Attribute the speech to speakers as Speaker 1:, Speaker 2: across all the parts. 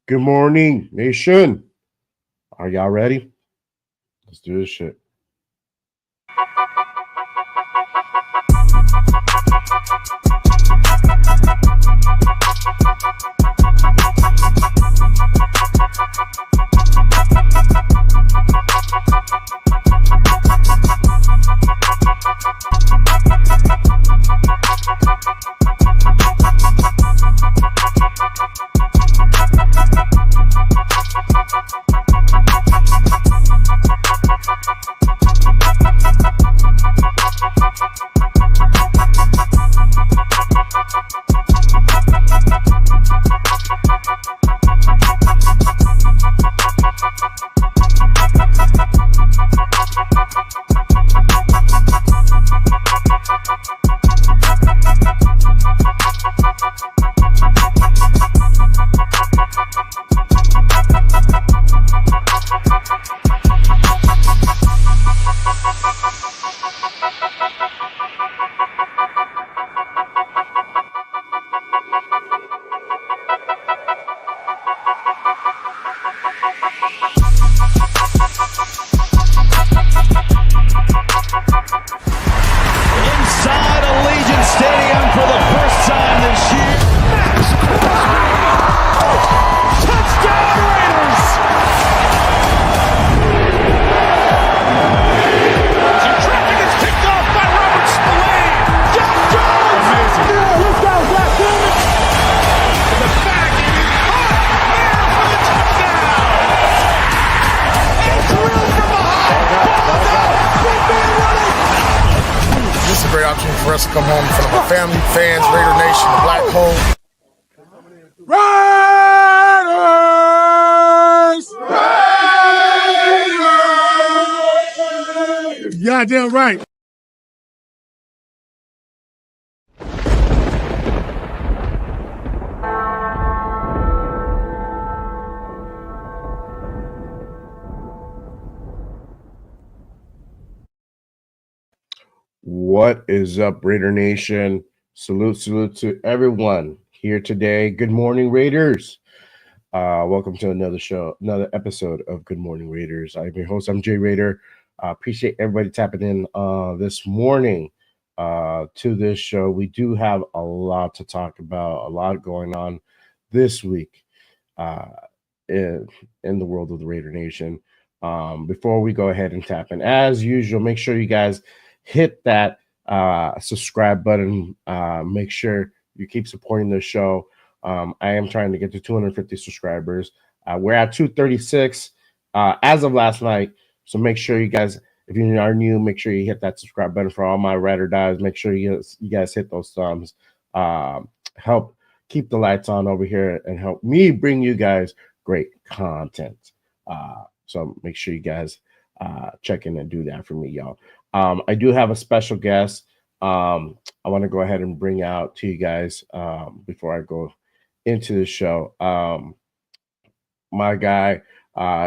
Speaker 1: Good morning, nation. Are y'all ready? Let's do this shit.
Speaker 2: For us to come home in front of our family, fans, Raider Nation, the Black Hole.
Speaker 3: Raiders! Goddamn right.
Speaker 1: What is up, Raider Nation? Salute to everyone here today. Good morning, Raiders. Welcome to another episode of Good Morning Raiders. I'm your host, I'm Jay Raider. Appreciate everybody tapping in this morning to this show. We do have a lot to talk about, a lot going on this week in the world of the Raider Nation. Before we go ahead and tap in, as usual, make sure you guys hit that subscribe button. Make sure you keep supporting the show. I am trying to get to 250 subscribers. We're at 236 as of last night. So make sure you guys, if you are new, make sure you hit that subscribe button. For all my ride or dies, make sure you guys hit those thumbs. Help keep the lights on over here and help me bring you guys great content. So make sure you guys check in and do that for me, y'all. I do have a special guest. I want to go ahead and bring out to you guys before I go into the show. My guy,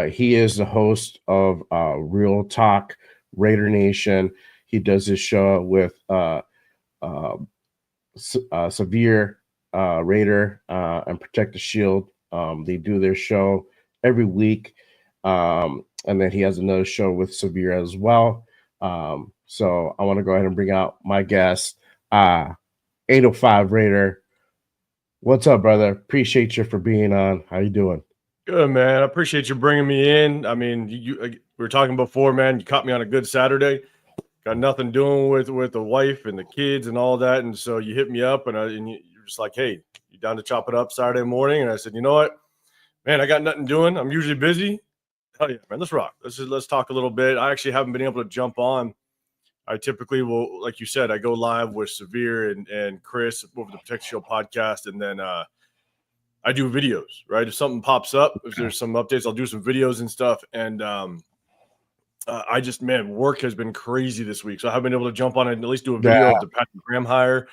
Speaker 1: he is the host of Real Talk Raider Nation. He does this show with Severe Raider and Protect the Shield. They do their show every week. And then he has another show with Severe as well. So I want to go ahead and bring out my guest, 805 Raider. What's up, brother? Appreciate you for being on. How you doing?
Speaker 4: Good, man. I appreciate you bringing me in. I mean, we were talking before, man. You caught me on a good Saturday. Got nothing doing with the wife and the kids and all that, and so you hit me up, and you're just like, "Hey, you down to chop it up Saturday morning?" And I said, "You know what, man? I got nothing doing. I'm usually busy. Hell yeah, man. Let's rock. Let's talk a little bit. I actually haven't been able to jump on. I typically will, like you said, I go live with Severe and Chris over the Protect Shield podcast, and then I do videos, right? If something pops up, if there's some updates, I'll do some videos and stuff. And I just, man, work has been crazy this week, so I haven't been able to jump on and at least do a video of the Patrick Graham hire,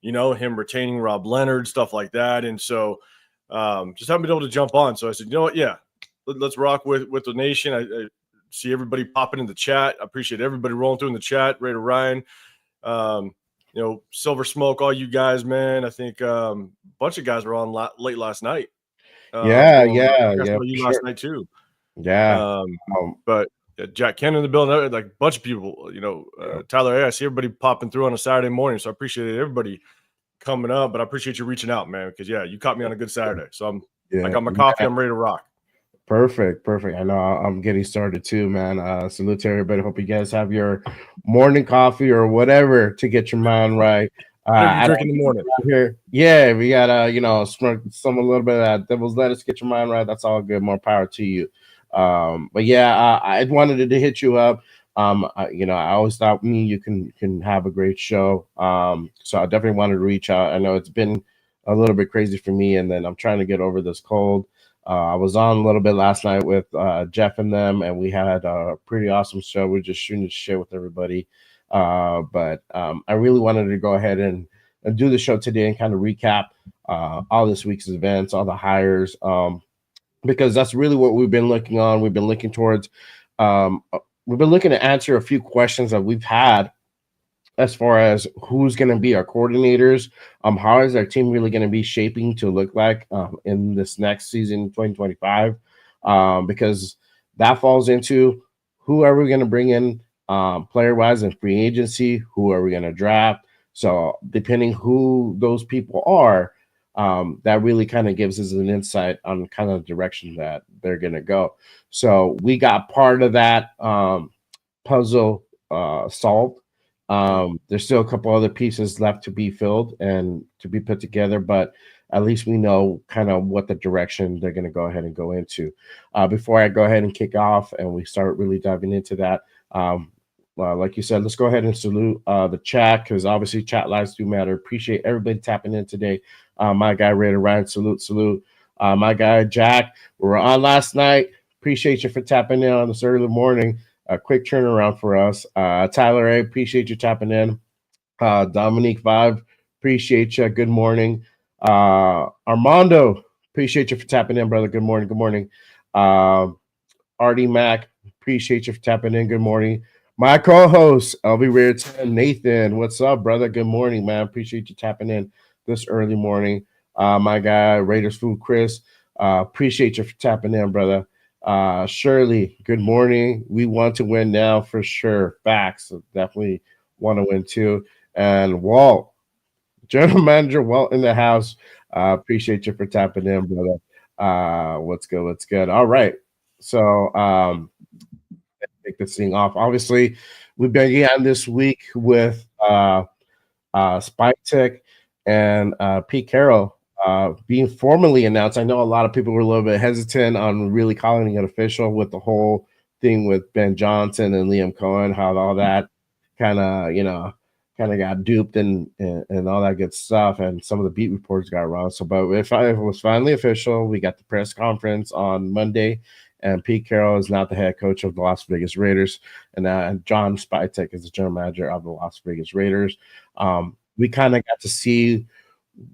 Speaker 4: him retaining Rob Leonard, stuff like that. And so just haven't been able to jump on. So I said, you know what? Yeah, let's rock with the nation. I see everybody popping in the chat. I appreciate everybody rolling through in the chat. Raider Ryan, Silver Smoke, all you guys, man. I think a bunch of guys were on late last night.
Speaker 1: Yeah,
Speaker 4: I
Speaker 1: yeah,
Speaker 4: saw
Speaker 1: for
Speaker 4: you
Speaker 1: sure.
Speaker 4: last night too.
Speaker 1: Yeah.
Speaker 4: Um,
Speaker 1: Um,
Speaker 4: but Jack Ken in the building, like a bunch of people,
Speaker 1: yeah.
Speaker 4: Tyler, I see everybody popping through on a Saturday morning. So I appreciate everybody coming up, but I appreciate you reaching out, man, because you caught me on a good Saturday. So I
Speaker 1: Yeah,
Speaker 4: got my coffee, I'm ready to rock.
Speaker 1: perfect, perfect. I know I'm getting started too, man. Salute to everybody. Hope you guys have your morning coffee or whatever to get your mind right.
Speaker 4: Whatever you
Speaker 1: I
Speaker 4: drink
Speaker 1: don't
Speaker 4: in the morning.
Speaker 1: here. Yeah, we gotta, smoke some a little bit of that devil's lettuce, get your mind right. That's all good. More power to you. But yeah, I wanted to hit you up. I always thought me and you can have a great show. So I definitely wanted to reach out. I know it's been a little bit crazy for me, and then I'm trying to get over this cold. I was on a little bit last night with Jeff and them, and we had a pretty awesome show. We're just shooting the shit with everybody. But I really wanted to go ahead and do the show today and kind of recap all this week's events, all the hires, because that's really what we've been looking on. We've been looking towards, we've been looking to answer a few questions that we've had as far as who's going to be our coordinators, how is our team really going to be shaping to look like in this next season, 2025, because that falls into who are we going to bring in player wise in free agency, who are we going to draft. So depending who those people are, that really kind of gives us an insight on kind of the direction that they're going to go. So we got part of that puzzle solved. There's still a couple other pieces left to be filled and to be put together, but at least we know kind of what the direction they're going to go ahead and go into. Before I go ahead and kick off and we start really diving into that, like you said, let's go ahead and salute the chat, because obviously chat lives do matter. Appreciate everybody tapping in today. My guy Raider Ryan, salute. My guy Jack, we were on last night. Appreciate you for tapping in on this early morning. A quick turnaround for us. Tyler A, appreciate you tapping in. Dominique Vive, appreciate you. Good morning. Armando, appreciate you for tapping in, brother. Good morning. Good morning. Artie Mac, appreciate you for tapping in. Good morning. My co-host, LB Raritan, Nathan, what's up, brother? Good morning, man. Appreciate you tapping in this early morning. My guy, Raiders Food Chris, appreciate you for tapping in, brother. Shirley, good morning. We want to win now for sure. Facts. So definitely want to win too. And Walt, General Manager Walt in the house. Appreciate you for tapping in, brother. What's good? What's good? All right. So let's take this thing off. Obviously, we began this week with Spytek and Pete Carroll being formally announced. I know a lot of people were a little bit hesitant on really calling it official with the whole thing with Ben Johnson and Liam Cohen, how all that kind of, kind of got duped and all that good stuff. And some of the beat reports got wrong. So, but if it was finally official, we got the press conference on Monday, and Pete Carroll is now the head coach of the Las Vegas Raiders. And John Spytek is the general manager of the Las Vegas Raiders. We kind of got to see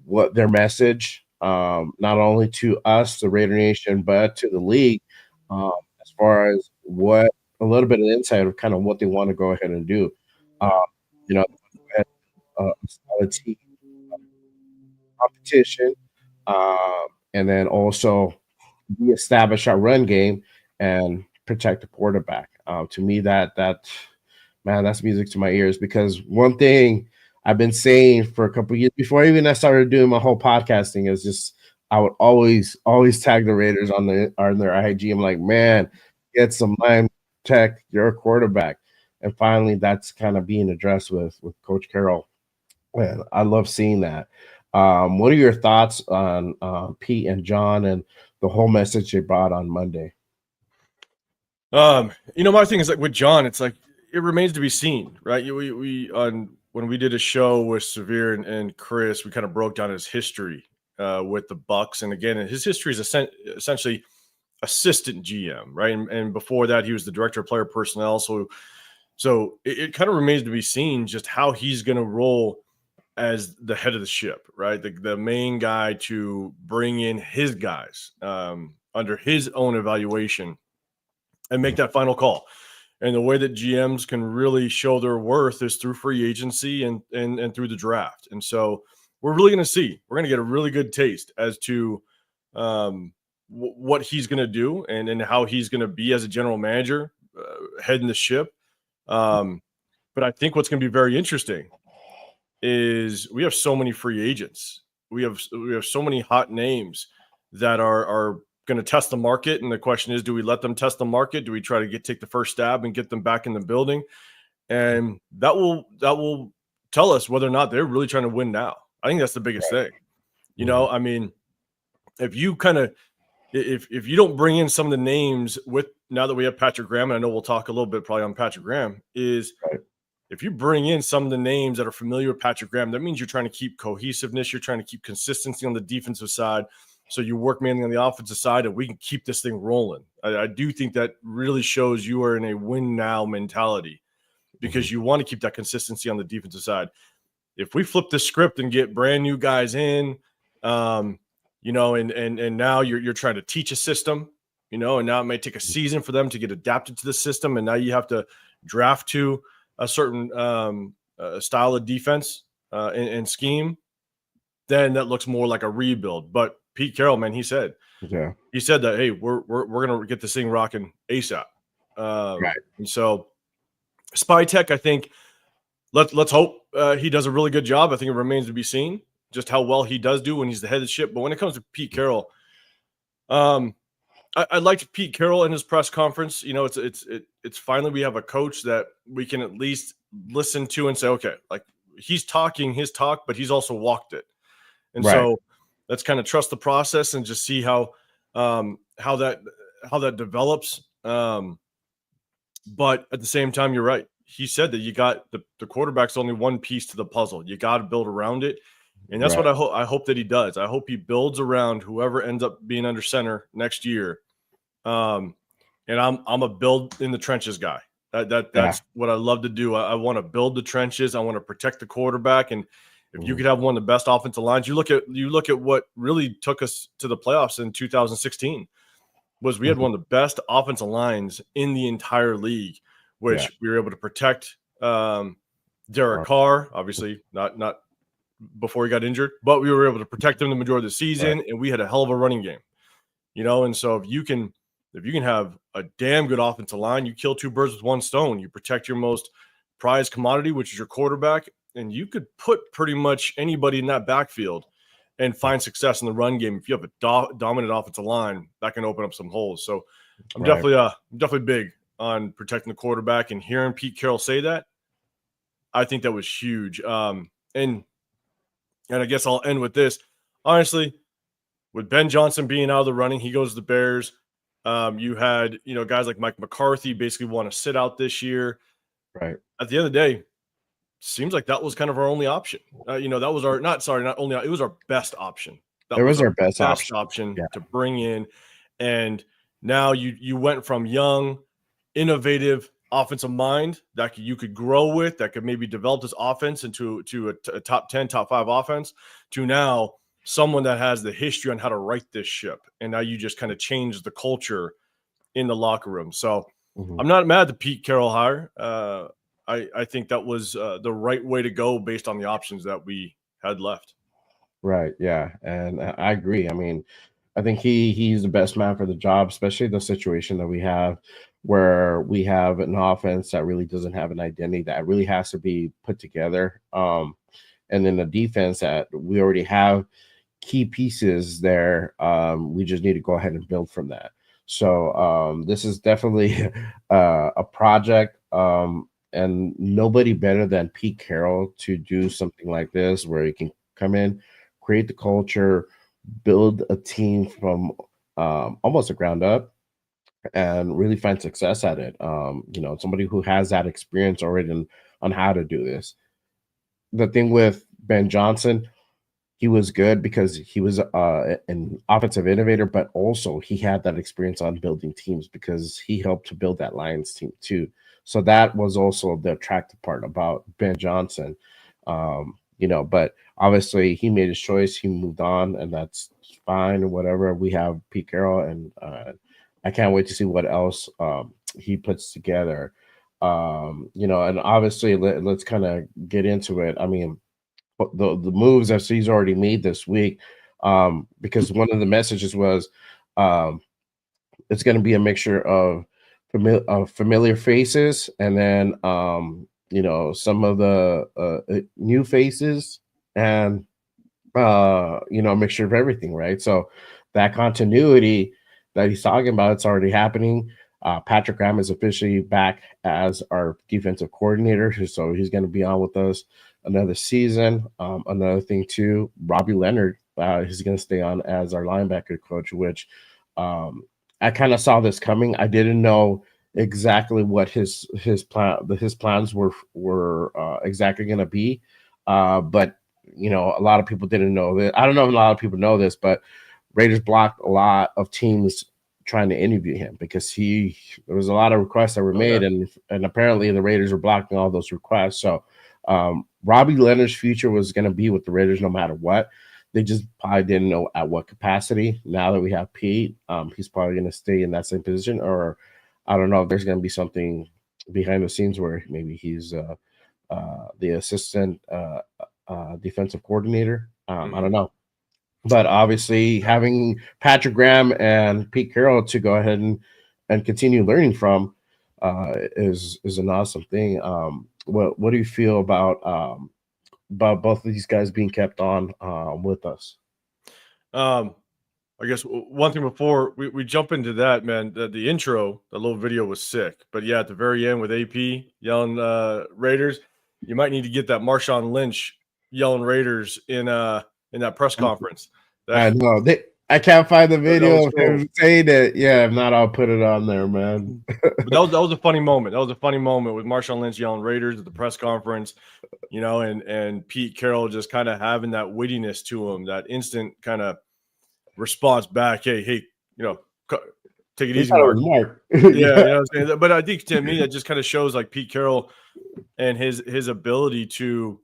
Speaker 1: what their message, not only to us, the Raider Nation, but to the league, as far as what a little bit of insight of kind of what they want to go ahead and do. Um, a solid team competition, and then also reestablish our run game and protect the quarterback. To me, that man, that's music to my ears, because one thing I've been saying for a couple of years before even I started doing my whole podcasting is just I would always tag the Raiders on their IG. I'm like, man, get some line tech, you're a quarterback. And finally that's kind of being addressed with Coach Carroll. And I love seeing that. What are your thoughts on Pete and John and the whole message they brought on Monday?
Speaker 4: My thing is like with John, it's like it remains to be seen, right? We on when we did a show with Severe and Chris, we kind of broke down his history with the Bucks, and again, his history is essentially assistant GM, right? And before that, he was the director of player personnel. So it kind of remains to be seen just how he's going to roll as the head of the ship, right? The main guy to bring in his guys under his own evaluation and make that final call. And the way that GMs can really show their worth is through free agency and through the draft. And so we're really going to see. We're going to get a really good taste as to what he's going to do and how he's going to be as a general manager heading the ship. But I think what's going to be very interesting is we have so many free agents. We have so many hot names that are going to test the market. And the question is, do we let them test the market? Do we try to take the first stab and get them back in the building? And that will tell us whether or not they're really trying to win now. I think that's the biggest thing. You know, I mean, if you don't bring in some of the names with, now that we have Patrick Graham, and I know we'll talk a little bit probably on Patrick Graham, is if you bring in some of the names that are familiar with Patrick Graham, that means you're trying to keep cohesiveness. You're trying to keep consistency on the defensive side. So you work mainly on the offensive side and we can keep this thing rolling. I do think that really shows you are in a win now mentality because you want to keep that consistency on the defensive side. If we flip the script and get brand new guys in, you know, and now you're trying to teach a system, you know, and now it may take a season for them to get adapted to the system. And now you have to draft to a certain style of defense and scheme, then that looks more like a rebuild. But Pete Carroll, man, he said that, hey, we're gonna get this thing rocking ASAP. And so Spytek, I think let's hope he does a really good job. I think it remains to be seen just how well he does do when he's the head of the ship. But when it comes to Pete Carroll, I liked Pete Carroll in his press conference. You know, it's finally we have a coach that we can at least listen to and say, okay, like he's talking his talk, but he's also walked it. And so let's kind of trust the process and just see how that develops. But at the same time, you're right. He said that you got the quarterback's only one piece to the puzzle. You got to build around it. And that's what I hope that he does. I hope he builds around whoever ends up being under center next year. And I'm a build in the trenches guy. That's what I love to do. I want to build the trenches. I want to protect the quarterback. And if you could have one of the best offensive lines, you look at what really took us to the playoffs in 2016 was we had one of the best offensive lines in the entire league, which we were able to protect Derek Carr, obviously not before he got injured, but we were able to protect him the majority of the season, and we had a hell of a running game, you know. And so if you can have a damn good offensive line, you kill two birds with one stone. You protect your most prized commodity, which is your quarterback, and you could put pretty much anybody in that backfield and find success in the run game. If you have a dominant offensive line, that can open up some holes. So I'm definitely big on protecting the quarterback, and hearing Pete Carroll say that, I think that was huge. And I guess I'll end with this. Honestly, with Ben Johnson being out of the running, he goes to the Bears. You had, you know, guys like Mike McCarthy basically want to sit out this year.
Speaker 1: Right.
Speaker 4: At the end of the day, seems like that was kind of our only option. You know, that was it was our best option. That
Speaker 1: was our best option
Speaker 4: to bring in. And now you went from young, innovative offensive mind that you could grow with, that could maybe develop this offense into a top 10, top 5 offense, to now someone that has the history on how to right this ship. And now you just kind of change the culture in the locker room. So I'm not mad at the Pete Carroll hire. I think that was the right way to go based on the options that we had left.
Speaker 1: Right. Yeah. And I agree. I mean, I think he's the best man for the job, especially the situation that we have where we have an offense that really doesn't have an identity, that really has to be put together. And then the defense that we already have key pieces there. We just need to go ahead and build from that. So this is definitely a project. And nobody better than Pete Carroll to do something like this, where he can come in, create the culture, build a team from almost the ground up, and really find success at it. You know, somebody who has that experience already on how to do this. The thing with Ben Johnson, he was good because he was an offensive innovator, but also he had that experience on building teams because he helped to build that Lions team too. So that was also the attractive part about Ben Johnson. You know, but obviously he made his choice. He moved on, and that's fine or whatever. We have Pete Carroll, and I can't wait to see what else he puts together. You know, and obviously let's kind of get into it. I mean, the moves that he's already made this week, because one of the messages was Um, it's going to be a mixture of familiar faces, and then some of the new faces, and a mixture of everything, right? So that continuity that he's talking about, it's already happening. Patrick Graham is officially back as our defensive coordinator, so he's going to be on with us another season. Another thing too, Robbie Leonard, he's going to stay on as our linebacker coach, which I kind of saw this coming. I didn't know exactly what his plans were exactly going to be, but a lot of people didn't know that. I don't know if a lot of people know this, but Raiders blocked a lot of teams trying to interview him because there was a lot of requests that were made, and apparently the Raiders were blocking all those requests. So Robbie Leonard's future was going to be with the Raiders no matter what. They just probably didn't know at what capacity. Now that we have Pete, he's probably going to stay in that same position, or I don't know if there's going to be something behind the scenes where maybe he's the assistant defensive coordinator. I don't know. But obviously, having Patrick Graham and Pete Carroll to go ahead and continue learning from is an awesome thing. What do you feel about both of these guys being kept on with us?
Speaker 4: I guess one thing before we jump into that, man, the intro, the little video was sick. But yeah, at the very end with AP yelling Raiders, you might need to get that Marshawn Lynch yelling Raiders in that press conference.
Speaker 1: I know. I can't find the video of him saying it. Yeah, if not, I'll put it on there, man.
Speaker 4: But that was a funny moment. That was a funny moment with Marshawn Lynch yelling Raiders at the press conference, and Pete Carroll just kind of having that wittiness to him, that instant kind of response back. Hey, take it easy, Mark. Yeah, what I'm saying? But I think to me that just kind of shows like Pete Carroll and his ability to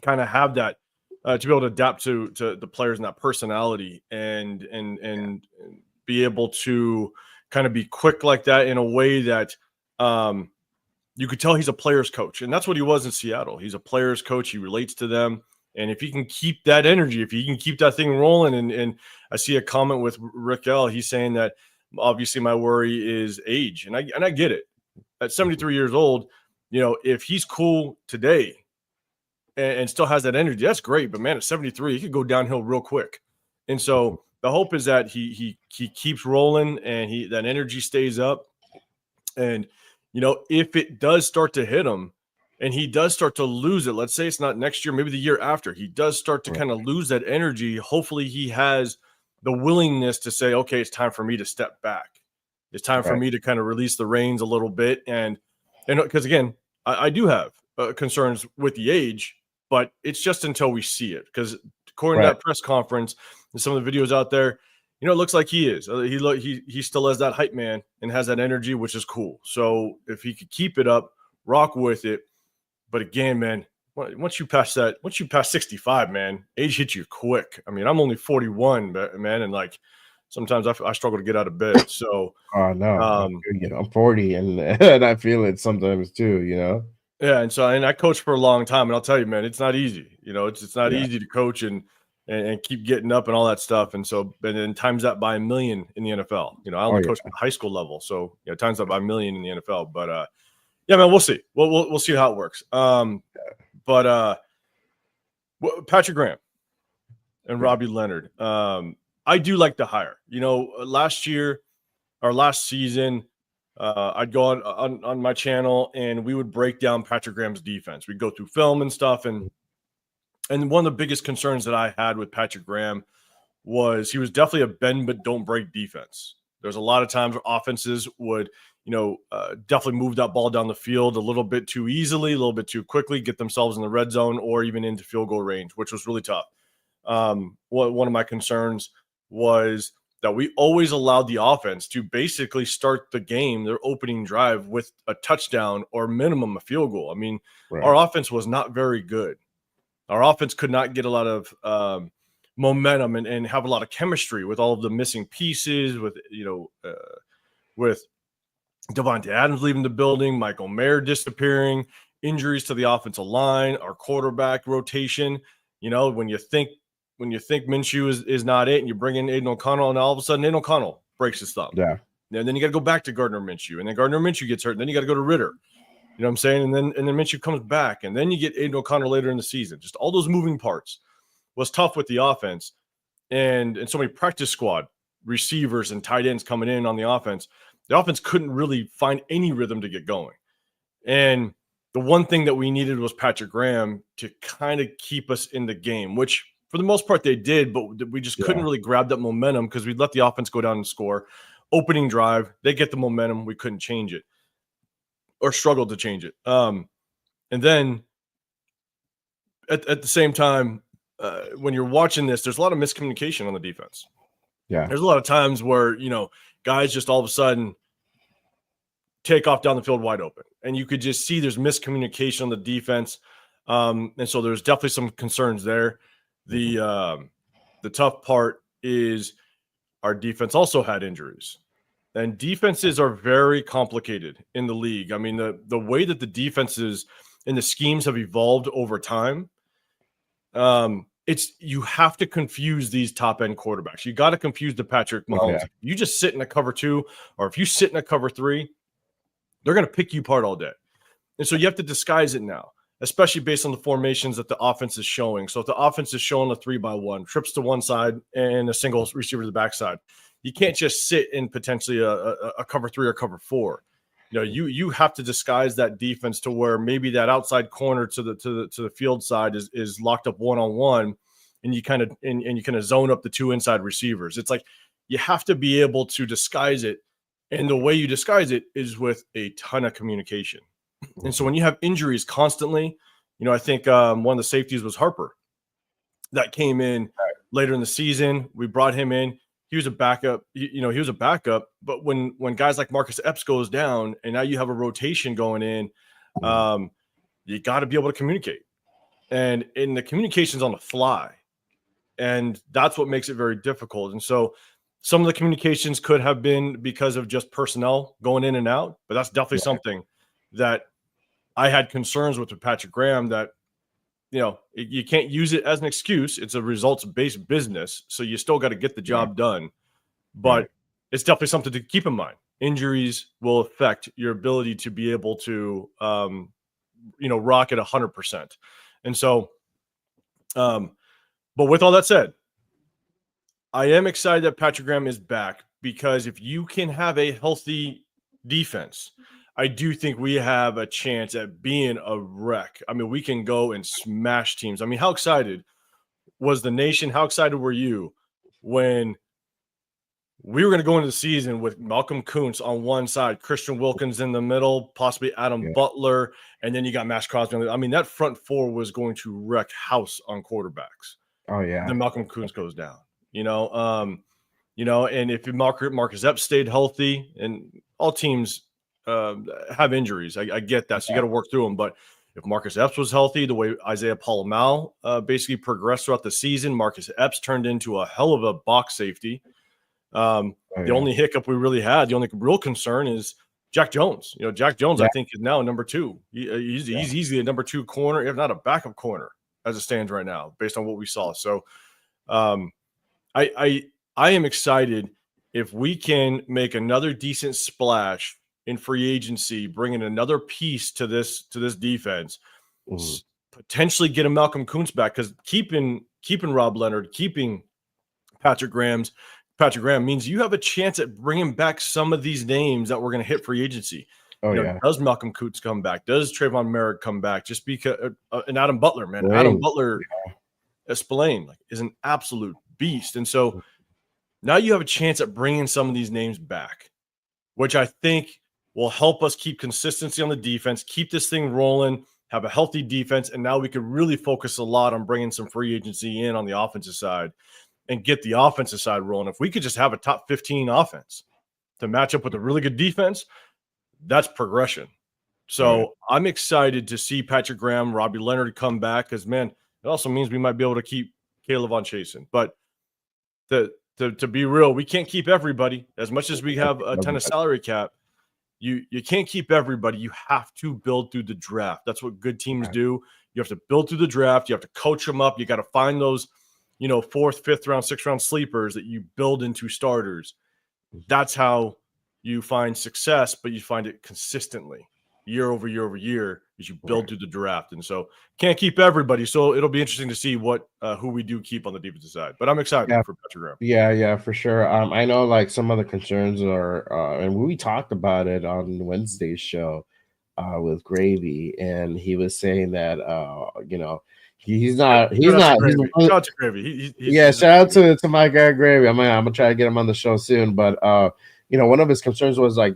Speaker 4: kind of have that to be able to adapt to the players and that personality and be able to kind of be quick like that in a way that you could tell he's a player's coach. And that's what he was in Seattle. He's a player's coach. He relates to them. And if he can keep that energy, if he can keep that thing rolling, and I see a comment with Rick L, he's saying that obviously my worry is age. And I get it. At 73 years old, if he's cool today and still has that energy, that's great. But man, at 73, he could go downhill real quick. And so the hope is that he keeps rolling and that energy stays up. And, if it does start to hit him and he does start to lose it, let's say it's not next year, maybe the year after, he does start to kind of lose that energy. Hopefully he has the willingness to say, okay, it's time for me to step back. It's time for me to kind of release the reins a little bit. And because again, I do have concerns with the age, but it's just until we see it. Because according to that press conference and some of the videos out there, it looks like he is. He still has that hype man and has that energy, which is cool. So if he could keep it up, rock with it. But again, man, once you pass 65, man, age hits you quick. I mean, I'm only 41, man, and like sometimes I struggle to get out of bed. So,
Speaker 1: no, I'm 40, and I feel it sometimes too.
Speaker 4: Yeah, and I coached for a long time, and I'll tell you, man, it's not easy. It's not easy to coach and keep getting up and all that stuff. And so, and then times that by a million in the NFL. I only coached at the high school level, so times that by a million in the NFL. But yeah, man, we'll see. We'll see how it works. But Patrick Graham and Robbie Leonard, I do like the hire. Last season, I'd go on my channel and we would break down Patrick Graham's defense. We'd go through film and stuff. And one of the biggest concerns that I had with Patrick Graham was he was definitely a bend but don't break defense. There's a lot of times where offenses would, definitely move that ball down the field a little bit too easily, a little bit too quickly, get themselves in the red zone or even into field goal range, which was really tough. One of my concerns was that we always allowed the offense to basically start the game, their opening drive, with a touchdown or minimum a field goal. I mean, our offense was not very good. Our offense could not get a lot of momentum and have a lot of chemistry with all of the missing pieces, with Devontae Adams leaving the building, Michael Mayer disappearing, injuries to the offensive line, our quarterback rotation. When you think when you think Minshew is not it, and you bring in Aiden O'Connell, and all of a sudden Aiden O'Connell breaks his thumb.
Speaker 1: Yeah.
Speaker 4: And then you got to go back to Gardner Minshew, and then Gardner Minshew gets hurt, and then you got to go to Ritter. You know what I'm saying? And then Minshew comes back, and then you get Aiden O'Connell later in the season. Just all those moving parts was tough with the offense, and so many practice squad receivers and tight ends coming in on the offense. The offense couldn't really find any rhythm to get going. And the one thing that we needed was Patrick Graham to kind of keep us in the game, which for the most part they did, but we just couldn't really grab that momentum because we'd let the offense go down and score. Opening drive, they get the momentum. We couldn't change it or struggled to change it. And then at the same time, when you're watching this, there's a lot of miscommunication on the defense.
Speaker 1: Yeah.
Speaker 4: There's a lot of times where, guys just all of a sudden take off down the field wide open. And you could just see there's miscommunication on the defense. And so there's definitely some concerns there. The tough part is our defense also had injuries. And defenses are very complicated in the league. I mean, the way that the defenses and the schemes have evolved over time, you have to confuse these top end quarterbacks. You got to confuse the Patrick Mahomes. If you just sit in a cover 2, or if you sit in a cover 3, they're going to pick you apart all day. And so you have to disguise it now, especially based on the formations that the offense is showing. So if the offense is showing a 3-by-1, trips to one side and a single receiver to the backside, you can't just sit in potentially a cover 3 or cover 4. You have to disguise that defense to where maybe that outside corner to the field side is locked up one-on-one, and you kind of zone up the 2 inside receivers. It's like you have to be able to disguise it, and the way you disguise it is with a ton of communication. And so when you have injuries constantly, I think one of the safeties was Harper that came in later in the season. We brought him in. He was a backup, he was a backup, but when guys like Marcus Epps goes down and now you have a rotation going in, you got to be able to communicate. And in the communication's on the fly. And that's what makes it very difficult. And so some of the communications could have been because of just personnel going in and out, but that's definitely something that I had concerns with Patrick Graham, that you can't use it as an excuse. It's a results-based business, so you still got to get the job done. But it's definitely something to keep in mind. Injuries will affect your ability to be able to, rock at 100%. And so, but with all that said, I am excited that Patrick Graham is back, because if you can have a healthy defense, I do think we have a chance at being a wreck. I mean, we can go and smash teams. I mean, how excited was the nation? How excited were you when we were going to go into the season with Malcolm Kuntz on one side, Christian Wilkins in the middle, possibly Adam Butler, and then you got Max Crosby. I mean, that front 4 was going to wreck house on quarterbacks.
Speaker 1: Oh, yeah.
Speaker 4: Then Malcolm Kuntz goes down, and if Marcus Epps stayed healthy, and all teams have injuries. I get that. So you got to work through them. But if Marcus Epps was healthy, the way Isaiah Palomal basically progressed throughout the season, Marcus Epps turned into a hell of a box safety. The only hiccup we really had, the only real concern is Jack Jones. Jack Jones, I think, is now number 2. He's easily a number 2 corner, if not a backup corner, as it stands right now, based on what we saw. So I am excited if we can make another decent splash in free agency, bringing another piece to this defense, potentially get a Malcolm Kuntz back, because keeping Rob Leonard, keeping Patrick Graham means you have a chance at bringing back some of these names that we're going to hit free agency. Does Malcolm Kuntz come back? Does Trayvon Merrick come back? Just because and Adam Butler, man, Adam Butler, Spillane is an absolute beast, and so now you have a chance at bringing some of these names back, which I think will help us keep consistency on the defense, keep this thing rolling, have a healthy defense, and now we can really focus a lot on bringing some free agency in on the offensive side and get the offensive side rolling. If we could just have a top 15 offense to match up with a really good defense, that's progression. So I'm excited to see Patrick Graham, Robbie Leonard come back, because, man, it also means we might be able to keep Caleb on chasing. But to be real, we can't keep everybody. As much as we have a ton of salary cap, you can't keep everybody. You have to build through the draft. That's what good teams do. You have to build through the draft. You have to coach them up. You got to find those 4th, 5th round, 6th round sleepers that you build into starters. That's how you find success, but you find it consistently year over year over year as you build through the draft. And so can't keep everybody. So it'll be interesting to see who we do keep on the defensive side. But I'm excited for Patrick Graham.
Speaker 1: Yeah, for sure. I know like some of the concerns are, and we talked about it on Wednesday's show with Gravy, and he was saying that he's not
Speaker 4: Shout out to Gravy.
Speaker 1: Shout out to my guy Gravy. I'm gonna try to get him on the show soon. But one of his concerns was like,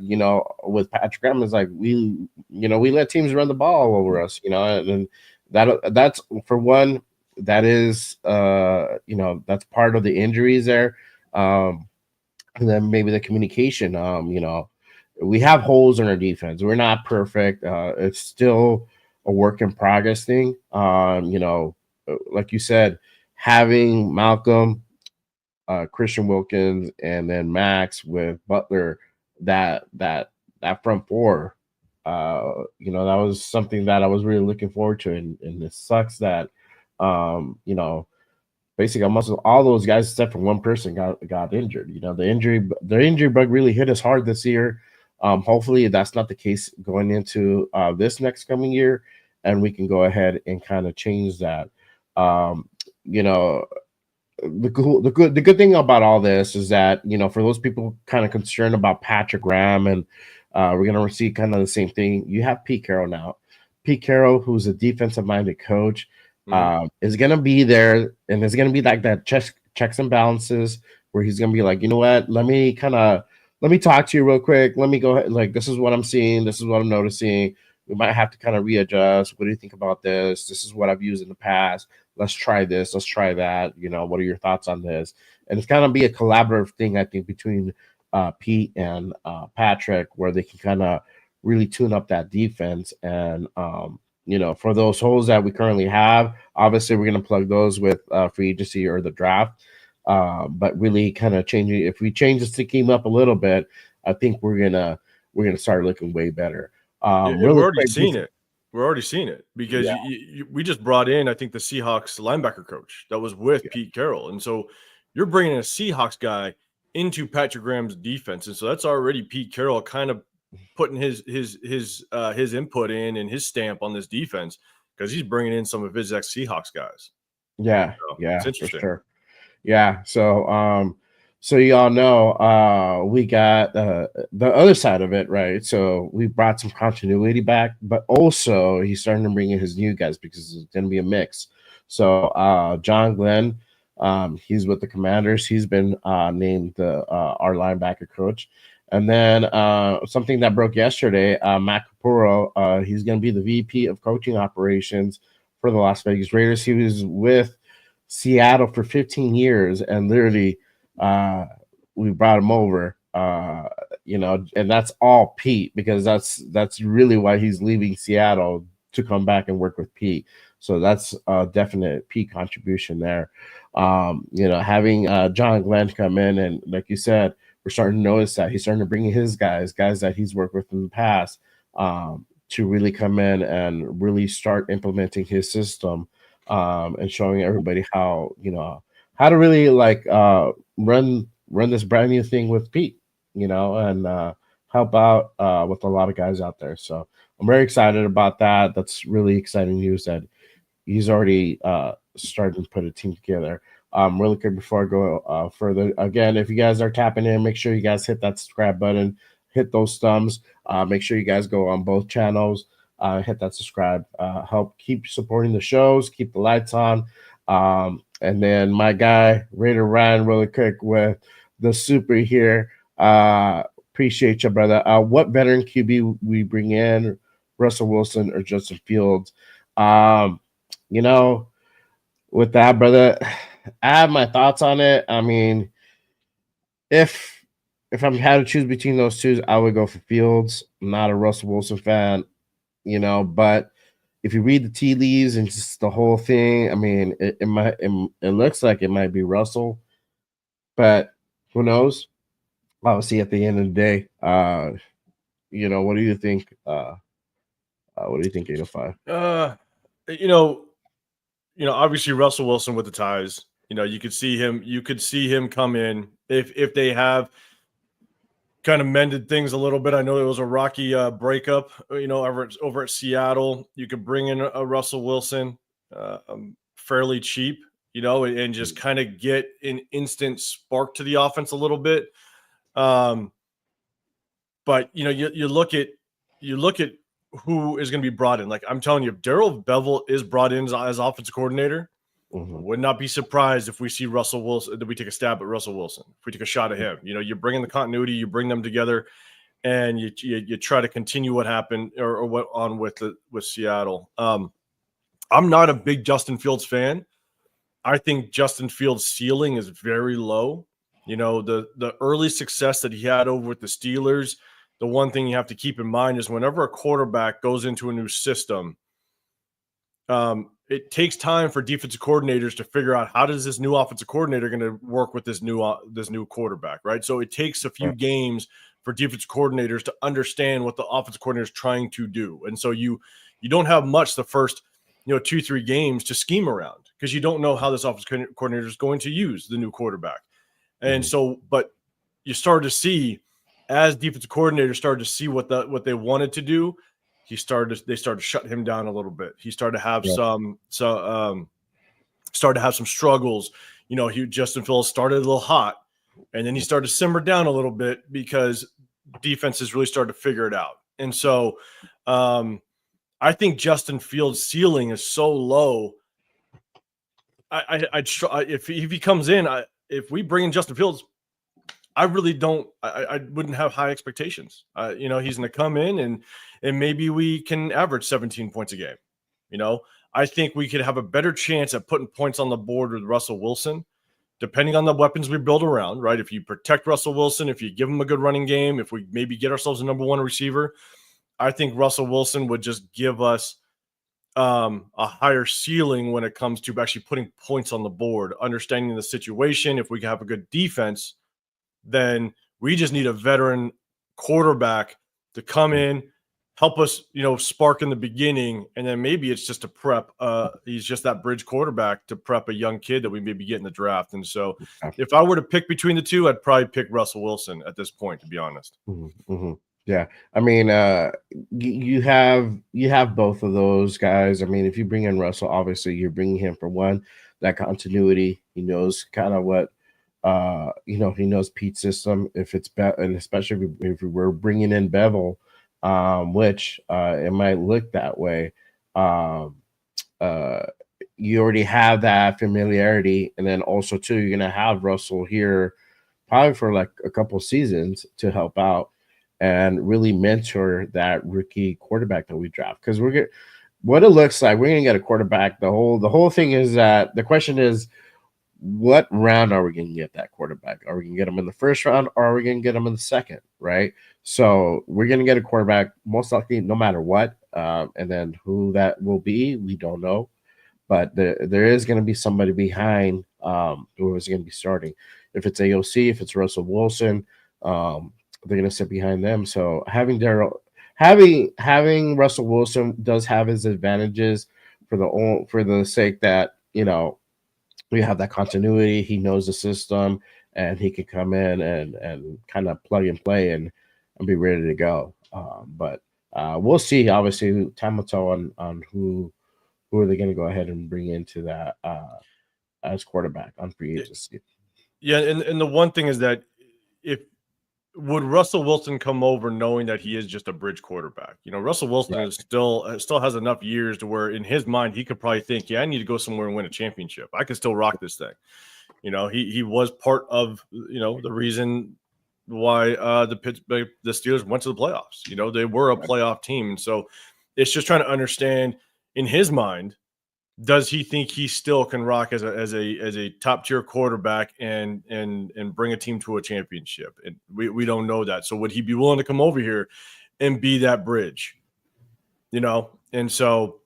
Speaker 1: with Patrick Graham is like we let teams run the ball over us, and that's for one. That is that's part of the injuries there. And then maybe the communication. We have holes in our defense. We're not perfect. It's still a work in progress thing. Like you said, having Malcolm, Christian Wilkins, and then Max with Butler, that front four, that was something that I was really looking forward to. And it sucks that, basically almost all those guys except for one person got injured. The injury bug really hit us hard this year. Hopefully that's not the case going into this next coming year, and we can go ahead and kind of change that. The good thing about all this is that for those people kind of concerned about Patrick Graham, and we're gonna see kind of the same thing. You have Pete Carroll now. Pete Carroll, who's a defensive-minded coach, is gonna be there, and it's gonna be like that checks and balances where he's gonna be like, you know what, let me talk to you real quick. Let me go ahead. Like, this is what I'm seeing. This is what I'm noticing. We might have to kind of readjust. What do you think about this? This is what I've used in the past. Let's try this. Let's try that. What are your thoughts on this? And it's kind of be a collaborative thing, I think, between Pete and Patrick, where they can kind of really tune up that defense. And, for those holes that we currently have, obviously we're going to plug those with free agency or the draft. But really kind of changing, if we change the scheme up a little bit, I think we're gonna start looking way better.
Speaker 4: We're already seeing it. We're already seeing it because we just brought in, I think, the Seahawks linebacker coach that was with Pete Carroll, and so you're bringing a Seahawks guy into Patrick Graham's defense, and so that's already Pete Carroll kind of putting his input in and his stamp on this defense because he's bringing in some of his ex-Seahawks guys. It's interesting.
Speaker 1: For sure. Yeah, so y'all know we got the other side of it, right? So we brought some continuity back, but also he's starting to bring in his new guys because it's going to be a mix. So John Glenn, he's with the Commanders. He's been named our linebacker coach. And then something that broke yesterday, Matt Capurro, he's going to be the VP of coaching operations for the Las Vegas Raiders. He was with Seattle for 15 years, and literally we brought him over, and that's all Pete, because that's really why he's leaving Seattle to come back and work with Pete. So that's a definite Pete contribution there. Having John Glenn come in, and like you said, we're starting to notice that he's starting to bring in his guys that he's worked with in the past, to really come in and really start implementing his system. And showing everybody how to really run this brand new thing with Pete, and help out with a lot of guys out there. So I'm very excited about that. That's really exciting news that he's already starting to put a team together. Really quick before I go further, again, if you guys are tapping in, make sure you guys hit that subscribe button, hit those thumbs. Make sure you guys go on both channels. Hit that subscribe, help keep supporting the shows, keep the lights on. And then my guy, Raider Ryan, really quick with the super here. Appreciate you, brother. What veteran QB we bring in, Russell Wilson or Justin Fields? With that, brother, I have my thoughts on it. I mean, if I had to choose between those two, I would go for Fields. I'm not a Russell Wilson fan. But if you read the tea leaves and just the whole thing, I mean, it looks like it might be Russell, but who knows? Obviously, at the end of the day, what do you think? What do you think, 805?
Speaker 4: Obviously Russell Wilson with the ties, You could see him come in if they have kind of mended things a little bit. I know it was a rocky breakup, over at Seattle. You could bring in a Russell Wilson fairly cheap, and just kind of get an instant spark to the offense a little bit. But you look at who is going to be brought in. Like I'm telling you, if Darrell Bevell is brought in as offensive coordinator, would not be surprised if we see Russell Wilson, that we take a stab at Russell Wilson. If we take a shot at him, you bring in the continuity, you bring them together, and you try to continue what happened or what on with Seattle. I'm not a big Justin Fields fan. I think Justin Fields' ceiling is very low. The early success that he had over with the Steelers, the one thing you have to keep in mind is whenever a quarterback goes into a new system, it takes time for defensive coordinators to figure out how does this new offensive coordinator going to work with this new quarterback, right? So it takes a few games for defensive coordinators to understand what the offensive coordinator is trying to do. And so you don't have much the first 2-3 games to scheme around because you don't know how this offensive coordinator is going to use the new quarterback. And so, but you started to see as defensive coordinators started to see what they wanted to do, they started to shut him down a little bit. He started to have some struggles. Justin Fields started a little hot, and then he started to simmer down a little bit because defenses really started to figure it out. And so, I think Justin Fields' ceiling is so low. If he comes in, if we bring in Justin Fields, I really don't. I wouldn't have high expectations. He's going to come in and maybe we can average 17 points a game. I think we could have a better chance at putting points on the board with Russell Wilson, depending on the weapons we build around. Right? If you protect Russell Wilson, if you give him a good running game, if we maybe get ourselves a number one receiver, I think Russell Wilson would just give us a higher ceiling when it comes to actually putting points on the board, understanding the situation. If we have a good defense, then we just need a veteran quarterback to come in, help us, spark in the beginning, and then maybe it's just a prep. He's just that bridge quarterback to prep a young kid that we maybe get in the draft. And so, if I were to pick between the two, I'd probably pick Russell Wilson at this point, to be honest.
Speaker 1: Yeah, I mean, you have both of those guys. I mean, if you bring in Russell, obviously you're bringing him for one, that continuity. He knows kind of what. He knows Pete's system. If it's and especially if we're bringing in Bevell, which it might look that way. You already have that familiarity, and then also too, you're gonna have Russell here probably for like a couple seasons to help out and really mentor that rookie quarterback that we draft because what it looks like we're gonna get a quarterback. The whole thing is that the question is, what round are we going to get that quarterback? Are we going to get him in the first round or are we going to get him in the second, right? So we're going to get a quarterback most likely no matter what. And then who that will be, we don't know. But there is going to be somebody behind who is going to be starting. If it's AOC, if it's Russell Wilson, they're going to sit behind them. So having Russell Wilson does have his advantages for the sake that, we have that continuity. He knows the system, and he can come in and kind of plug and play and be ready to go. But we'll see. Obviously, time will tell on who are they going to go ahead and bring into that as quarterback on free agency.
Speaker 4: Yeah, and the one thing is that would Russell Wilson come over knowing that he is just a bridge quarterback? Russell Wilson is still has enough years to where in his mind he could probably think, I need to go somewhere and win a championship. I can still rock this thing. He was part of the reason why the Steelers went to the playoffs. They were a playoff team, and so it's just trying to understand in his mind, does he think he still can rock as a top tier quarterback and bring a team to a championship? And we don't know that. So would he be willing to come over here and be that bridge? And so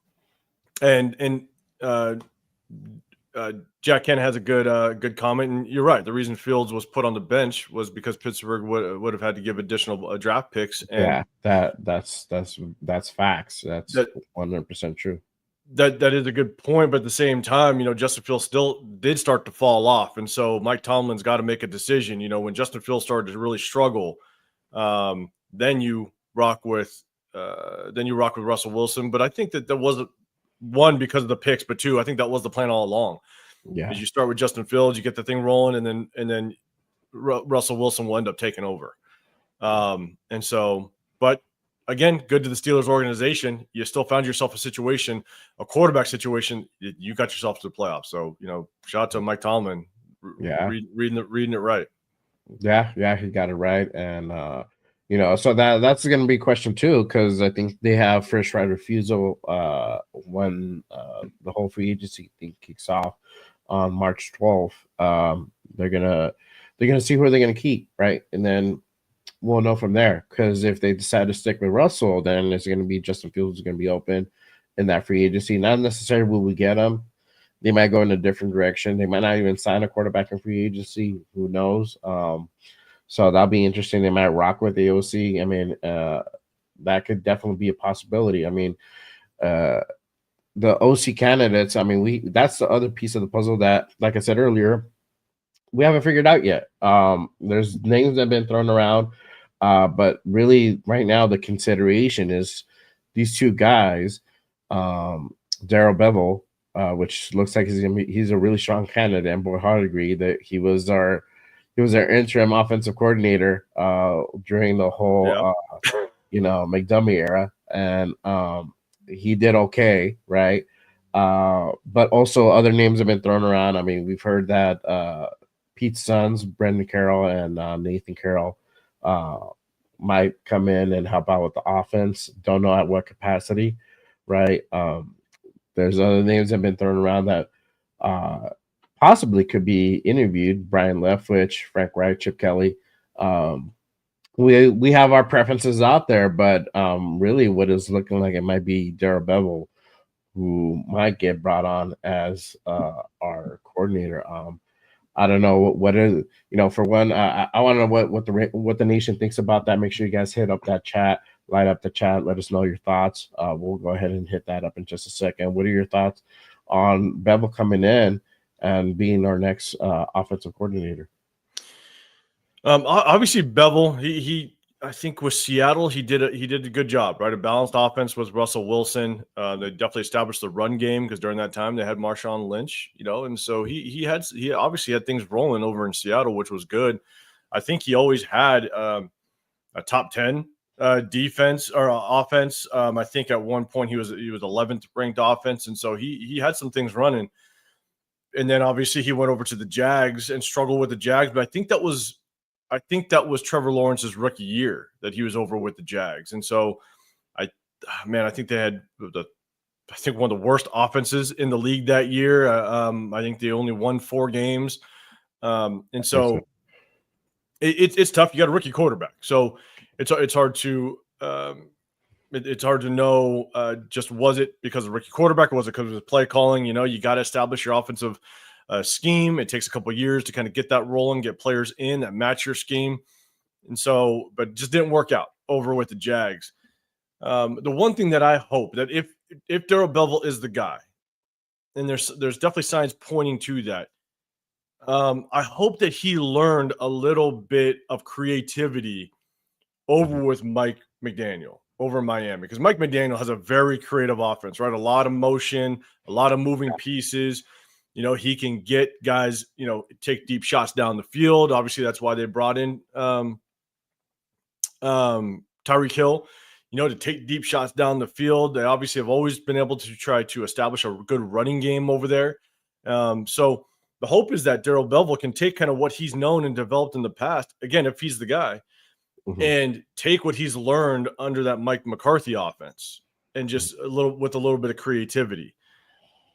Speaker 4: Jack Ken has a good comment, and you're right. The reason Fields was put on the bench was because Pittsburgh would have had to give additional draft picks. And
Speaker 1: that's facts. That's 100% true.
Speaker 4: That is a good point, but at the same time, Justin Fields still did start to fall off, and so Mike Tomlin's got to make a decision. When Justin Fields started to really struggle, then you rock with Russell Wilson. But I think that wasn't one because of the picks, but two, I think that was the plan all along.
Speaker 1: Yeah,
Speaker 4: Is you start with Justin Fields, you get the thing rolling, and then Russell Wilson will end up taking over. And so, but again, good to the Steelers organization. You still found yourself a quarterback situation. You got yourself to the playoffs. So, shout out to Mike Tomlin.
Speaker 1: Yeah.
Speaker 4: Reading it right.
Speaker 1: Yeah, he got it right. And, so that's going to be question 2, because I think they have first right refusal when the whole free agency thing kicks off on March 12th. They're gonna see who they're gonna keep, right? And then we'll know from there, because if they decide to stick with Russell, then it's going to be Justin Fields is going to be open in that free agency. Not necessarily will we get him. They might go in a different direction. They might not even sign a quarterback in free agency. Who knows? So that'll be interesting. They might rock with the OC. I mean, that could definitely be a possibility. I mean, the OC candidates, I mean, that's the other piece of the puzzle that, like I said earlier, we haven't figured out yet. There's names that have been thrown around, but really right now the consideration is these 2 guys, Darrell Bevell, which looks like he's a really strong candidate, and boy, Hardegree, that he was our interim offensive coordinator during the whole McDermott era, and he did okay, right? But also other names have been thrown around. I mean, we've heard that Pete's sons, Brendan Carroll and Nathan Carroll, might come in and help out with the offense. Don't know at what capacity, right? There's other names that have been thrown around that possibly could be interviewed. Brian Leftwich, Frank Wright, Chip Kelly. We have our preferences out there, but really what is looking like it might be Darrell Bevell, who might get brought on as our coordinator. I don't know what is, for one, I want to know what the nation thinks about that. Make sure you guys hit up that chat, light up the chat, let us know your thoughts. We'll go ahead and hit that up in just a second. What are your thoughts on Bevell coming in and being our next offensive coordinator?
Speaker 4: Obviously Bevell, he I think with Seattle, he did a good job, right? A balanced offense with Russell Wilson. They definitely established the run game, because during that time they had Marshawn Lynch, and so he obviously had things rolling over in Seattle, which was good. I think he always had a top 10 defense or offense. I think at one point he was 11th ranked offense, and so he had some things running. And then obviously he went over to the Jags and struggled with the Jags, but I think that was Trevor Lawrence's rookie year that he was over with the Jags. And so I think they had one of the worst offenses in the league that year. I think they only won 4 games. And so it's tough. You got a rookie quarterback. So it's hard to know, just was it because of rookie quarterback, or was it because of his play calling? You got to establish your offensive scheme. It takes a couple of years to kind of get that rolling, get players in that match your scheme. And so, but it just didn't work out over with the Jags. The one thing that I hope that if Darrell Bevell is the guy, and there's definitely signs pointing to that, I hope that he learned a little bit of creativity over with Mike McDaniel over Miami, because Mike McDaniel has a very creative offense, right? A lot of motion, a lot of moving pieces. He can get guys, take deep shots down the field. Obviously, that's why they brought in Tyreek Hill, to take deep shots down the field. They obviously have always been able to try to establish a good running game over there. So the hope is that Darrell Bevell can take kind of what he's known and developed in the past, again, if he's the guy, and take what he's learned under that Mike McCarthy offense and just a little bit of creativity.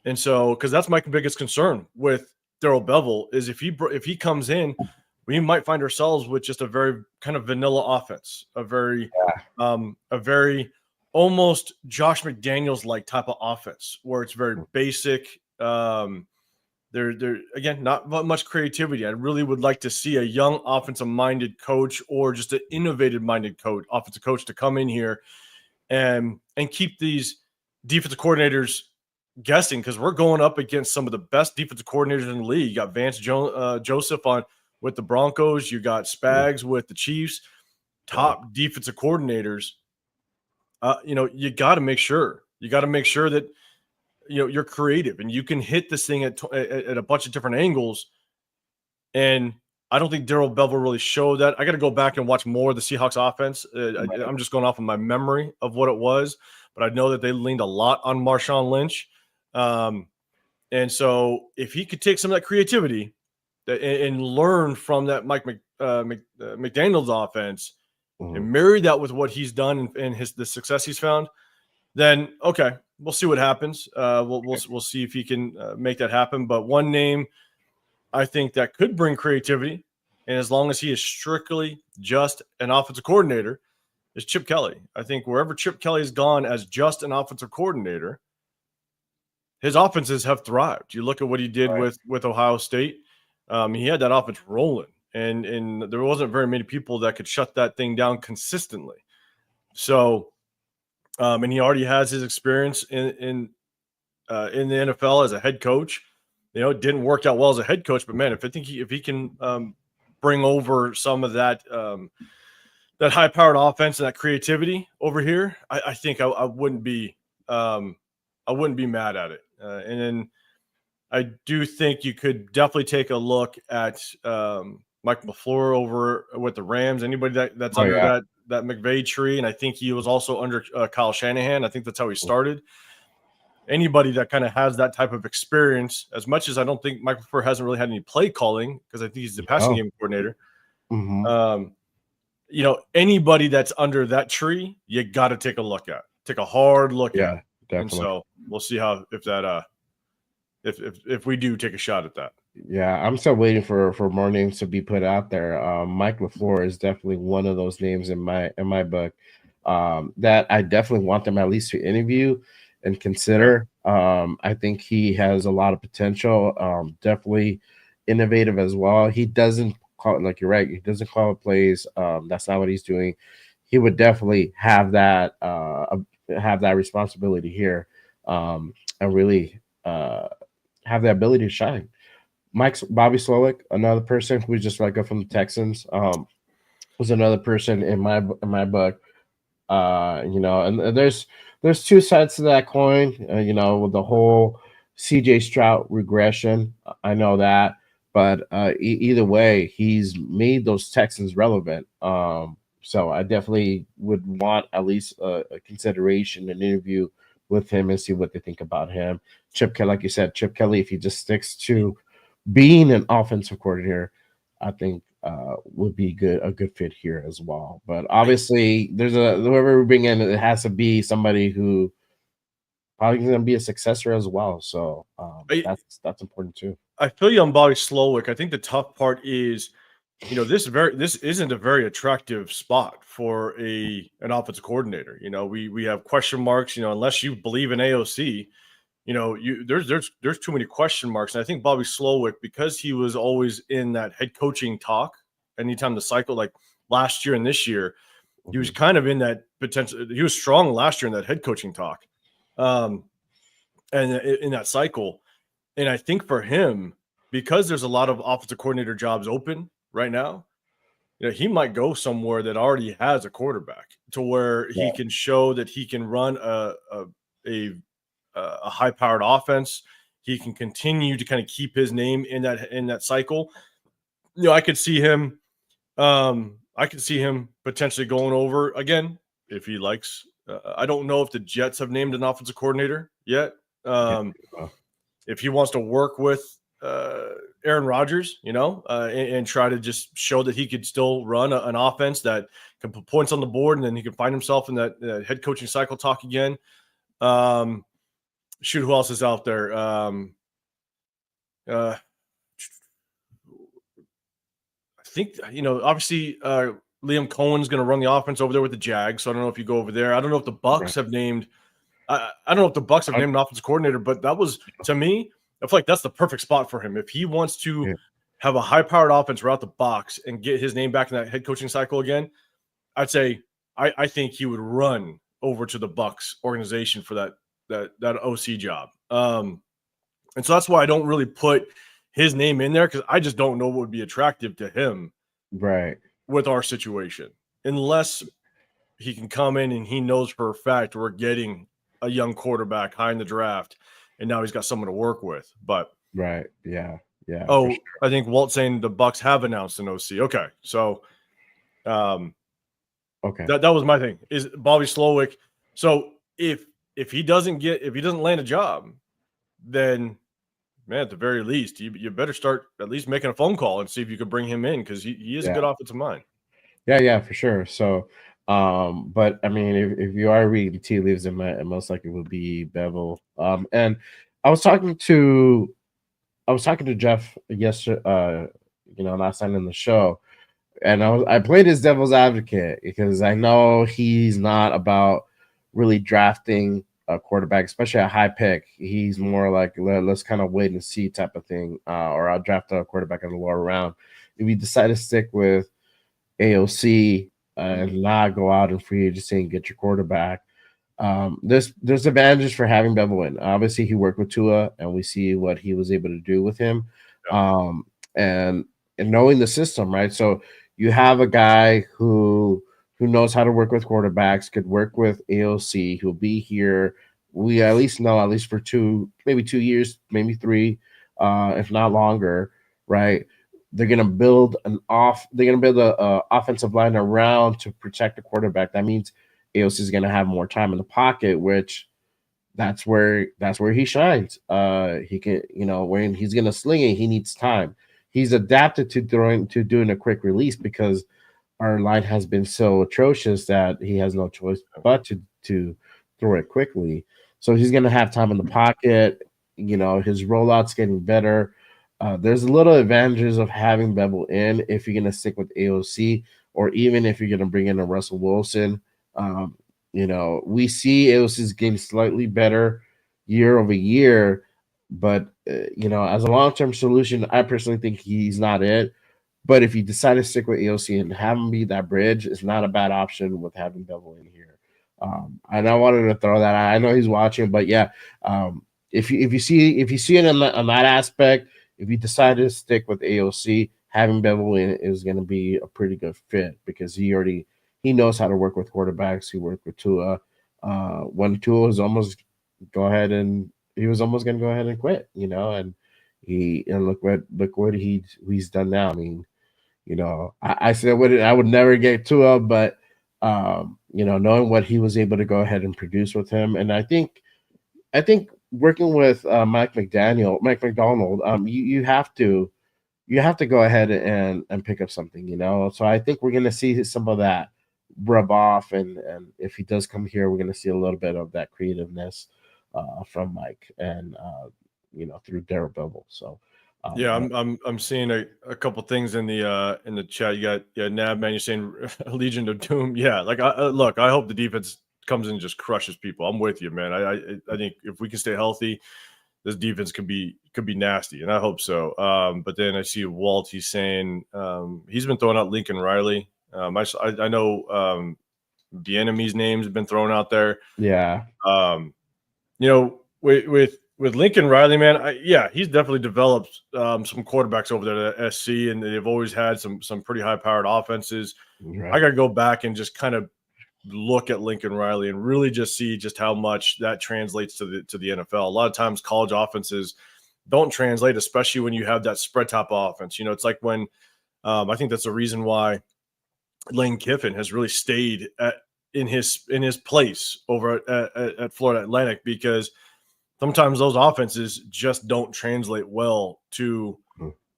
Speaker 4: And so, because that's my biggest concern with Darrell Bevell is if he comes in, we might find ourselves with just a very kind of vanilla offense, a very almost Josh McDaniels like type of offense where it's very basic. There again, not much creativity. I really would like to see a young offensive minded coach or just an innovative minded offensive coach to come in here and keep these defensive coordinators guessing because we're going up against some of the best defensive coordinators in the league. You got Vance Joseph with the Broncos. You got Spags with the Chiefs. Top defensive coordinators. You got to make sure. You got to make sure that you're creative and you can hit this thing at a bunch of different angles. And I don't think Darrell Bevell really showed that. I got to go back and watch more of the Seahawks offense. I'm just going off of my memory of what it was, but I know that they leaned a lot on Marshawn Lynch. And so if he could take some of that creativity and learn from that Mike McDaniel's offense and marry that with what he's done and the success he's found, then okay, we'll see what happens. We'll see if he can make that happen. But one name I think that could bring creativity, and as long as he is strictly just an offensive coordinator, is Chip Kelly. I think wherever Chip Kelly has gone as just an offensive coordinator, his offenses have thrived. You look at what he did with Ohio State. He had that offense rolling, and there wasn't very many people that could shut that thing down consistently. So, and he already has his experience in the NFL as a head coach. It didn't work out well as a head coach, but man, if he can bring over some of that that high-powered offense and that creativity over here, I think I wouldn't be mad at it. And then I do think you could definitely take a look at Mike LaFleur over with the Rams. Anybody that's under that McVay tree, and I think he was also under Kyle Shanahan. I think that's how he started. Anybody that kind of has that type of experience, as much as I don't think Mike LaFleur hasn't really had any play calling because I think he's the passing game coordinator. Anybody that's under that tree, you got to take a hard look at. Definitely. And so we'll see if we do take a shot at that.
Speaker 1: Yeah, I'm still waiting for more names to be put out there. Mike LaFleur is definitely one of those names in my book that I definitely want them at least to interview and consider. I think he has a lot of potential. Definitely innovative as well. He doesn't call it, like you're right, he doesn't call it plays. That's not what he's doing. He would definitely have that responsibility here, and really have the ability to shine. Bobby Slowick, another person who's just like up from the Texans, was another person in my book. And there's two sides to that coin. With the whole CJ Stroud regression, I know that, but either way, he's made those Texans relevant. So I definitely would want at least a consideration, an interview with him and see what they think about him. Chip Kelly, like you said, if he just sticks to being an offensive coordinator, I think would be a good fit here as well. But obviously, whoever we bring in, it has to be somebody who probably going to be a successor as well. So that's important too.
Speaker 4: I feel you on Bobby Slowick. I think the tough part is, this isn't a very attractive spot for an offensive coordinator. We have question marks. Unless you believe in AOC, there's too many question marks. And I think Bobby Slowick, because he was always in that head coaching talk, anytime the cycle, like last year and this year, he was kind of in that potential. He was strong last year in that head coaching talk, and in that cycle. And I think for him, because there's a lot of offensive coordinator jobs open right now, he might go somewhere that already has a quarterback to where he can show that he can run a high-powered offense. He can continue to kind of keep his name in that cycle. I could see him. I could see him potentially going over again if he likes. I don't know if the Jets have named an offensive coordinator yet. If he wants to work with Aaron Rodgers, and try to just show that he could still run an offense that can put points on the board, and then he can find himself in that head coaching cycle talk again. Shoot, who else is out there? I think, obviously Liam Cohen's going to run the offense over there with the Jags. So I don't know if you go over there. I don't know if the Bucks have named. I don't know if the Bucks have named an offensive coordinator, but that was, to me, I feel like that's the perfect spot for him. If he wants to have a high-powered offense right out the box and get his name back in that head coaching cycle again, I'd say I think he would run over to the Bucks organization for that OC job. And so that's why I don't really put his name in there, because I just don't know what would be attractive to him
Speaker 1: Right.
Speaker 4: with our situation, unless he can come in and he knows for a fact we're getting a young quarterback high in the draft, and now he's got someone to work with. But
Speaker 1: Right. Yeah. Yeah. For sure.
Speaker 4: I think Walt's saying the Bucks have announced an OC. Okay, so
Speaker 1: Okay.
Speaker 4: that was my thing, is Bobby Slowick. So if he doesn't land a job, then man, at the very least, you better start at least making a phone call and see if you could bring him in, because he is a good offensive mind.
Speaker 1: Yeah, for sure. So, but I mean, if you are reading tea leaves, it most likely will be Bevell. And I was talking to Jeff yesterday, last time in the show, and I played his devil's advocate because I know he's not about really drafting a quarterback, especially a high pick. He's more like let's kind of wait and see type of thing, or I'll draft a quarterback in the lower round. If you decide to stick with AOC and not go out in free agency and get your quarterback, there's advantages for having Bevell in. Obviously, he worked with Tua, and we see what he was able to do with him, and knowing the system, right? So you have a guy who knows how to work with quarterbacks, could work with AOC, who'll be here. We at least know, at least for 2 years, maybe 3, if not longer, right? They're gonna build a offensive line around to protect the quarterback. That means AOC is gonna have more time in the pocket, which that's where he shines. He can, when he's gonna sling it, he needs time. He's adapted to doing a quick release because our line has been so atrocious that he has no choice but to throw it quickly. So he's gonna have time in the pocket. His rollout's getting better. There's a little advantages of having Bevell in if you're gonna stick with AOC, or even if you're gonna bring in a Russell Wilson. We see AOC's getting slightly better year over year, but as a long-term solution, I personally think he's not it. But if you decide to stick with AOC and have him be that bridge, it's not a bad option with having Bevell in here. And I wanted to throw that out. I know he's watching, but yeah, if you see it on that aspect, if you decide to stick with AOC, having Bevell in is going to be a pretty good fit because he knows how to work with quarterbacks. He worked with Tua. When Tua was almost he was almost going to go ahead and quit, and look what he's done now. I mean, I said I would never get Tua, but knowing what he was able to go ahead and produce with him, and I think working with Mike McDonald, you have to go ahead and pick up something, So I think we're gonna see some of that rub off, and if he does come here, we're gonna see a little bit of that creativeness from Mike and through Darrell Bevell. So
Speaker 4: yeah, I'm seeing a couple things in the chat. You got Nab, man. You're saying Legion of Doom. Yeah, like look, I hope the defense comes in and just crushes people. I'm with you, man. I think if we can stay healthy, this defense could be nasty, and I hope so. But then I see Walt. He's saying he's been throwing out Lincoln Riley. I know the enemy's name's been thrown out there.
Speaker 1: Yeah.
Speaker 4: With Lincoln Riley, man, he's definitely developed some quarterbacks over there at SC, and they've always had some pretty high-powered offenses.
Speaker 1: Right.
Speaker 4: I got to go back and just kind of look at Lincoln Riley and really just see just how much that translates to the NFL. A lot of times college offenses don't translate, especially when you have that spread top offense. It's like when I think that's the reason why Lane Kiffin has really stayed in his place over at Florida Atlantic, because sometimes those offenses just don't translate well to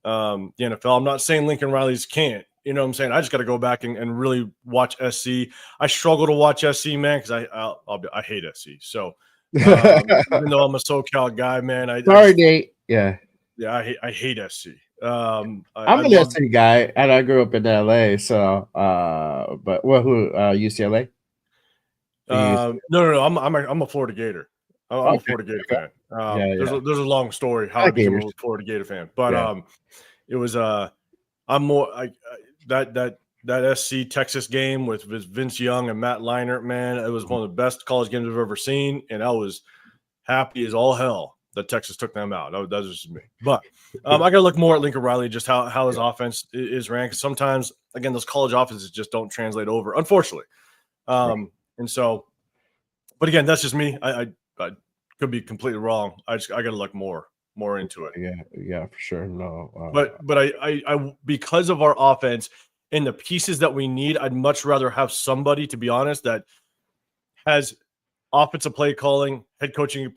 Speaker 4: the NFL. I'm not saying Lincoln Riley's can't. You know what I'm saying? I just got to go back and really watch SC. I struggle to watch SC, man, because I hate SC. So even though I'm a SoCal guy, man,
Speaker 1: Nate. Yeah,
Speaker 4: I hate SC.
Speaker 1: I'm an SC guy, and I grew up in LA. So, but who? UCLA?
Speaker 4: No. I'm a Florida Gator. I'm a Florida Gator fan. There's a long story how I became a Florida Gator fan, but it was I'm more that SC Texas game with Vince Young and Matt Leinart, man, it was one of the best college games I've ever seen, and I was happy as all hell that Texas took them out. That's just me. But I got to look more at Lincoln Riley, just how his offense is ranked. 'Cause sometimes, again, those college offenses just don't translate over, unfortunately. And so, but again, that's just me. I could be completely wrong. I got to look more into it.
Speaker 1: Yeah, for sure. No,
Speaker 4: but I because of our offense and the pieces that we need, I'd much rather have somebody, to be honest, that has offensive play calling, head coaching,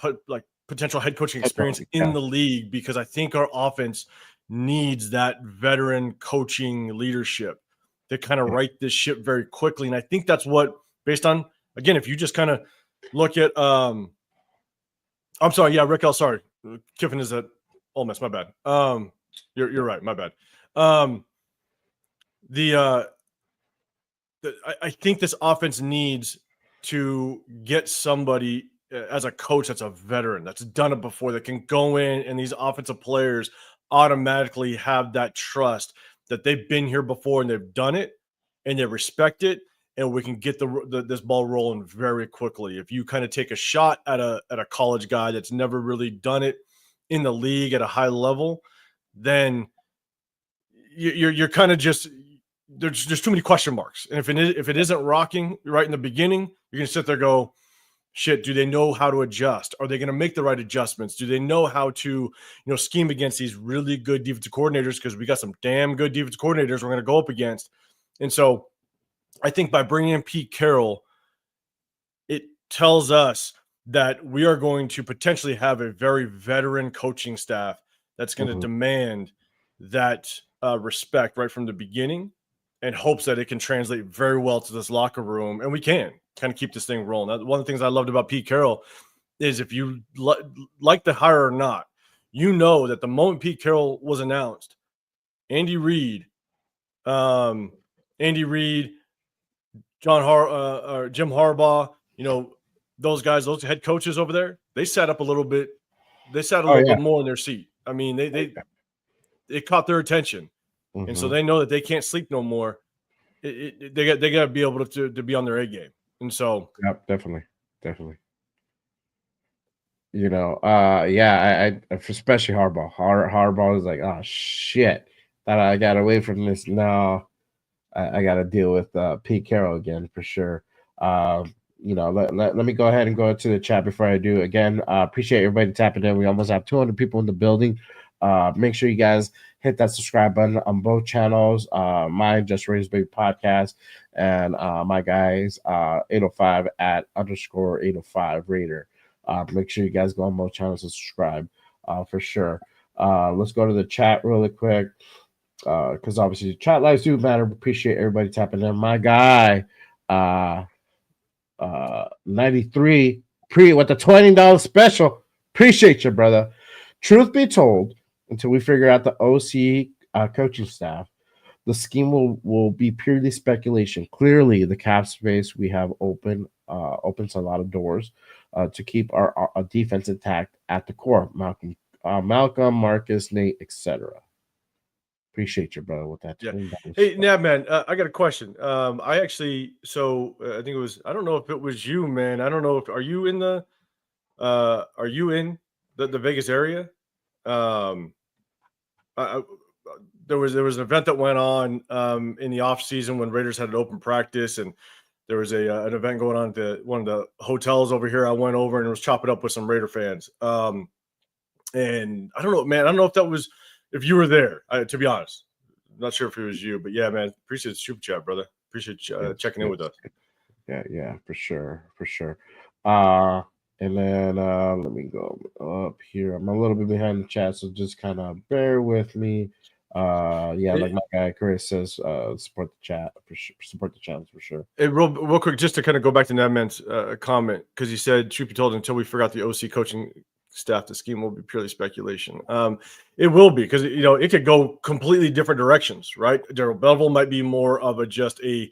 Speaker 4: potential head coaching experience in the league, because I think our offense needs that veteran coaching leadership to kind of right this ship very quickly. And I think that's what, based on, again, if you just kind of look at I'm sorry, yeah, Rick L, sorry. Kiffin is at Ole Miss, my bad. You're right, my bad. I think this offense needs to get somebody as a coach that's a veteran, that's done it before, that can go in, and these offensive players automatically have that trust that they've been here before and they've done it and they respect it, and we can get this ball rolling very quickly. If you kind of take a shot at a college guy that's never really done it in the league at a high level, then you're kind of just there's too many question marks. And if it isn't rocking right in the beginning, you're gonna sit there and go, shit, do they know how to adjust? Are they going to make the right adjustments? Do they know how to, scheme against these really good defensive coordinators? Because we got some damn good defensive coordinators we're going to go up against. And so I think by bringing in Pete Carroll, it tells us that we are going to potentially have a very veteran coaching staff that's going to demand that respect right from the beginning, and hopes that it can translate very well to this locker room. And we can kind of keep this thing rolling. One of the things I loved about Pete Carroll is, if you like the hire or not, that the moment Pete Carroll was announced, Andy Reid, Jim Harbaugh, those guys, those head coaches over there, they sat up a little bit. They sat a little bit more in their seat. I mean, it caught their attention. And so they know that they can't sleep no more. They got to be able to be on their A game. And so,
Speaker 1: definitely. I especially Harbaugh. Harbaugh is like, oh shit, that I got away from this. Now I got to deal with Pete Carroll again for sure. Let me go ahead and go into the chat before I do. Again, appreciate everybody tapping in. We almost have 200 people in the building. Make sure you guys hit that subscribe button on both channels. Mine, Just Raised Big Podcast, and my guys, 805 at _805 Raider. Make sure you guys go on both channels and subscribe for sure. Let's go to the chat really quick, because obviously chat lives do matter. Appreciate everybody tapping in. My guy, 93 with the $20 special. Appreciate you, brother. Truth be told, until we figure out the OC coaching staff, the scheme will be purely speculation. Clearly, the cap space we have opens a lot of doors to keep our defense intact at the core. Malcolm, Marcus, Nate, etc. Appreciate you, brother, with that.
Speaker 4: Yeah. Hey, Nab, man, I got a question. I think it was, I don't know if it was you, man. I don't know if, are you in the Vegas area? There was an event that went on in the off season when Raiders had an open practice, and there was an event going on at one of the hotels over here. I went over and was chopping up with some Raider fans. And I don't know, man. I don't know if you were there. To be honest, I'm not sure if it was you, but yeah, man. Appreciate the super chat, brother. Appreciate you checking in with us.
Speaker 1: Yeah, for sure. And then let me go up here. I'm a little bit behind the chat, so just kind of bear with me. Like my guy Chris says, support the chat for sure. Support the channels for sure.
Speaker 4: Hey, real quick, just to kind of go back to Nedman's comment, because he said, truth be told, until we figure out the OC coaching staff, the scheme will be purely speculation. It will be, because it could go completely different directions, right? Darrell Bevell might be more of again,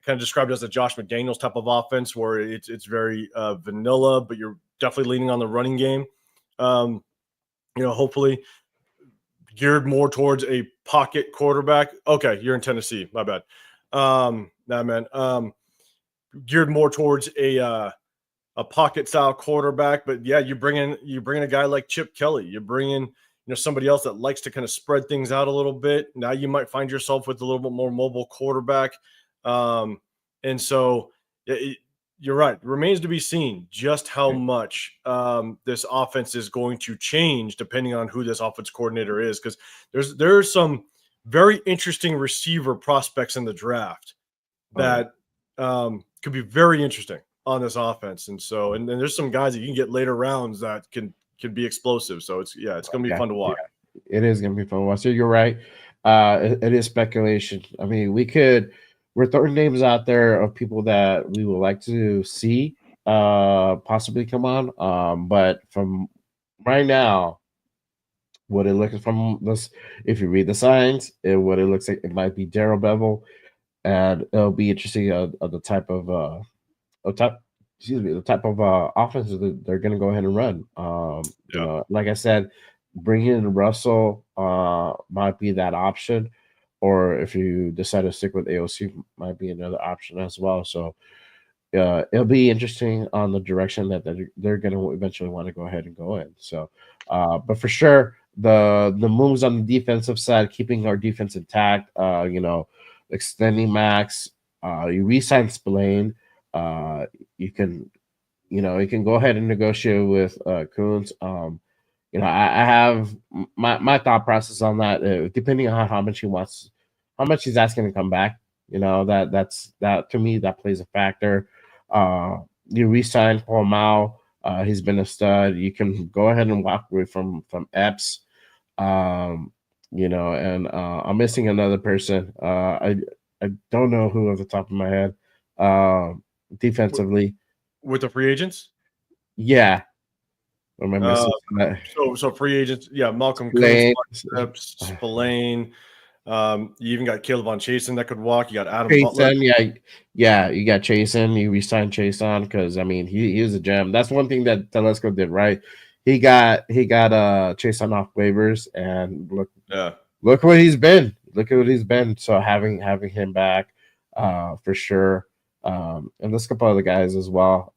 Speaker 4: kind of described as a Josh McDaniels type of offense, where it's very vanilla, but you're definitely leaning on the running game. Hopefully geared more towards a pocket quarterback. Okay, you're in Tennessee. My bad. Geared more towards a a pocket style quarterback, but yeah, you bring in a guy like Chip Kelly. You bring in somebody else that likes to kind of spread things out a little bit. Now you might find yourself with a little bit more mobile quarterback, and so you're right. It remains to be seen just how much this offense is going to change depending on who this offense coordinator is, because there's some very interesting receiver prospects in the draft that could be very interesting on this offense. And so, and then there's some guys that you can get later rounds that can be explosive. So it's going to be fun to watch.
Speaker 1: Yeah. It is going to be fun to watch. So you're right. It is speculation. I mean, we're throwing names out there of people that we would like to see possibly come on. But from right now, what it looks from this, if you read the signs, what it looks like, it might be Darrell Bevell, and it'll be interesting of the type of the type of offense that they're going to go ahead and run. You know, like I said, bringing in Russell might be that option, or if you decide to stick with AOC, might be another option as well. So it'll be interesting on the direction that they're going to eventually want to go ahead and go in. So, but for sure, the moves on the defensive side, keeping our defense intact, you know, extending Max, you re-sign Spillane, you can go ahead and negotiate with Coons. You know, I have my thought process on that, depending on how much he's asking to come back. You know, that to me, that plays a factor. You re-sign Paul Mao. He's been a stud. You can go ahead and walk away from Epps. You know, and I'm missing another person. I don't know who off the top of my head. Defensively.
Speaker 4: With the free agents?
Speaker 1: Yeah. Remember
Speaker 4: so free agents, yeah, Malcolm Coons, Spillane. You even got Caleb Von Chasen that could walk. You got Adam Butler.
Speaker 1: Yeah, you got Chasen. You re-signed Chasen because I mean he was a gem. That's one thing that Telesco did right. He got Chasen off waivers, and look what he's been. Look at what he's been. So having him back, for sure. And there's a couple other guys as well.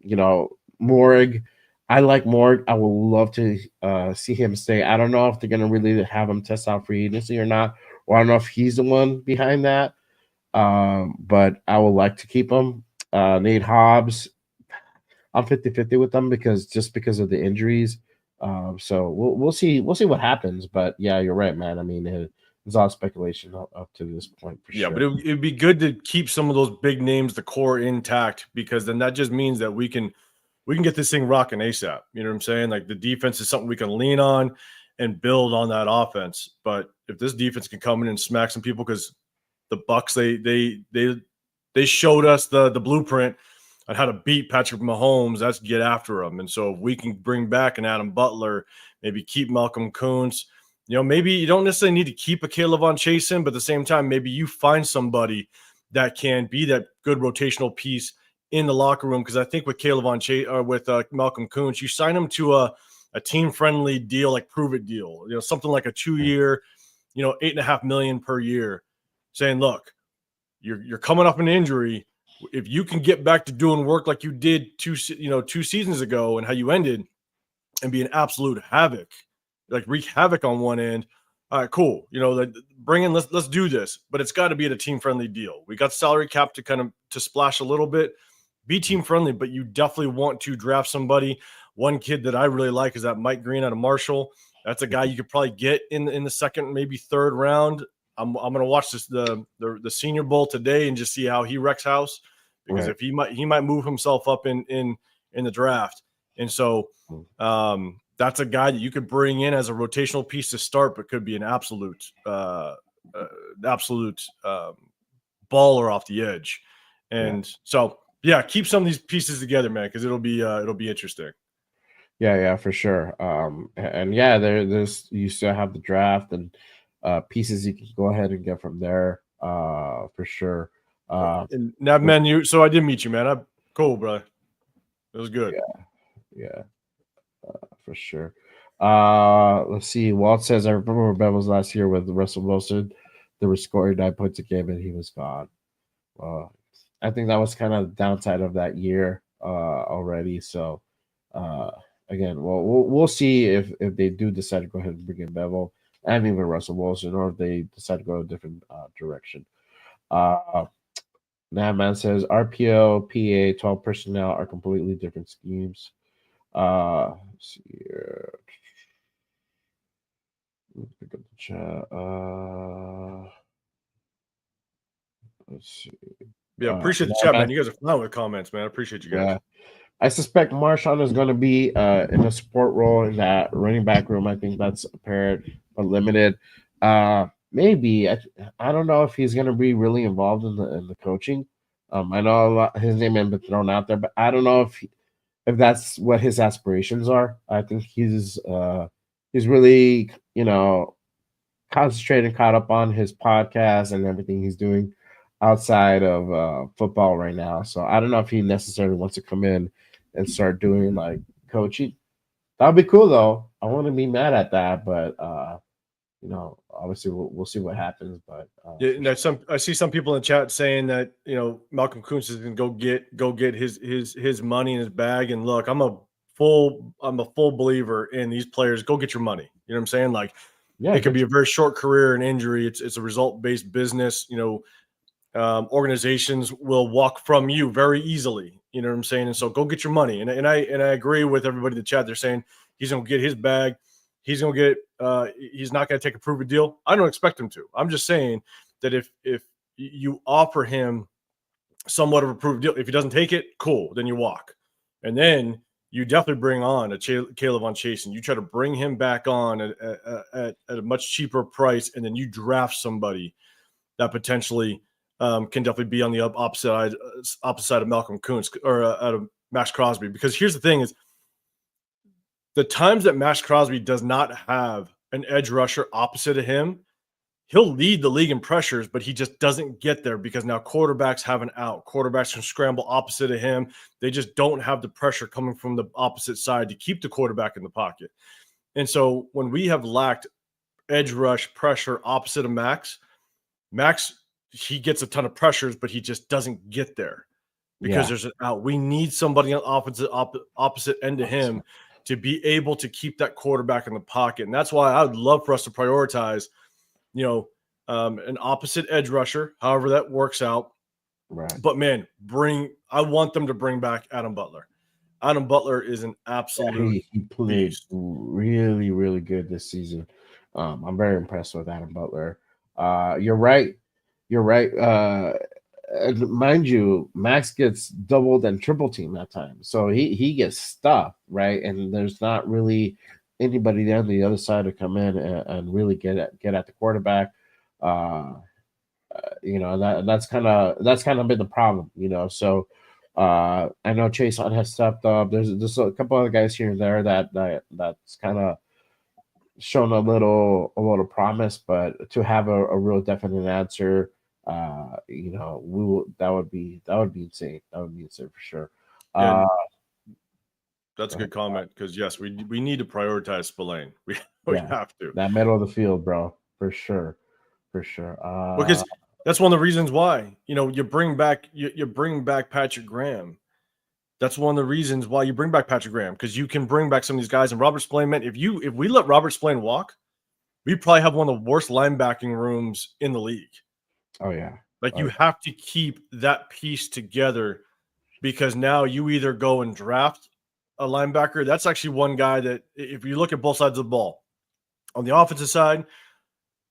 Speaker 1: You know, Morg. I like Morg. I would love to see him stay. I don't know if they're gonna really have him test out free agency or not, or I don't know if he's the one behind that. But I would like to keep him. Nate Hobbs, I'm 50-50 with them because of the injuries. So we'll see what happens. But yeah, you're right, man. I mean, it's all speculation up to this point for sure.
Speaker 4: But it'd be good to keep some of those big names, the core, intact, because then that just means that we can get this thing rocking ASAP. You know what I'm saying? Like the defense is something we can lean on and build on that offense. But if this defense can come in and smack some people, because the Bucks they showed us the blueprint on how to beat Patrick Mahomes. That's get after him. And so if we can bring back an Adam Butler, maybe keep Malcolm Coons, you know, maybe you don't necessarily need to keep a Caleb Von Chasen, but at the same time, maybe you find somebody that can be that good rotational piece in the locker room. Because I think with Caleb Von Chasen or with Malcolm Coons, you sign him to a team-friendly deal, like prove it deal, you know, something like a 2-year, you know, $8.5 million per year, saying, look, you're coming up an injury. If you can get back to doing work like you did 2 seasons ago and how you ended, and be an absolute havoc, like wreak havoc on one end, all right, cool. You know, like bring in, let's do this, but it's got to be at a team-friendly deal. We got salary cap to kind of to splash a little bit, be team-friendly, but you definitely want to draft somebody. One kid that I really like is that Mike Green out of Marshall. That's a guy you could probably get in the second, maybe third round. I'm going to watch the Senior Bowl today and just see how he wrecks house, because if he might move himself up in the draft. And so that's a guy that you could bring in as a rotational piece to start, but could be an absolute baller off the edge. And so, yeah, keep some of these pieces together, man, because it'll be interesting.
Speaker 1: Yeah, for sure. And yeah, there's you still have the draft and pieces you can go ahead and get from there. For sure.
Speaker 4: And now, man, so I did meet you, man. Cool, bro. It was good.
Speaker 1: Yeah. For sure. Let's see. Walt says, I remember Bevell's last year with Russell Wilson. They were scoring 9 points a game and he was gone. I think that was kind of the downside of that year. already. So again, well, we'll see if they do decide to go ahead and bring in Bevell and even Russell Wilson, or if they decide to go a different direction. Man says RPO, PA, 12 personnel are completely different schemes. Let's see here. Let's pick up the chat. Let's see.
Speaker 4: Yeah, appreciate the chat, man. You guys are fine with comments, man. I appreciate you guys.
Speaker 1: Yeah. I suspect Marshawn is going to be in a support role in that running back room. I think that's apparent but limited. Maybe I don't know if he's going to be really involved in the coaching. I know his name has been thrown out there, but I don't know if that's what his aspirations are. I think he's really concentrated, caught up on his podcast and everything he's doing outside of football right now. So I don't know if he necessarily wants to come in and start doing like coaching. That would be cool though. I wouldn't be mad at that, but obviously we'll see what happens. But
Speaker 4: yeah, I see some people in the chat saying that Malcolm Kuntz is going to go get his money in his bag. And look, I'm a full believer in these players. Go get your money. You know what I'm saying? Like, yeah, it could be a very short career and injury. It's a result based business. Organizations will walk from you very easily. You know what I'm saying? And so go get your money. And I agree with everybody in the chat. They're saying he's going to get his bag. He's going to get he's not going to take a prove deal. I don't expect him to. I'm just saying that if you offer him somewhat of a prove deal, if he doesn't take it, cool, then you walk. And then you definitely bring on a Caleb on Chase, and you try to bring him back on at a much cheaper price, and then you draft somebody that potentially can definitely be on the opposite side of Malcolm Kuntz or out of Max Crosby. Because here's the thing is, the times that Max Crosby does not have an edge rusher opposite of him, he'll lead the league in pressures, but he just doesn't get there because now quarterbacks have an out. Quarterbacks can scramble opposite of him. They just don't have the pressure coming from the opposite side to keep the quarterback in the pocket. And so when we have lacked edge rush pressure opposite of Max, he gets a ton of pressures, but he just doesn't get there because there's an out. We need somebody on opposite end of him to be able to keep that quarterback in the pocket. And that's why I would love for us to prioritize an opposite edge rusher, however that works out.
Speaker 1: Right.
Speaker 4: But man, I want them to bring back Adam Butler. Adam Butler is an absolute
Speaker 1: he played
Speaker 4: beast.
Speaker 1: really, really good this season. I'm very impressed with Adam Butler. You're right. Mind you, Max gets doubled and triple teamed at times, so he gets stuffed, right? And there's not really anybody there on the other side to come in and really get at the quarterback. That's kind of been the problem, So I know Chase has stepped up. There's a couple other guys here and there that's kind of shown a little promise, but to have a real definite answer, that would be insane. That would be insane for sure.
Speaker 4: That's a good comment because yes, we need to prioritize Spillane. We have to.
Speaker 1: That middle of the field, bro, for sure.
Speaker 4: Because that's one of the reasons why you bring back Patrick Graham. That's one of the reasons why you bring back Patrick Graham, because you can bring back some of these guys. And Robert Spillane, man, if we let Robert Spillane walk, we probably have one of the worst linebacking rooms in the league.
Speaker 1: Oh yeah,
Speaker 4: you have to keep that piece together, because now you either go and draft a linebacker. That's actually one guy that, if you look at both sides of the ball, on the offensive side,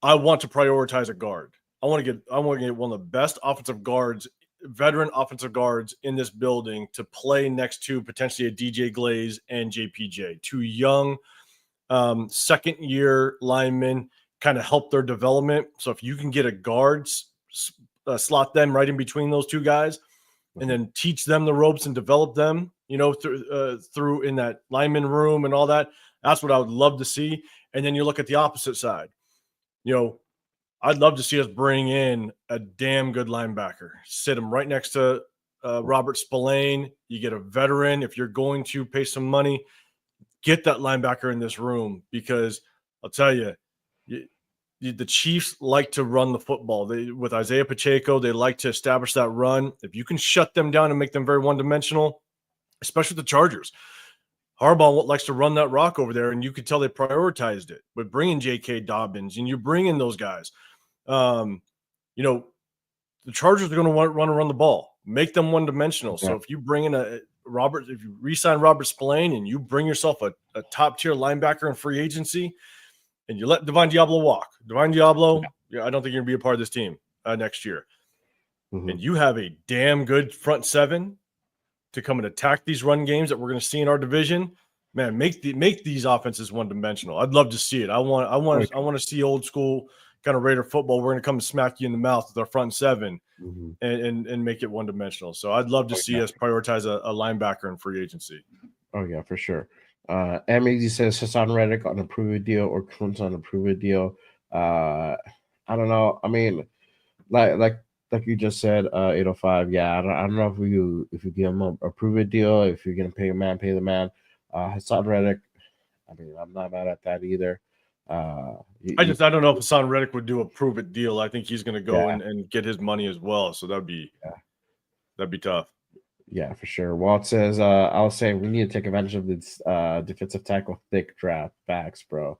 Speaker 4: I want to prioritize a guard. I want to get one of the best offensive guards, veteran offensive guards in this building, to play next to potentially a DJ Glaze and JPJ, two young second-year linemen, kind of help their development. So if you can get a guard, slot them right in between those two guys, and then teach them the ropes and develop them, through in that lineman room and all that. That's what I would love to see. And then you look at the opposite side. I'd love to see us bring in a damn good linebacker, sit him right next to Robert Spillane. You get a veteran. If you're going to pay some money, get that linebacker in this room, because I'll tell you, the Chiefs like to run the football. With Isaiah Pacheco, they like to establish that run. If you can shut them down and make them very one-dimensional, especially the Chargers. Harbaugh likes to run that rock over there, and you could tell they prioritized it with bringing J.K. Dobbins, and you bring in those guys. The Chargers are going to want to run the ball, make them one-dimensional.
Speaker 1: Yeah.
Speaker 4: So if you bring in if you re-sign Robert Spillane and you bring yourself a top-tier linebacker in free agency, and you let Divine Diablo walk, I don't think you're going to be a part of this team next year.
Speaker 1: Mm-hmm.
Speaker 4: And you have a damn good front seven to come and attack these run games that we're going to see in our division. Man, make these offenses one-dimensional. I'd love to see it. I want to see old school kind of Raider football. We're going to come and smack you in the mouth with our front seven and make it one-dimensional. So I'd love to see us prioritize a linebacker in free agency.
Speaker 1: Oh yeah, for sure. Amazing says Hassan Reddick on a prove-it deal or Kuntz on a prove-it deal. I don't know. I mean, like you just said, 805. Yeah, I don't know if you give him a prove-it deal, if you're gonna pay the man. Hassan Reddick. I mean, I'm not mad at that either.
Speaker 4: I don't know if Hassan Reddick would do a prove-it deal. I think he's going to go and get his money as well. So that'd be tough.
Speaker 1: Yeah, for sure. Walt says, I'll say we need to take advantage of this defensive tackle thick draft. Facts, bro.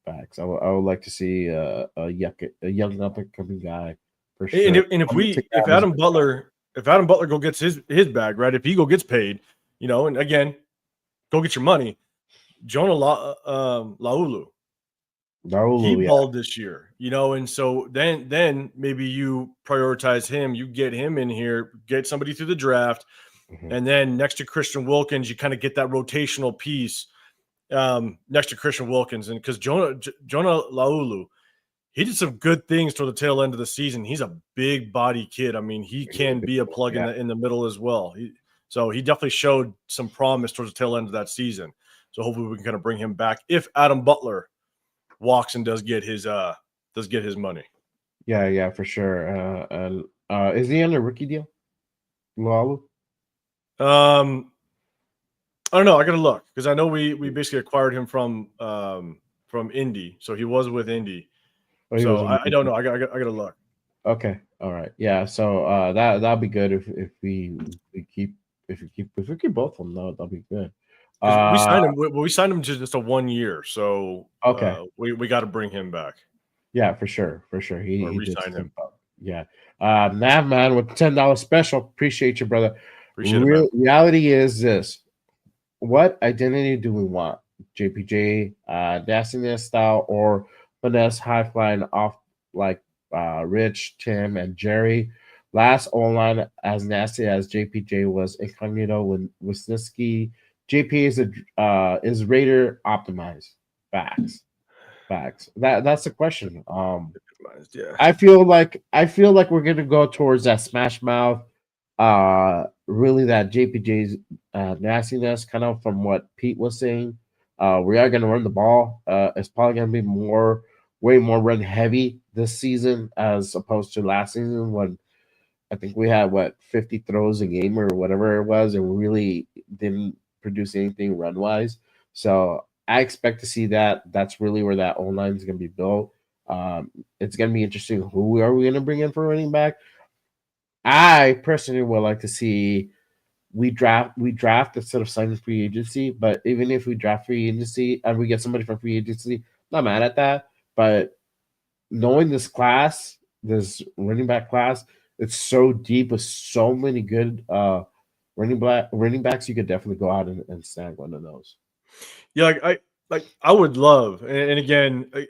Speaker 1: Facts. I would like to see a young up and coming guy for sure.
Speaker 4: And if Adam Butler go gets his bag, right? If he go gets paid, and again, go get your money. Jonah Laulu. He balled this year, and so then maybe you prioritize him, you get him in here, get somebody through the draft, and then next to Christian Wilkins, you kind of get that rotational piece next to Christian Wilkins, and because Jonah Laulu, he did some good things toward the tail end of the season. He's a big body kid. I mean, he can be a plug in the middle as well. So he definitely showed some promise towards the tail end of that season. So hopefully we can kind of bring him back if Adam Butler walks and does get his money.
Speaker 1: Yeah, for sure. And is he on a rookie deal? Laulu?
Speaker 4: I don't know. I gotta look because I know we basically acquired him from Indy, so he was with Indy. So I don't know. I gotta look.
Speaker 1: Okay, all right. Yeah, so that'll be good if we keep both of them. That'll be good.
Speaker 4: We signed him. We signed him to just a 1 year, so
Speaker 1: okay.
Speaker 4: We got to bring him back.
Speaker 1: Yeah, for sure. He
Speaker 4: re-signed him.
Speaker 1: Yeah, Nav man with $10 special. Appreciate you, brother.
Speaker 4: Appreciate it.
Speaker 1: Reality is this: what identity do we want? JPJ, nastiness style, or finesse high flying off like Rich, Tim, and Jerry? Last online as nasty as JPJ was incognito when Wisniewski. JP is Raider optimized. Facts. That's the question.
Speaker 4: Yeah.
Speaker 1: I feel like we're gonna go towards that smash mouth. Really that JPJ's nastiness, kind of from what Pete was saying. We are gonna run the ball. It's probably gonna be way more run heavy this season as opposed to last season when I think we had 50 throws a game or whatever it was, and we really didn't produce anything run wise. So I expect to see that. That's really where that O-line is going to be built. It's going to be interesting. Who are we going to bring in for running back? I personally would like to see we draft instead of signing free agency. But even if we draft free agency and we get somebody from free agency, not mad at that. But knowing this class, this running back class, it's so deep with so many good running backs. You could definitely go out and snag one of those.
Speaker 4: Yeah, I would love, and again, it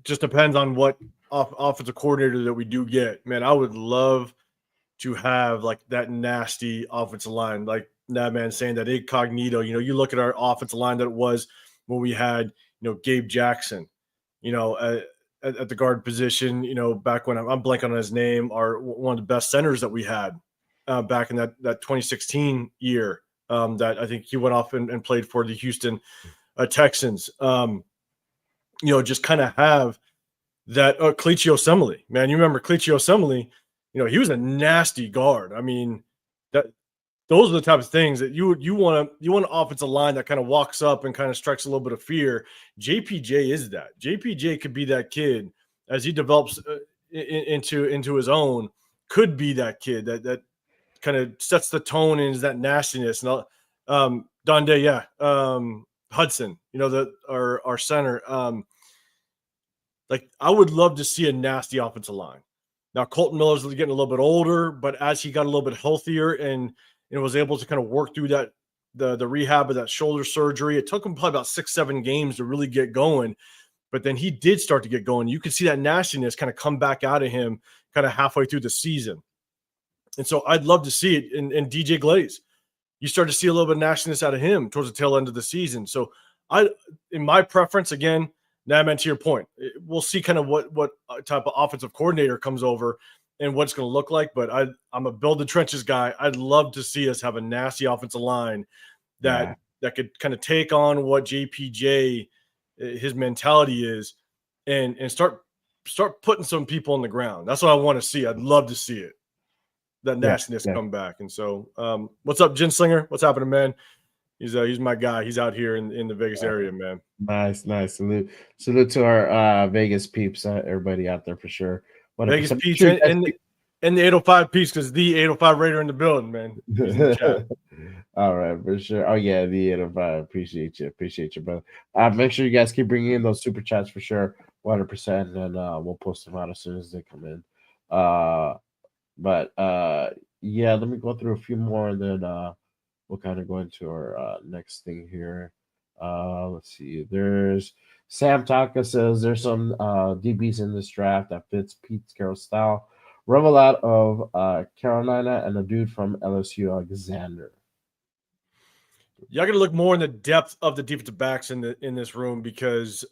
Speaker 4: just depends on what offensive coordinator that we do get. Man, I would love to have like that nasty offensive line, like that man saying that incognito. You look at our offensive line that it was when we had Gabe Jackson, at the guard position, back when I'm blanking on his name, are one of the best centers that we had back in that 2016 year. That I think he went off and played for the Houston Texans. Just kind of have that Clichy Osemele, man. You remember Clichy Osemele? He was a nasty guard. I mean, those are the types of things that you want an offensive line that kind of walks up and kind of strikes a little bit of fear. JPJ is that. JPJ could be that kid as he develops into his own. Could be that kid that kind of sets the tone and is that nastiness. And Donde, yeah. Hudson, our center. Like I would love to see a nasty offensive line. Now Colton Miller's getting a little bit older, but as he got a little bit healthier and was able to kind of work through that the rehab of that shoulder surgery, it took him probably about 6-7 games to really get going. But then he did start to get going. You could see that nastiness kind of come back out of him kind of halfway through the season. And so I'd love to see it in DJ Glaze. You start to see a little bit of nastiness out of him towards the tail end of the season. So in my preference, again, now I meant to your point, we'll see kind of what type of offensive coordinator comes over and what it's going to look like. But I'm a build the trenches guy. I'd love to see us have a nasty offensive line that could kind of take on what JPJ, his mentality is, and start putting some people on the ground. That's what I want to see. I'd love to see it. That nastiness come back. And so what's up, Ginslinger? What's happening, man? He's my guy. He's out here in the Vegas area, man.
Speaker 1: Nice. Salute to our Vegas peeps, everybody out there for sure.
Speaker 4: Vegas peeps and the 805 peeps, because the 805 Raider in the building, man. He's in the chat.
Speaker 1: All right, for sure. Oh yeah, the 805. Appreciate you, brother. Make sure you guys keep bringing in those super chats for sure, 100%, and we'll post them out as soon as they come in. But yeah, let me go through a few more, and then we'll kind of go into our next thing here. Let's see. There's Sam Taka says there's some DBs in this draft that fits Pete Carroll's style. Rebel out of Carolina and a dude from LSU, Alexander.
Speaker 4: Y'all got to look more in the depth of the defensive backs in this room, because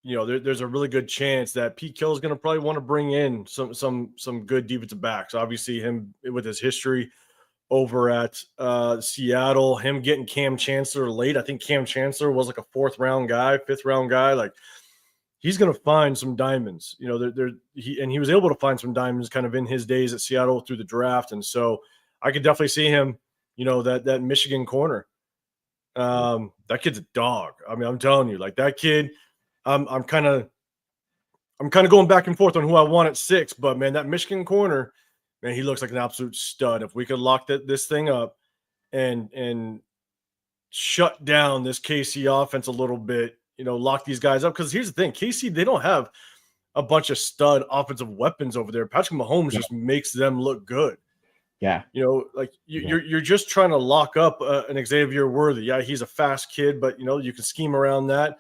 Speaker 4: there's a really good chance that Pete Carroll is going to probably want to bring in some good defensive backs. Obviously, him with his history over at Seattle, him getting Cam Chancellor late. I think Cam Chancellor was like a 4th round guy, 5th round guy. Like, he's going to find some diamonds. He was able to find some diamonds kind of in his days at Seattle through the draft. And so I could definitely see him, that Michigan corner. That kid's a dog. I mean, I'm telling you, like, that kid, I'm kind of going back and forth on who I want at 6, but man, that Michigan corner, man, he looks like an absolute stud. If we could lock this thing up and shut down this KC offense a little bit, lock these guys up. Because here's the thing, KC, they don't have a bunch of stud offensive weapons over there. Patrick Mahomes just makes them look good.
Speaker 1: Yeah.
Speaker 4: You're just trying to lock up an Xavier Worthy. Yeah, he's a fast kid, but you can scheme around that.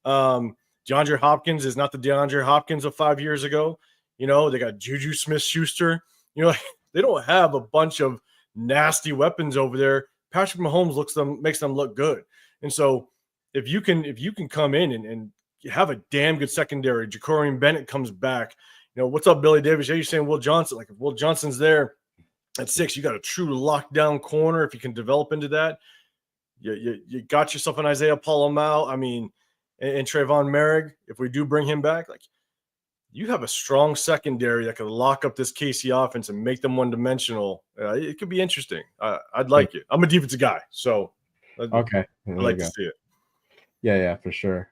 Speaker 4: DeAndre Hopkins is not the DeAndre Hopkins of 5 years ago. They got Juju Smith-Schuster. They don't have a bunch of nasty weapons over there. Patrick Mahomes makes them look good. And so if you can come in and have a damn good secondary, Jacorian Bennett comes back. What's up, Billy Davis? Yeah, you're saying Will Johnson. Like, if Will Johnson's there at 6, you got a true lockdown corner. If you can develop into that, you got yourself an Isaiah Palomau. I mean, and Trayvon Merrick, if we do bring him back, like, you have a strong secondary that could lock up this KC offense and make them one-dimensional. It could be interesting. I'd like it. I'm a defensive guy, so
Speaker 1: okay,
Speaker 4: I'd like to see it.
Speaker 1: Yeah, for sure.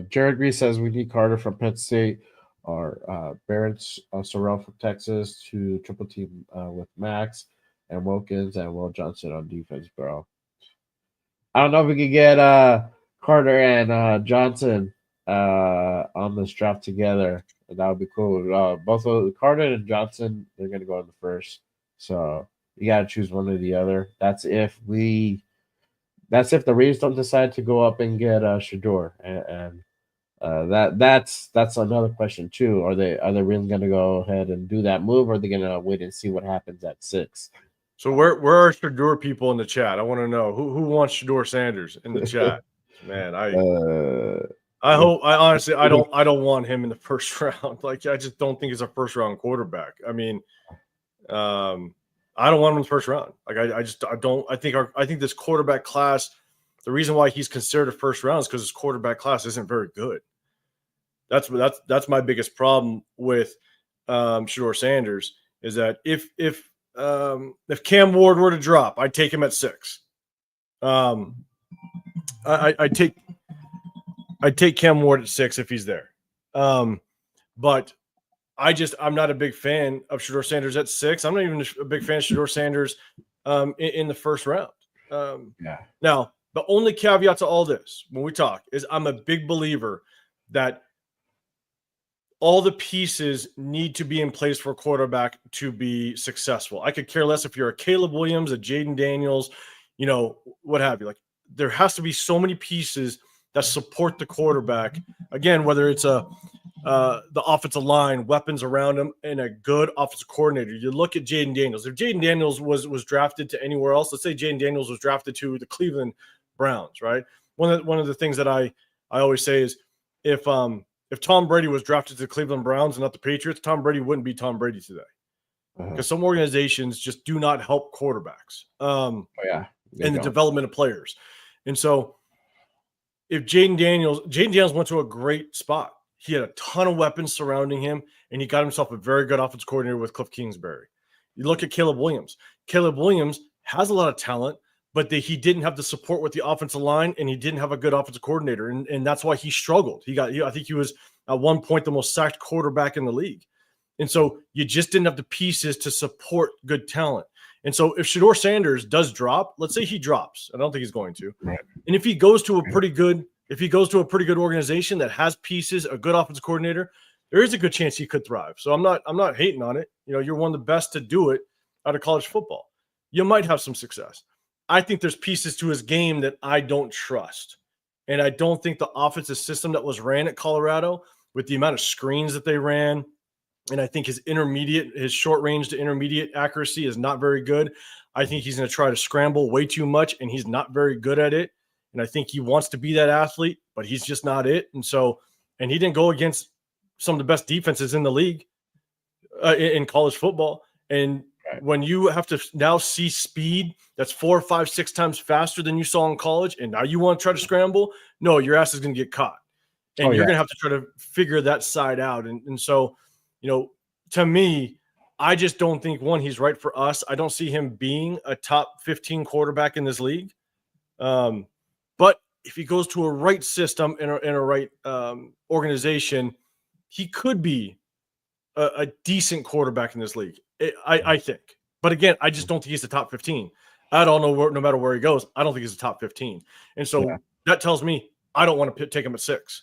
Speaker 1: Jared Gree says we need Carter from Penn State or Barrett Sorrell from Texas to triple team with Max and Wilkins and Will Johnson on defense, bro. I don't know if we could get Carter and Johnson on this draft together. That would be cool. Both of Carter and Johnson, they're going to go in the first. So you got to choose one or the other. That's if the Rays don't decide to go up and get Shador, and that's another question too. Are they really going to go ahead and do that move, or are they going to wait and see what happens at 6?
Speaker 4: So where are Shador people in the chat? I want to know who wants Shador Sanders in the chat. Man, I honestly don't want him in the first round. Like, I just don't think he's a first round quarterback. I mean, I don't want him in the first round. Like, I think this quarterback class, the reason why he's considered a first round is because his quarterback class isn't very good. That's my biggest problem with Shador Sanders, is that if Cam Ward were to drop, I'd take him at 6. I'd take Cam Ward at 6 if he's there. But I'm not a big fan of Shador Sanders at 6. I'm not even a big fan of Shador Sanders in the first round.
Speaker 1: Yeah.
Speaker 4: Now, the only caveat to all this when we talk is I'm a big believer that all the pieces need to be in place for a quarterback to be successful. I could care less if you're a Caleb Williams, a Jaden Daniels, what have you. Like, there has to be so many pieces that support the quarterback. Again, whether it's the offensive line, weapons around him, and a good offensive coordinator. You look at Jaden Daniels. If Jaden Daniels was drafted to anywhere else, let's say Jaden Daniels was drafted to the Cleveland Browns, right? One of the things that I always say is if Tom Brady was drafted to the Cleveland Browns and not the Patriots, Tom Brady wouldn't be Tom Brady today. Because some organizations just do not help quarterbacks and the development of players. And so if Jaden Daniels went to a great spot. He had a ton of weapons surrounding him, and he got himself a very good offensive coordinator with Cliff Kingsbury. You look at Caleb Williams. Caleb Williams has a lot of talent, but he didn't have the support with the offensive line, and he didn't have a good offensive coordinator, and that's why he struggled. I think he was at one point the most sacked quarterback in the league. And so you just didn't have the pieces to support good talent. And so if Shedeur Sanders does drop, let's say he drops. I don't think he's going to.
Speaker 1: Right.
Speaker 4: And if he goes to a pretty good organization that has pieces, a good offensive coordinator, there is a good chance he could thrive. So I'm not hating on it. You're one of the best to do it out of college football. You might have some success. I think there's pieces to his game that I don't trust. And I don't think the offensive system that was ran at Colorado with the amount of screens that they ran, and I think his short range to intermediate accuracy is not very good. I think he's going to try to scramble way too much, and he's not very good at it. And I think he wants to be that athlete, but he's just not it. And he didn't go against some of the best defenses in the league in college football. And when you have to now see speed that's 4, 5, 6 times faster than you saw in college, and now you want to try to scramble, no, your ass is going to get caught. And you're going to have to try to figure that side out. And so, to me, I just don't think, one, he's right for us. I don't see him being a top 15 quarterback in this league. But if he goes to a right system and a right organization, he could be a decent quarterback in this league, I think. But again, I just don't think he's the top 15. I don't know no matter where he goes, I don't think he's the top 15. And so that tells me I don't want to take him at 6.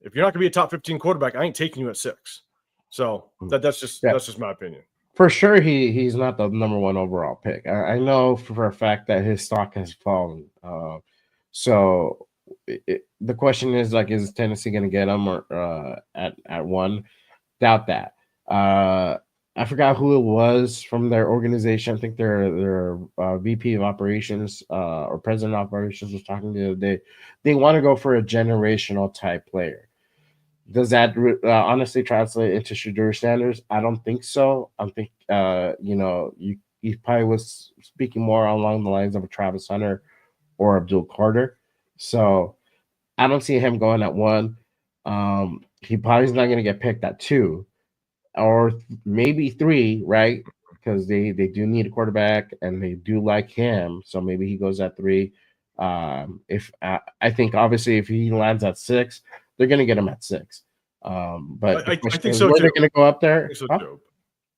Speaker 4: If you're not going to be a top 15 quarterback, I ain't taking you at 6. So that's just my opinion.
Speaker 1: For sure, he's not the number 1 overall pick. I know for a fact that his stock has fallen. So the question is, like, is Tennessee going to get him or at 1? Doubt that. I forgot who it was from their organization. I think their VP of operations or president of operations was talking the other day. They want to go for a generational type player. Does that honestly translate into Shedeur Sanders? I don't think so. I think he probably was speaking more along the lines of a Travis Hunter or Abdul Carter. So I don't see him going at 1. He probably is not going to get picked at 2 or maybe 3, right? Because they do need a quarterback and they do like him. So maybe he goes at 3. If I think obviously if he lands at 6, they're going to get him at 6. But
Speaker 4: I think so too.
Speaker 1: They're going to go up there.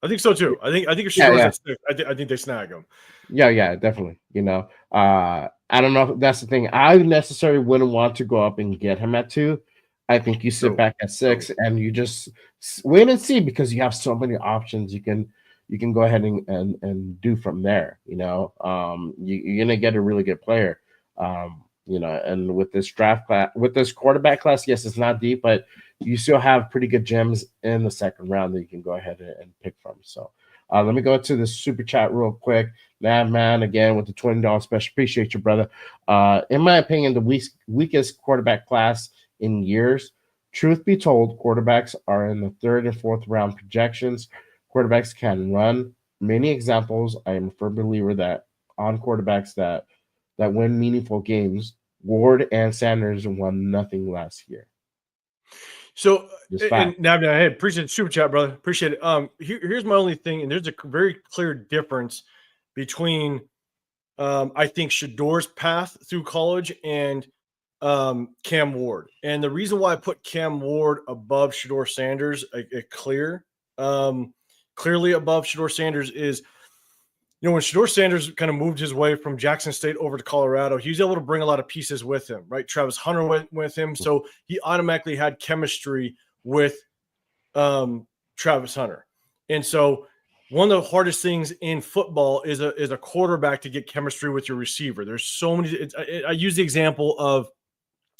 Speaker 4: I think so too. I think if Shedeur at 6, I think they snag him.
Speaker 1: Yeah, definitely. I don't know if that's the thing. I necessarily wouldn't want to go up and get him at 2. I think you sit back at 6 and you just wait and see, because you have so many options you can go ahead and do from there. You're gonna get a really good player. And with this draft class, with this quarterback class, yes, it's not deep, but you still have pretty good gems in the second round that you can go ahead and pick from. So let me go to the super chat real quick. Man, again, with the $20 special. Appreciate you, brother. In my opinion, the weakest quarterback class in years. Truth be told, quarterbacks are in the 3rd and 4th round projections. Quarterbacks can run. Many examples. I am a firm believer that on quarterbacks that win meaningful games. Ward and Sanders won nothing last year.
Speaker 4: So, and hey, appreciate the super chat, brother. Appreciate it. Here's my only thing, and there's a very clear difference between I think Shedeur's path through college and Cam Ward. And the reason why I put Cam Ward above Shedeur Sanders, clearly above Shedeur Sanders, is when Shedeur Sanders kind of moved his way from Jackson State over to Colorado, he was able to bring a lot of pieces with him, right? Travis Hunter went with him, so he automatically had chemistry with Travis Hunter. And so one of the hardest things in football is a quarterback to get chemistry with your receiver. There's so many. I use the example of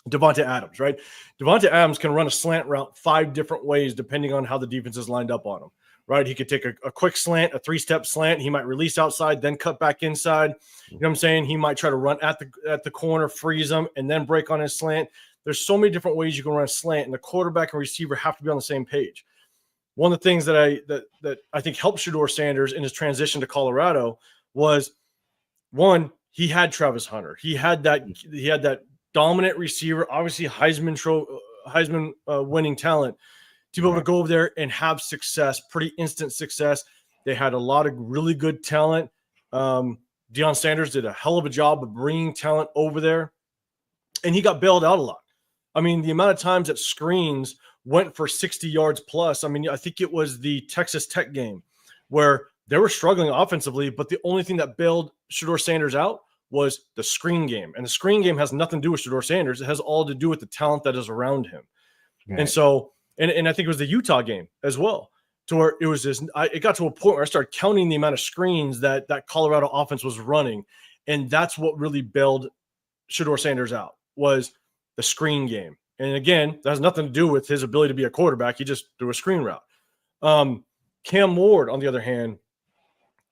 Speaker 4: Devonta Adams, right? Devonta Adams can run a slant route 5 different ways depending on how the defense is lined up on him, right? He could take a quick slant, a 3-step slant. He might release outside, then cut back inside. You know what I'm saying? He might try to run at the corner, freeze him, and then break on his slant. There's so many different ways you can run a slant, and the quarterback and receiver have to be on the same page. One of the things that I think helped Shedeur Sanders in his transition to Colorado was, one, he had Travis Hunter. He had that dominant receiver, obviously Heisman winning talent, to be able to go over there and have success, pretty instant success. They had a lot of really good talent. Deion Sanders did a hell of a job of bringing talent over there, and he got bailed out a lot. I mean, the amount of times that screens went for 60 yards plus. I mean, I think it was the Texas Tech game where they were struggling offensively, but the only thing that bailed Shedeur Sanders out was the screen game. And the screen game has nothing to do with Shedeur Sanders. It has all to do with the talent that is around him. Right. And so, and I think it was the Utah game as well, to where it was it got to a point where I started counting the amount of screens that Colorado offense was running. And that's what really bailed Shedeur Sanders out, was the screen game. And again, that has nothing to do with his ability to be a quarterback. He just threw a screen route. Cam Ward, on the other hand,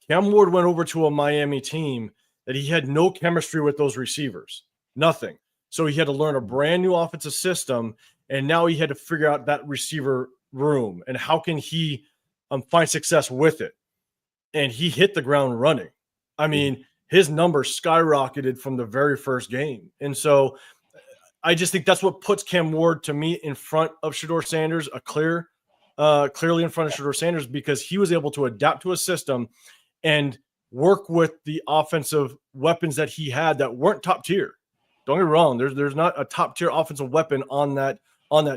Speaker 4: Cam Ward went over to a Miami team that he had no chemistry with those receivers, nothing. So he had to learn a brand new offensive system, and now he had to figure out that receiver room and how can he find success with it. And he hit the ground running. I mean, his numbers skyrocketed from the very first game. And so I just think that's what puts Cam Ward, to me, in front of Shedeur Sanders, clearly in front of Shedeur Sanders, because he was able to adapt to a system and work with the offensive weapons that he had that weren't top tier. Don't get me wrong. There's not a top tier offensive weapon on that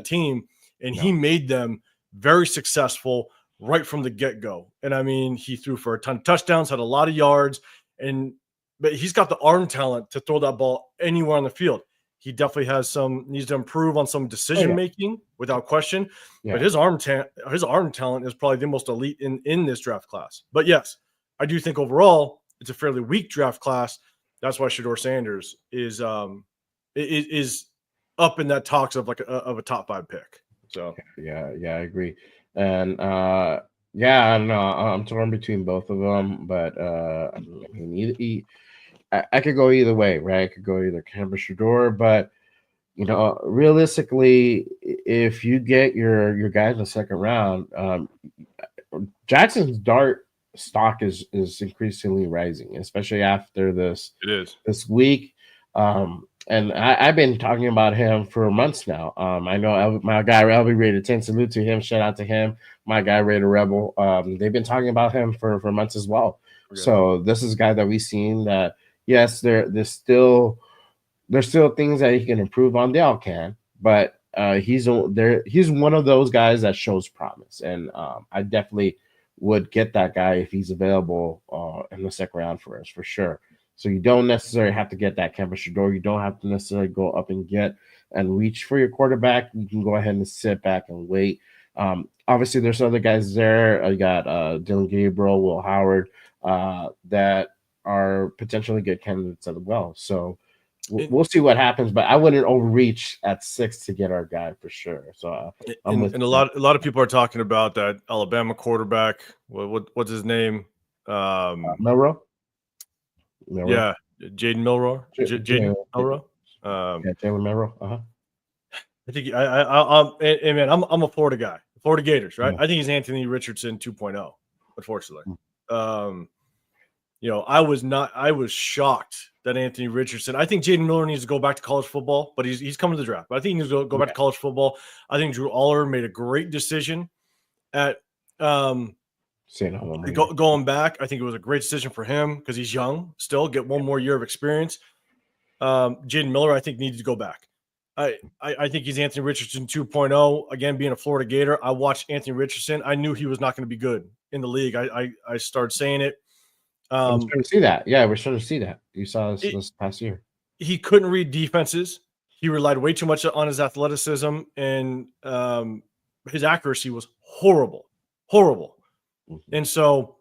Speaker 4: team, and he made them very successful right from the get-go. And I mean, he threw for a ton of touchdowns, had a lot of yards, but he's got the arm talent to throw that ball anywhere on the field. He definitely needs to improve on some decision making, without question. Yeah. But his arm talent is probably the most elite in this draft class. But yes, I do think overall it's a fairly weak draft class. That's why Shedeur Sanders is up in that talks of a top 5 pick. So
Speaker 1: yeah, I agree. And I'm torn between both of them, but I mean, I could go either way, right? I could go either Cam or Shedeur, but realistically, if you get your guys in the second round, Jackson's dart stock is increasingly rising, especially after this week. And I've been talking about him for months now. I know my guy LB Rated 10, salute to him, shout out to him. My guy Rated Rebel. They've been talking about him for months as well. Okay. So this is a guy that we've seen that, yes, there's still things that he can improve on. They all can, but he's one of those guys that shows promise, and I definitely would get that guy if he's available in the second round for us, for sure. So you don't necessarily have to get that Cam Shedeur. You don't have to necessarily go up and get and reach for your quarterback. You can go ahead and sit back and wait. Obviously, there's other guys there. You got Dylan Gabriel, Will Howard, that are potentially good candidates as well. So we'll see what happens, but I wouldn't overreach at 6 to get our guy for sure. So
Speaker 4: a lot of people are talking about that Alabama quarterback. What's his name?
Speaker 1: Milroe.
Speaker 4: Yeah, Jaden Milroe. Jaden Milroe.
Speaker 1: Jalen Milroe.
Speaker 4: I think man, I'm a Florida guy. Florida Gators, right? I think he's Anthony Richardson 2.0. Unfortunately, I was shocked that Anthony Richardson. I think Jaden Miller needs to go back to college football, but he's coming to the draft. But I think he needs to go back to college football. I think Drew Aller made a great decision at going back. I think it was a great decision for him because he's young, still get one more year of experience. Jaden Miller, I think, needs to go back. I think he's Anthony Richardson 2.0. Again, being a Florida Gator, I watched Anthony Richardson. I knew he was not going to be good in the league. I started saying it
Speaker 1: I'm starting to see that. Yeah, we're starting to see that. You saw this past year.
Speaker 4: He couldn't read defenses. He relied way too much on his athleticism, and his accuracy was horrible.
Speaker 1: Mhm.
Speaker 4: And so,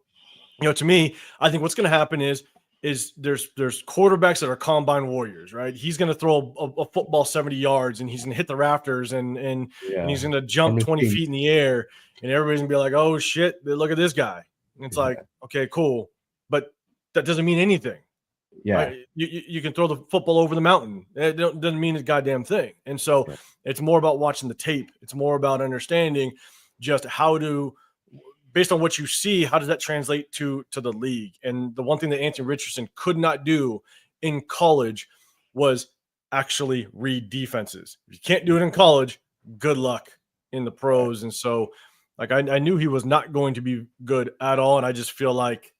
Speaker 4: to me, I think what's going to happen is there's quarterbacks that are combine warriors, right? He's going to throw a football 70 yards, and he's going to hit the rafters, and he's going to jump 20 feet in the air, and everybody's going to be like, oh shit, look at this guy. And it's like, okay, cool, but that doesn't mean anything.
Speaker 1: Yeah.
Speaker 4: Right? You can throw the football over the mountain. It doesn't mean a goddamn thing. And so it's more about watching the tape. It's more about understanding just based on what you see, how does that translate to the league? And the one thing that Anthony Richardson could not do in college was actually read defenses. If you can't do it in college, good luck in the pros. And so, like, I knew he was not going to be good at all. And I just feel like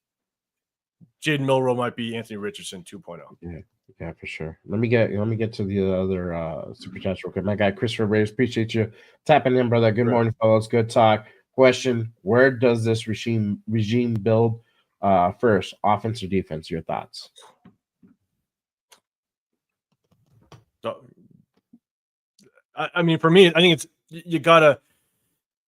Speaker 4: Jaden Milroe might be Anthony Richardson 2.0.
Speaker 1: Yeah, for sure. Let me get to the other super chats real quick. My guy Christopher Raves, appreciate you tapping in, brother. Good morning, fellas. Good talk. Question: where does this regime build first, offense or defense? Your thoughts?
Speaker 4: I mean, for me, I think it's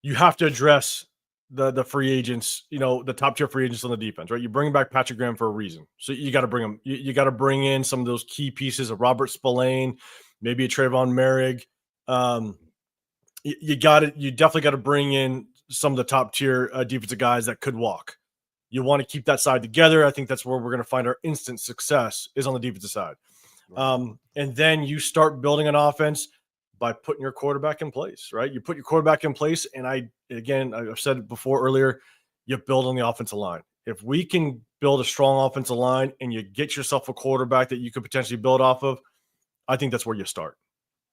Speaker 4: you have to address the free agents, the top tier free agents on the defense, right? You bring back Patrick Graham for a reason. So you got to bring him. You got to bring in some of those key pieces of Robert Spillane, maybe a Trayvon Merrick. You definitely got to bring in some of the top tier defensive guys that could walk. You want to keep that side together. I think that's where we're going to find our instant success is on the defensive side. And then you start building an offense by putting your quarterback in place, right? You put your quarterback in place, and I've said it before earlier, you build on the offensive line. If we can build a strong offensive line and you get yourself a quarterback that you could potentially build off of, I think that's where you start.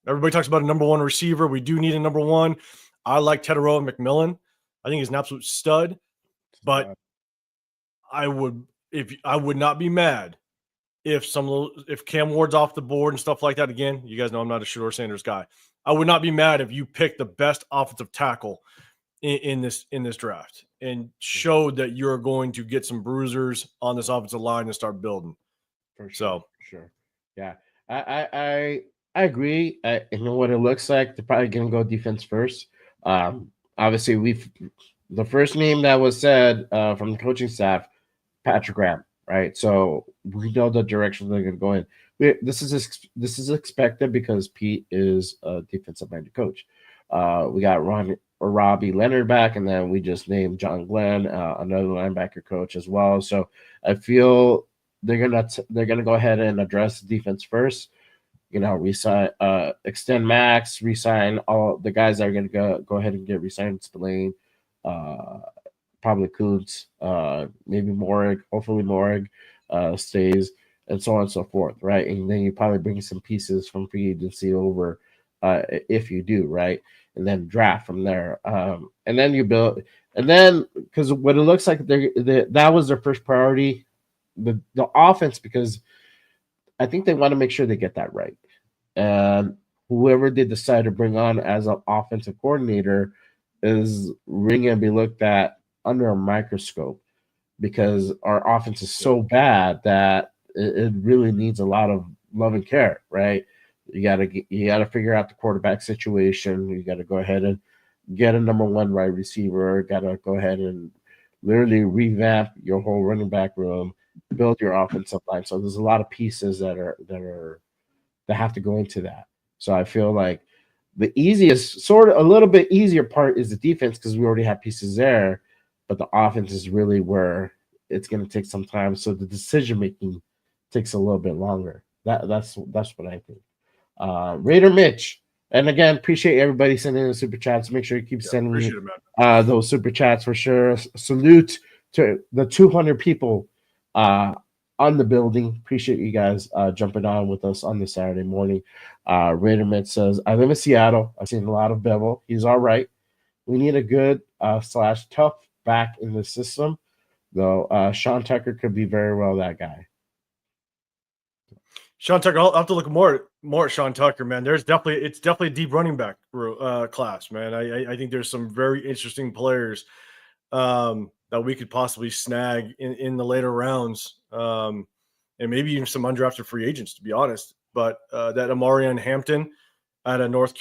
Speaker 4: Everybody talks about a number one receiver. We do need a number one. I like Tedero and McMillan. I think he's an absolute stud, but I would not be mad if Cam Ward's off the board and stuff like that. Again, you guys know I'm not a Shedeur Sanders guy. I would not be mad if you picked the best offensive tackle in this draft and showed that you're going to get some bruisers on this offensive line and start building.
Speaker 1: For sure. Yeah, I agree. You know what it looks like. They're probably going to go defense first. Obviously, the first name that was said from the coaching staff, Patrick Graham. Right, so we know the direction they're going to go in. This is expected because Pete is a defensive-minded coach. We got Robbie Leonard back, and then we just named John Glenn, another linebacker coach as well. So I feel they're gonna go ahead and address defense first. Resign, extend Max, resign all the guys that are going to go ahead and get resigned. Spillane, probably Kuntz, maybe Morrig, hopefully Morrig stays, and so on and so forth, right? And then you probably bring some pieces from free agency over if you do, right? And then draft from there. And then you build, and then because what it looks like that was their first priority, the offense, because I think they want to make sure they get that right. And whoever they decide to bring on as an offensive coordinator is really going to be looked at under a microscope, because our offense is so bad that it really needs a lot of love and care, right? You gotta figure out the quarterback situation. You got to go ahead and get a number one wide receiver. Got to go ahead and literally revamp your whole running back room, build your offensive line. So there's a lot of pieces that have to go into that. So I feel like the easiest, sort of a little bit easier part is the defense, because we already have pieces there. But the offense is really where it's going to take some time. So the decision making takes a little bit longer. That's what I think. Raider Mitch, and again, appreciate everybody sending in the super chats. Make sure you keep sending me those super chats for sure. Salute to the 200 people on the building. Appreciate you guys jumping on with us on this Saturday morning. Raider Mitch says, I live in Seattle. I've seen a lot of Bevell. He's all right. We need a good / tough back in the system, though. Sean Tucker could be very well that guy.
Speaker 4: Sean Tucker, I'll have to look more at Sean Tucker, man. It's definitely a deep running back class, man. I think there's some very interesting players that that we could possibly snag in the later rounds, and maybe even some undrafted free agents, to be honest. But that Amarian Hampton out of North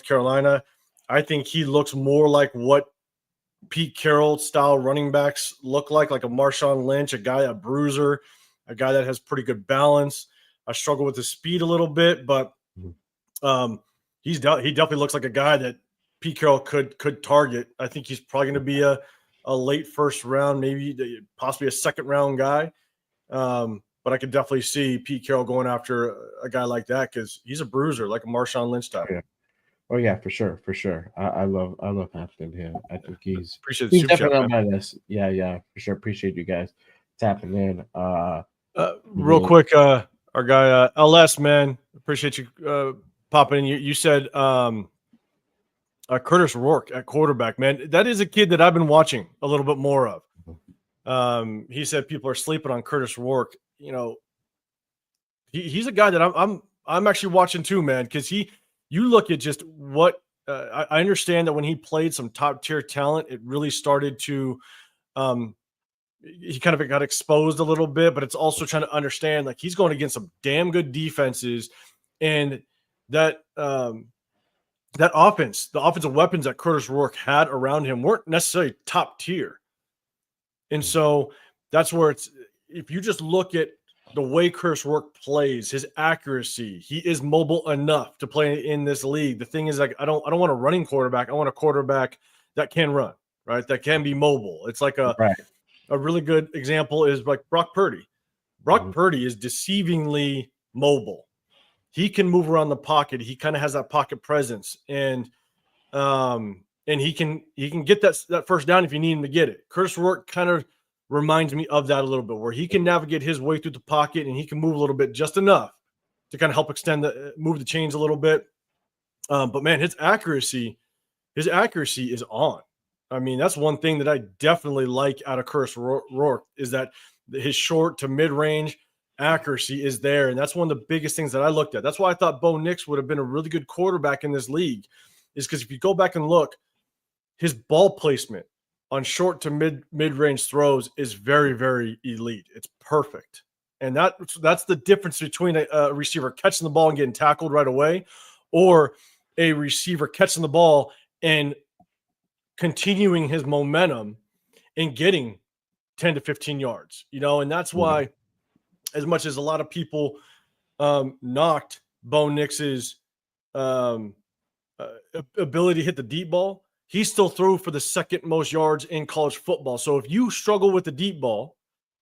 Speaker 4: Carolina, I think he looks more like what Pete Carroll style running backs look like a Marshawn Lynch, a bruiser, a guy that has pretty good balance. I struggle with his speed a little bit, but he definitely looks like a guy that Pete Carroll could target. I think he's probably going to be a late first round, maybe possibly a second round guy. But I could definitely see Pete Carroll going after a guy like that because he's a bruiser, like a Marshawn Lynch type.
Speaker 1: Yeah. Oh yeah, for sure. I love Hampton here. I think he's
Speaker 4: Appreciate
Speaker 1: definitely on my list. Yeah, for sure. Appreciate you guys tapping in.
Speaker 4: Real quick, our guy LS, man, appreciate you popping in. You said Curtis Rourke at quarterback, man. That is a kid that I've been watching a little bit more of. He said people are sleeping on Curtis Rourke. You know, he's a guy that I'm actually watching too, man, because you look at just what I understand that when he played some top tier talent, it really started to he kind of got exposed a little bit, but it's also trying to understand like he's going against some damn good defenses, and that that offense, the offensive weapons that Curtis Rourke had around him weren't necessarily top tier. And so that's where if you just look at the way Curtis Rourke plays, his accuracy, he is mobile enough to play in this league. The thing is, like, I don't want a running quarterback. I want a quarterback that can run, right? That can be mobile. It's like a really good example is like Brock Purdy. Brock Purdy is deceivingly mobile. He can move around the pocket. He kind of has that pocket presence, and he can get that first down if you need him to get it. Curtis Rourke kind of reminds me of that a little bit, where he can navigate his way through the pocket and he can move a little bit, just enough to kind of help move the chains a little bit. But man, his accuracy is on. I mean, that's one thing that I definitely like out of Curtis Rourke is that his short to mid range accuracy is there, and that's one of the biggest things that I looked at. That's why I thought Bo Nix would have been a really good quarterback in this league, is because if you go back and look, his ball placement on short to mid-range throws is very, very elite. It's perfect. And that's the difference between a receiver catching the ball and getting tackled right away, or a receiver catching the ball and continuing his momentum and getting 10 to 15 yards, and that's why, as much as a lot of people knocked Bo Nix's ability to hit the deep ball, he still threw for the second most yards in college football. So if you struggle with the deep ball,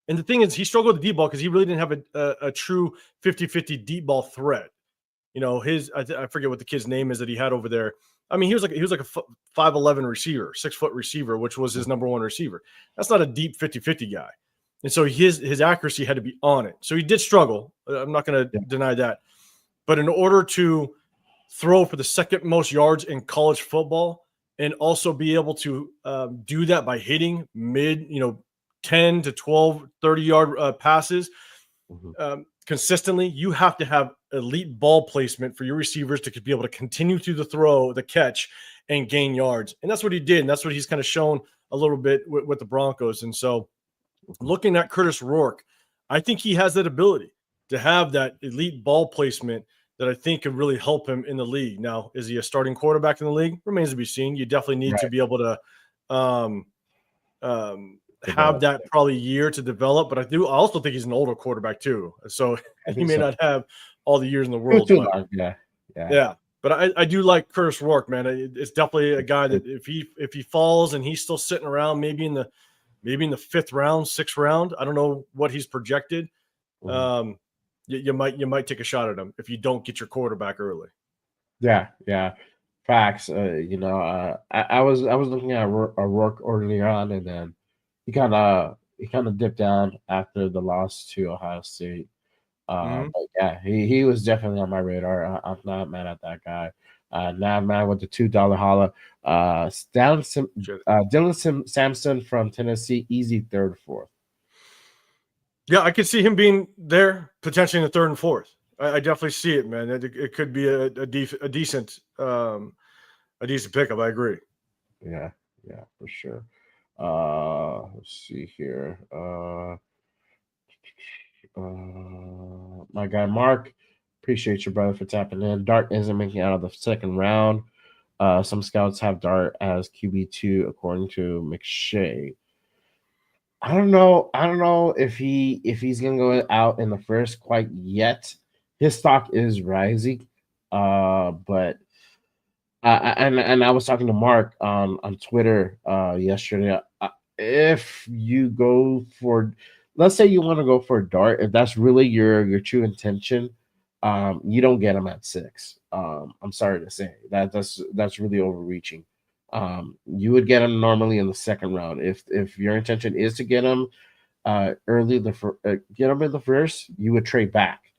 Speaker 4: and the thing is, he struggled with the deep ball because he really didn't have a true 50-50 deep ball threat. I forget what the kid's name is that he had over there. I mean, he was like a 5'11" receiver, 6-foot receiver, which was his number one receiver. That's not a deep 50-50 guy. And so his accuracy had to be on it. So he did struggle. I'm not going to deny that. But in order to throw for the second most yards in college football, and also be able to do that by hitting mid, 10 to 12, 30-yard passes consistently, you have to have elite ball placement for your receivers to be able to continue through the catch, and gain yards. And that's what he did. And that's what he's kind of shown a little bit with the Broncos. And so looking at Curtis Rourke, I think he has that ability to have that elite ball placement that I think could really help him in the league. Now, is he a starting quarterback in the league? Remains to be seen. You definitely need to be able to have that probably year to develop. But I also think he's an older quarterback too. So he may not have all the years in the world. But, yeah. But I do like Curtis Rourke, man. It's definitely a guy that if he falls and he's still sitting around, maybe in the 5th round, 6th round, I don't know what he's projected. You might take a shot at him if you don't get your quarterback early.
Speaker 1: Yeah. Facts. I was looking at Rourke early on, and then he kind of dipped down after the loss to Ohio State. But yeah, he was definitely on my radar. I'm not mad at that guy. Now I'm mad with the $2 holla. Dylan Sampson from Tennessee, easy 3rd, 4th.
Speaker 4: Yeah, I could see him being there potentially in the 3rd and 4th. I definitely see it, man. It could be a decent pickup. I agree.
Speaker 1: Yeah, for sure. Let's see here. My guy Mark, appreciate your brother for tapping in. Dart isn't making out of the second round. Some scouts have Dart as QB2 according to McShay. I don't know. I don't know if he's gonna go out in the first quite yet. His stock is rising, but and I was talking to Mark on Twitter yesterday. If you go for, let's say you want to go for a Dart, if that's really your true intention, you don't get him at 6. I'm sorry to say that's really overreaching. You would get him normally in the second round. If your intention is to get him early, get him in the first, you would trade back.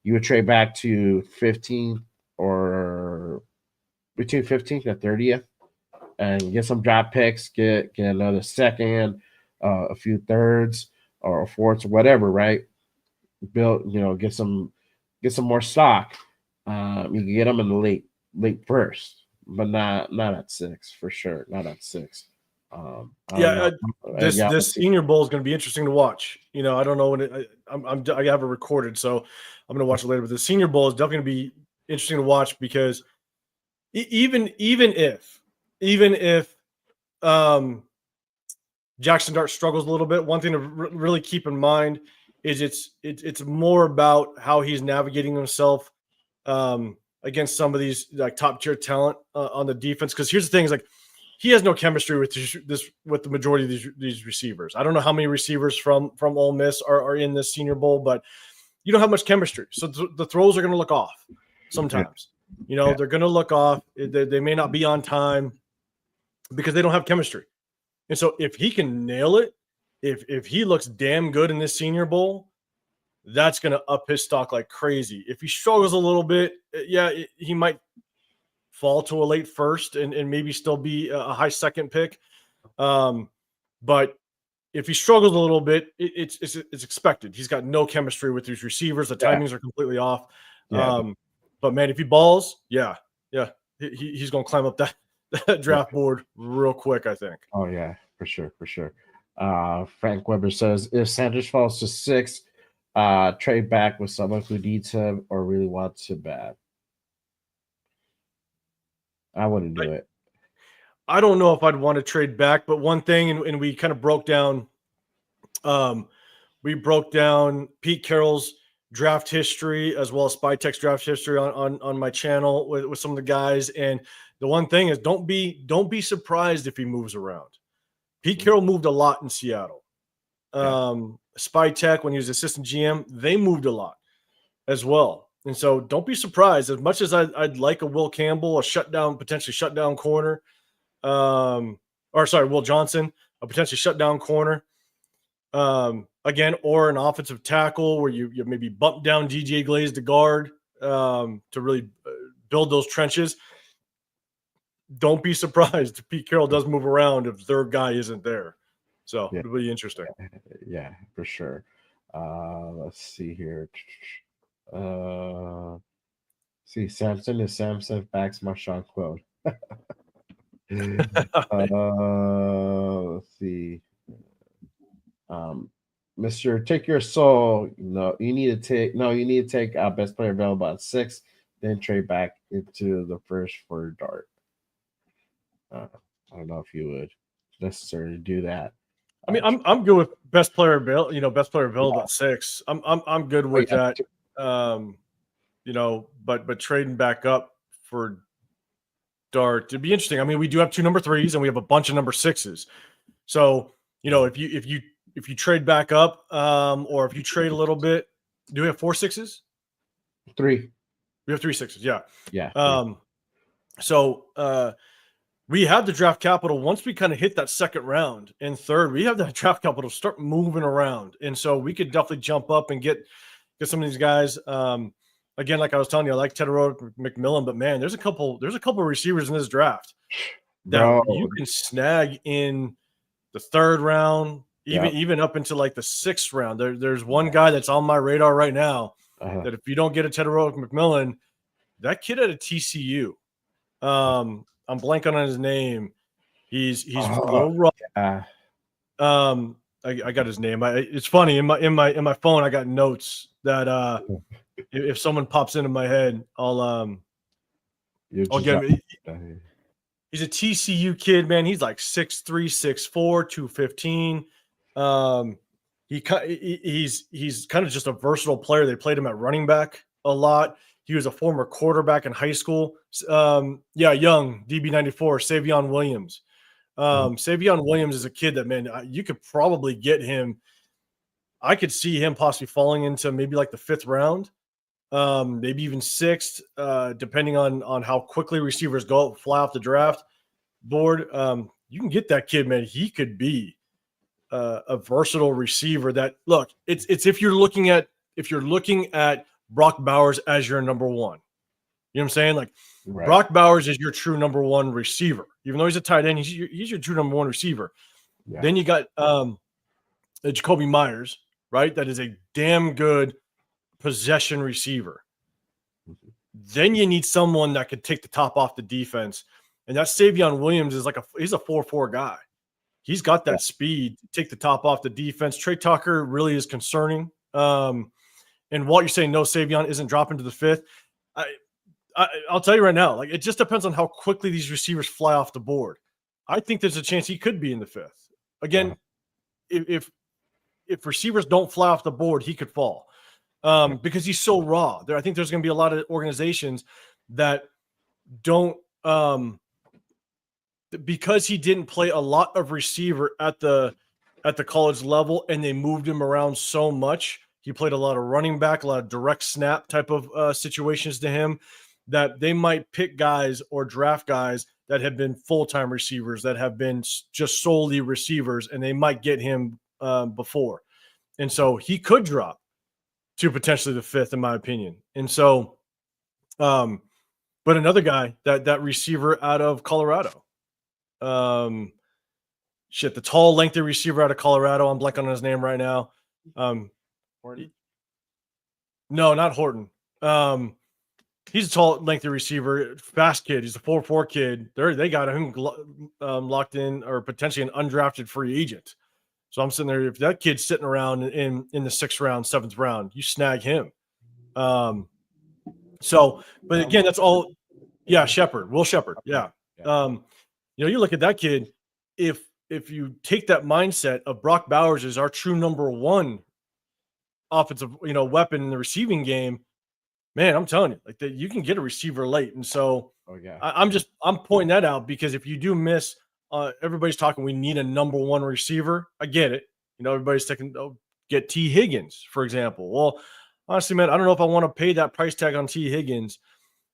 Speaker 1: You would trade back to 15 or between 15th and 30th and get some draft picks, get another second, a few thirds or fourths, whatever, right? Build, get some more stock. You can get them in the late first, but not at 6 for sure. Not at 6.
Speaker 4: This Senior Bowl is going to be interesting to watch. I don't know when I have it recorded, so I'm going to watch it later. But the Senior Bowl is definitely going to be interesting to watch because even if Jackson Dart struggles a little bit, one thing to really keep in mind is it's more about how he's navigating himself against some of these like top tier talent on the defense. Because here's the thing: is like he has no chemistry with the majority of these receivers. I don't know how many receivers from Ole Miss are in this Senior Bowl, but you don't have much chemistry, so the throws are going to look off sometimes. They're going to look off. They may not be on time because they don't have chemistry. And so if he can nail it, if he looks damn good in this Senior Bowl, that's going to up his stock like crazy. If he struggles a little bit, he might fall to a late first and maybe still be a high second pick. But if he struggles a little bit, it's expected. He's got no chemistry with these receivers. The timings are completely off. Yeah. But man, if he balls, he's going to climb up that draft board real quick, I think.
Speaker 1: Oh yeah, for sure. Frank Weber says if Sanders falls to 6, trade back with someone who needs him or really wants him bad. I wouldn't do it.
Speaker 4: I don't know if I'd want to trade back, but one thing, and we kind of broke down Pete Carroll's draft history as well as Spytek's draft history on my channel with some of the guys. And the one thing is don't be surprised if he moves around. Pete Carroll moved a lot in Seattle. Spytek, when he was assistant GM, they moved a lot as well. And so don't be surprised. As much as I'd like a Will Campbell, potentially shutdown corner, Will Johnson, a potentially shutdown corner, again, or an offensive tackle where you maybe bump down DJ Glaze to guard to really build those trenches. Don't be surprised if Pete Carroll does move around if their guy isn't there. So it'll be interesting.
Speaker 1: Yeah, for sure. Let's see here. Samson is Samson backs Marshawn quote. Let's see. Mr. Take Your Soul. You need to take best player available at 6, then trade back into the first for Dart. I don't know if you would necessarily do that.
Speaker 4: I mean, I'm good with best player available. Best player available at 6. I'm good with that. But trading back up for Dart, it'd be interesting. I mean, we do have 2 number 3s and we have a bunch of number 6s. So if you trade back up, or if you trade a little bit, do we have 4 6s?
Speaker 1: 3.
Speaker 4: We have 3 6s. Yeah.
Speaker 1: Yeah.
Speaker 4: So we have the draft capital. Once we kind of hit that second round and third, we have that draft capital to start moving around. And so we could definitely jump up and get some of these guys. Again, like I was telling you, I like Tedero McMillan, but man, there's a couple of receivers in this draft that you can snag in the 3rd round, even up into like the 6th round. There's one guy that's on my radar right now that if you don't get a Tedero McMillan, that kid at a TCU. I'm blanking on his name. He's a little rough. I got his name. It's funny in my phone. I got notes that if someone pops into my head, I'll get him. He's a TCU kid, man. He's like 6'3", 6'4", 215. He's kind of just a versatile player. They played him at running back a lot. He was a former quarterback in high school. Young DB94, Savion Williams. Savion Williams is a kid that, man, you could probably get him. I could see him possibly falling into maybe like the 5th round, maybe even 6th, depending on how quickly receivers fly off the draft board. You can get that kid, man. He could be a versatile receiver. That look, it's if you're looking at Brock Bowers as your number one. You know what I'm saying? Like
Speaker 1: Right.
Speaker 4: Brock Bowers is your true number one receiver. Even though he's a tight end, he's your true number one receiver.
Speaker 1: Yeah.
Speaker 4: Then you got Jacoby Myers, right? That is a damn good possession receiver. Then you need someone that could take the top off the defense. And that Savion Williams is he's a 4-4 guy. He's got that speed to take the top off the defense. Trey Tucker really is concerning. And what you're saying, no, Savion isn't dropping to the 5th. I'll tell you right now, like it just depends on how quickly these receivers fly off the board. I think there's a chance he could be in the 5th. Again, if receivers don't fly off the board, he could fall because he's so raw. I think there's going to be a lot of organizations that don't because he didn't play a lot of receiver at the college level, and they moved him around so much. He played a lot of running back, a lot of direct snap type of situations to him, that they might pick guys or draft guys that have been full-time receivers, that have been just solely receivers, and they might get him before. And so he could drop to potentially the 5th, in my opinion. And so, but another guy, that receiver out of Colorado, the tall, lengthy receiver out of Colorado. I'm blanking on his name right now.
Speaker 1: Horton?
Speaker 4: No, not Horton. He's a tall, lengthy receiver, fast kid. He's a 4-4 kid. They got him locked in, or potentially an undrafted free agent. So I'm sitting there. If that kid's sitting around in the 6th round, 7th round, you snag him. But again, that's all. Yeah, Will Shepherd. Yeah. You look at that kid. If you take that mindset of Brock Bowers is our true number one offensive, weapon in the receiving game, man, I'm telling you, like that, you can get a receiver late. And so I'm pointing that out because if you do miss, everybody's talking, we need a number one receiver. I get it. Everybody's taking, get T. Higgins, for example. Well, honestly, man, I don't know if I want to pay that price tag on T. Higgins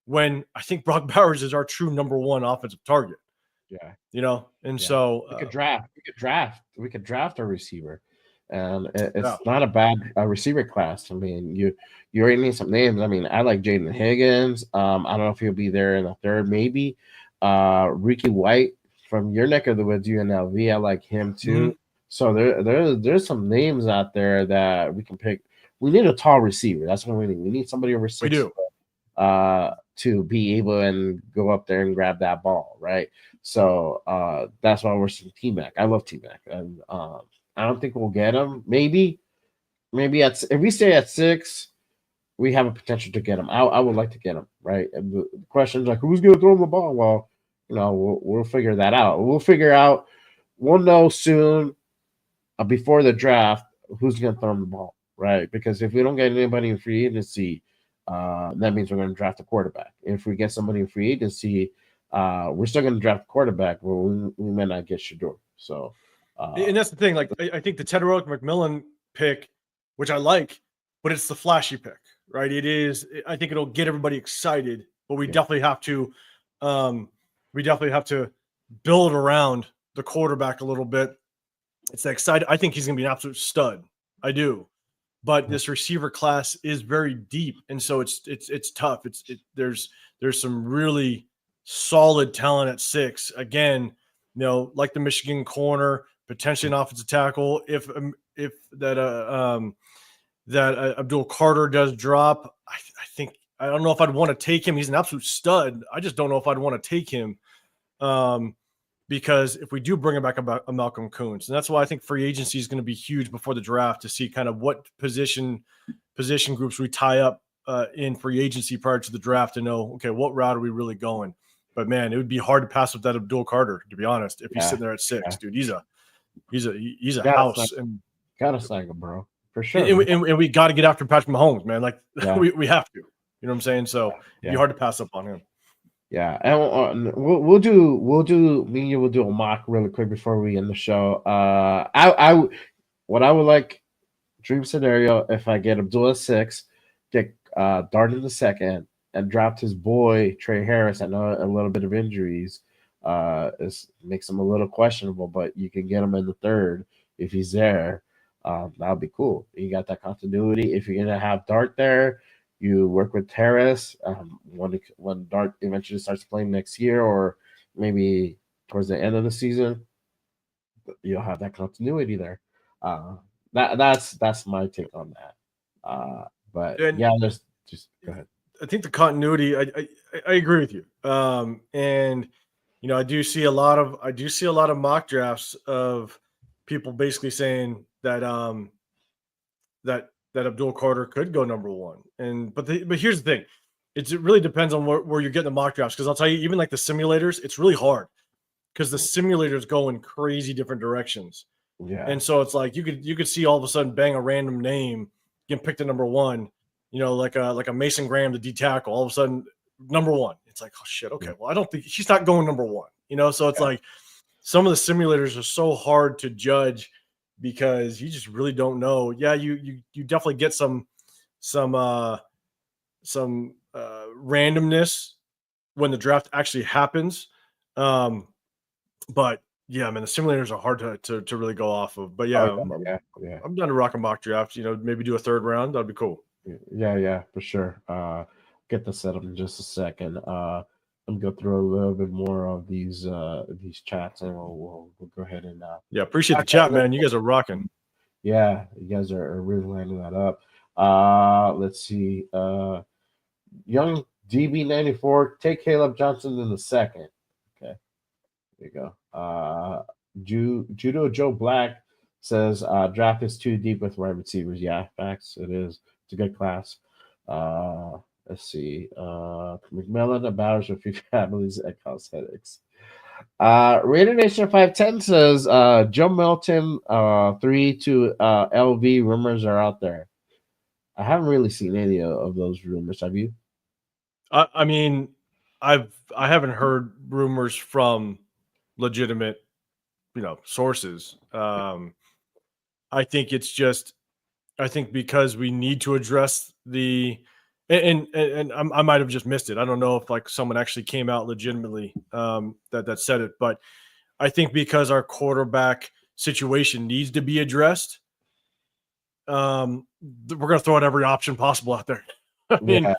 Speaker 4: when I think Brock Bowers is our true number one offensive target.
Speaker 1: Yeah.
Speaker 4: So
Speaker 1: we could draft a receiver. It's not a bad receiver class. I mean, you already need some names. I mean, I like Jaden Higgins. I don't know if he'll be there in the 3rd, maybe. Ricky White from your neck of the woods, UNLV. I like him too. Mm-hmm. So there's some names out there that we can pick. We need a tall receiver. That's what we need. We need somebody over 6
Speaker 4: we do.
Speaker 1: To be able and go up there and grab that ball, right? So that's why we're seeing T-Mac. I love T-Mac. And I don't think we'll get him. Maybe if we stay at 6, we have a potential to get him. I would like to get him, right? And the question's like, who's going to throw him the ball? Well, we'll figure that out. We'll know soon before the draft who's going to throw him the ball, right? Because if we don't get anybody in free agency, that means we're going to draft a quarterback. If we get somebody in free agency, we're still going to draft a quarterback, but we may not get Shador. So,
Speaker 4: and that's the thing. Like, I think the Tederick McMillan pick, which I like, but it's the flashy pick, right? It is. I think it'll get everybody excited, but we definitely have to. We definitely have to build around the quarterback a little bit. It's exciting. I think he's going to be an absolute stud. I do. But this receiver class is very deep, and so it's tough. There's some really solid talent at 6. Again, like the Michigan corner, potentially an offensive tackle. If that Abdul Carter does drop, I don't know if I'd want to take him. He's an absolute stud. I just don't know if I'd want to take him. because if we do bring back a Malcolm Koonce, and that's why I think free agency is going to be huge before the draft to see kind of what position groups we tie up in free agency prior to the draft to know, okay, what route are we really going? But man, it would be hard to pass up that Abdul Carter, to be honest. If he's sitting there at 6, dude, he's a house, and
Speaker 1: gotta snag him, bro, for sure.
Speaker 4: And we got to get after Patrick Mahomes, man. Like we have to. You know what I'm saying? So it'd be hard to pass up on him.
Speaker 1: Yeah, and we'll do me and you will do a mock really quick before we end the show. What I would like, dream scenario, if I get Abdul at 6, get Dart in the 2nd, and draft his boy Trey Harris. I know a little bit of injuries makes him a little questionable, but you can get him in the 3rd if he's there. That would be cool. You got that continuity. If you're gonna have Dart there, you work with Harris when Dart eventually starts playing next year, or maybe towards the end of the season. You'll have that continuity there. That's my take on that. But there's just go ahead.
Speaker 4: I think the continuity. I agree with you. And I do see a lot of mock drafts of people basically saying that that Abdul Carter could go number 1. But here's the thing. It really depends on where you're getting the mock drafts. Because I'll tell you, even like the simulators, it's really hard because the simulators go in crazy different directions.
Speaker 1: Yeah.
Speaker 4: And so it's like you could see all of a sudden bang a random name get picked at number 1. Like a Mason Graham, the D tackle, all of a sudden number 1. It's like, oh shit, okay. Well, I don't think she's not going number 1. So it's like some of the simulators are so hard to judge because you just really don't know. Yeah, you definitely get some randomness when the draft actually happens. But yeah, man, the simulators are hard to really go off of. But I'm down to rock a mock draft. Maybe do a 3rd round. That'd be cool.
Speaker 1: Yeah, for sure. Get the setup in just a second. I'm go through a little bit more of these chats, and we'll go ahead and
Speaker 4: appreciate the chat, man. You guys are rocking.
Speaker 1: Yeah, you guys are really lining that up. Let's see. Young DB94, take Caleb Johnson in the 2nd. Okay, there you go. Judo Joe Black says draft is too deep with wide receivers. Yeah, facts. It is. It's a good class. Let's see. McMillan about with few families and cause headaches. Raider Nation 510 says Joe Milton 3 to LV rumors are out there. I haven't really seen any of those rumors. Have you?
Speaker 4: I mean, I haven't heard rumors from legitimate, sources. I think it's just, because we need to address the, and I might have just missed it. I don't know if like someone actually came out legitimately that said it, but I think because our quarterback situation needs to be addressed, we're going to throw out every option possible out there. I mean, I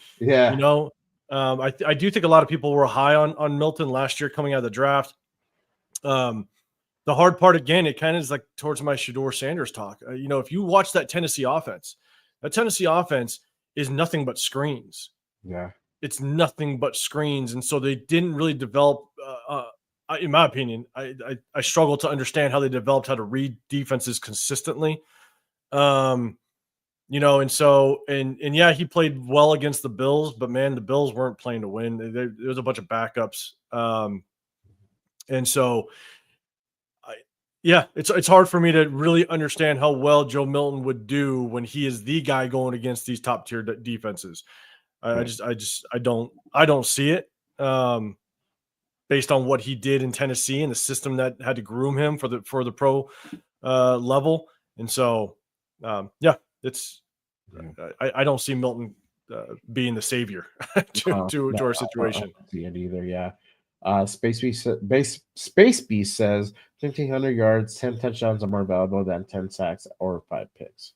Speaker 4: do think a lot of people were high on Milton last year coming out of the draft. The hard part, again, it kind of is like towards my Shedeur Sanders talk. If you watch that Tennessee offense is nothing but screens.
Speaker 1: Yeah.
Speaker 4: It's nothing but screens. And so they didn't really develop, in my opinion, I struggle to understand how they developed how to read defenses consistently. And he played well against the Bills, but man, the Bills weren't playing to win. There was a bunch of backups. And so it's hard for me to really understand how well Joe Milton would do when he is the guy going against these top tier defenses. I don't see it based on what he did in Tennessee and the system that had to groom him for the pro level. And so, I don't see Milton being the savior to our situation.
Speaker 1: I don't see it either. Yeah. Space Beast says 1,500 yards, 10 touchdowns are more valuable than 10 sacks or 5 picks.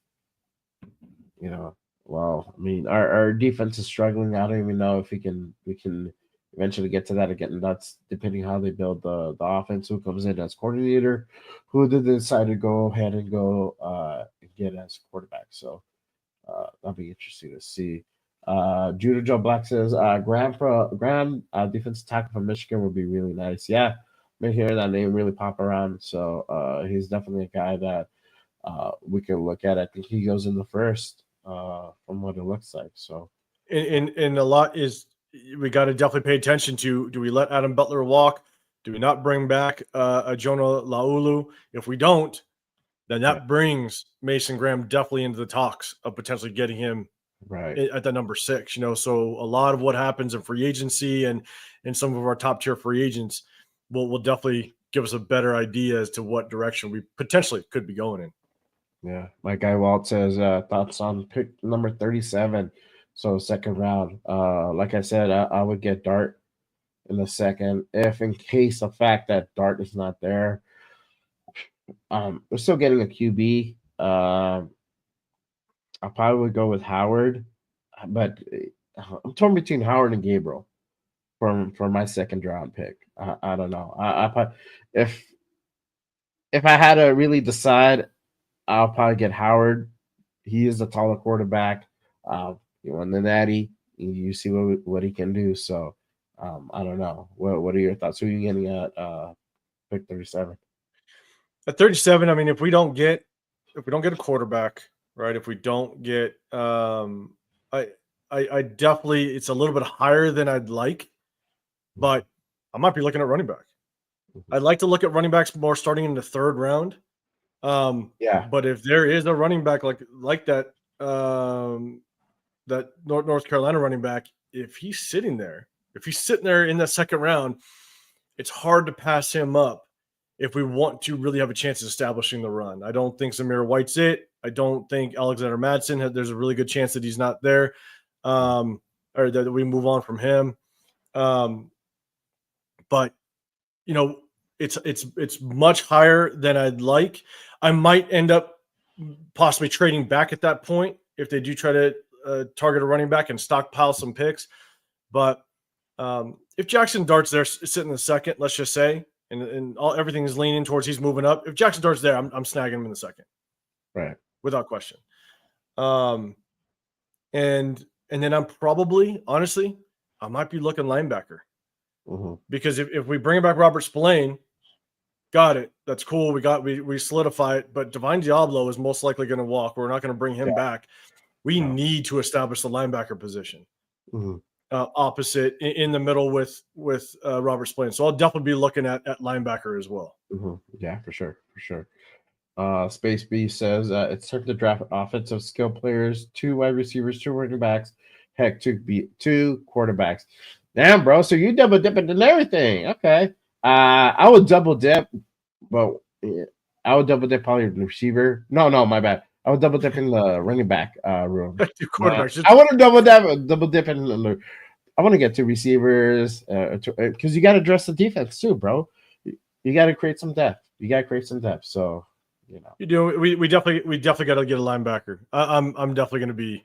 Speaker 1: Well, I mean, our defense is struggling. I don't even know if we can eventually get to that again. That's depending how they build the offense, who comes in as coordinator, who did they decide to go ahead and go get as quarterback. So that'll be interesting to see. Judah Joe Black says Graham defensive tackle from Michigan would be really nice. Yeah, been hearing that name really pop around. So he's definitely a guy that we can look at. I think he goes in the first from what it looks like. So
Speaker 4: And a lot is we got to definitely pay attention to. Do we let Adam Butler walk? Do we not bring back a Jonah Laulu? If we don't, then that brings Mason Graham definitely into the talks of potentially getting him
Speaker 1: right.
Speaker 4: at the number 6. So a lot of what happens in free agency and some of our top tier free agents will definitely give us a better idea as to what direction we potentially could be going in.
Speaker 1: Yeah, my guy Walt says thoughts on pick number 37. So second round. Like I said, I would get Dart in the second, if in case of fact that Dart is not there. We're still getting a QB. I probably would go with Howard, but I'm torn between Howard and Gabriel for my second round pick. I don't know. If I had to really decide, I'll probably get Howard. He is a taller quarterback. He won the Natty. You see what he can do. So I don't know. What are your thoughts? Who are you getting at pick 37?
Speaker 4: At 37, I mean, if we don't get a quarterback, right? If we don't get, I definitely, it's a little bit higher than I'd like, but I might be looking at running back. I'd like to look at running backs more starting in the third round. But if there is a running back like that, that North Carolina running back, if he's sitting there in the second round, it's hard to pass him up if we want to really have a chance of establishing the run. I don't think Zamir White's it. I don't think Alexander Madsen, there's a really good chance that he's not there, or that we move on from him. But it's much higher than I'd like. I might end up possibly trading back at that point if they do try to target a running back and stockpile some picks. But if Jackson Dart's there sitting in the second, let's just say, and everything is leaning towards he's moving up. If Jackson Dart's there, I'm snagging him in the second,
Speaker 1: right,
Speaker 4: without question. And then I'm probably, honestly, I might be looking linebacker. Because if we bring back Robert Spillane, got it. That's cool. We solidify it. But Divine Diablo is most likely going to walk. We're not going to bring him back. We need to establish the linebacker position opposite in the middle with Robert Spillane. So I'll definitely be looking at linebacker as well.
Speaker 1: Yeah, for sure. Space B says it's time to draft offensive skill players, 2 wide receivers, 2 running backs, heck, 2 quarterbacks. Damn, bro. So you double dipping and everything. Okay. I would double dip, but I would double dip probably the receiver. No, my bad. I would double dip in the running back room. I want to double dip in the. I want to get 2 receivers because you got to address the defense too, bro. You got to create some depth. So
Speaker 4: you do. We definitely got to get a linebacker. I'm definitely going to be.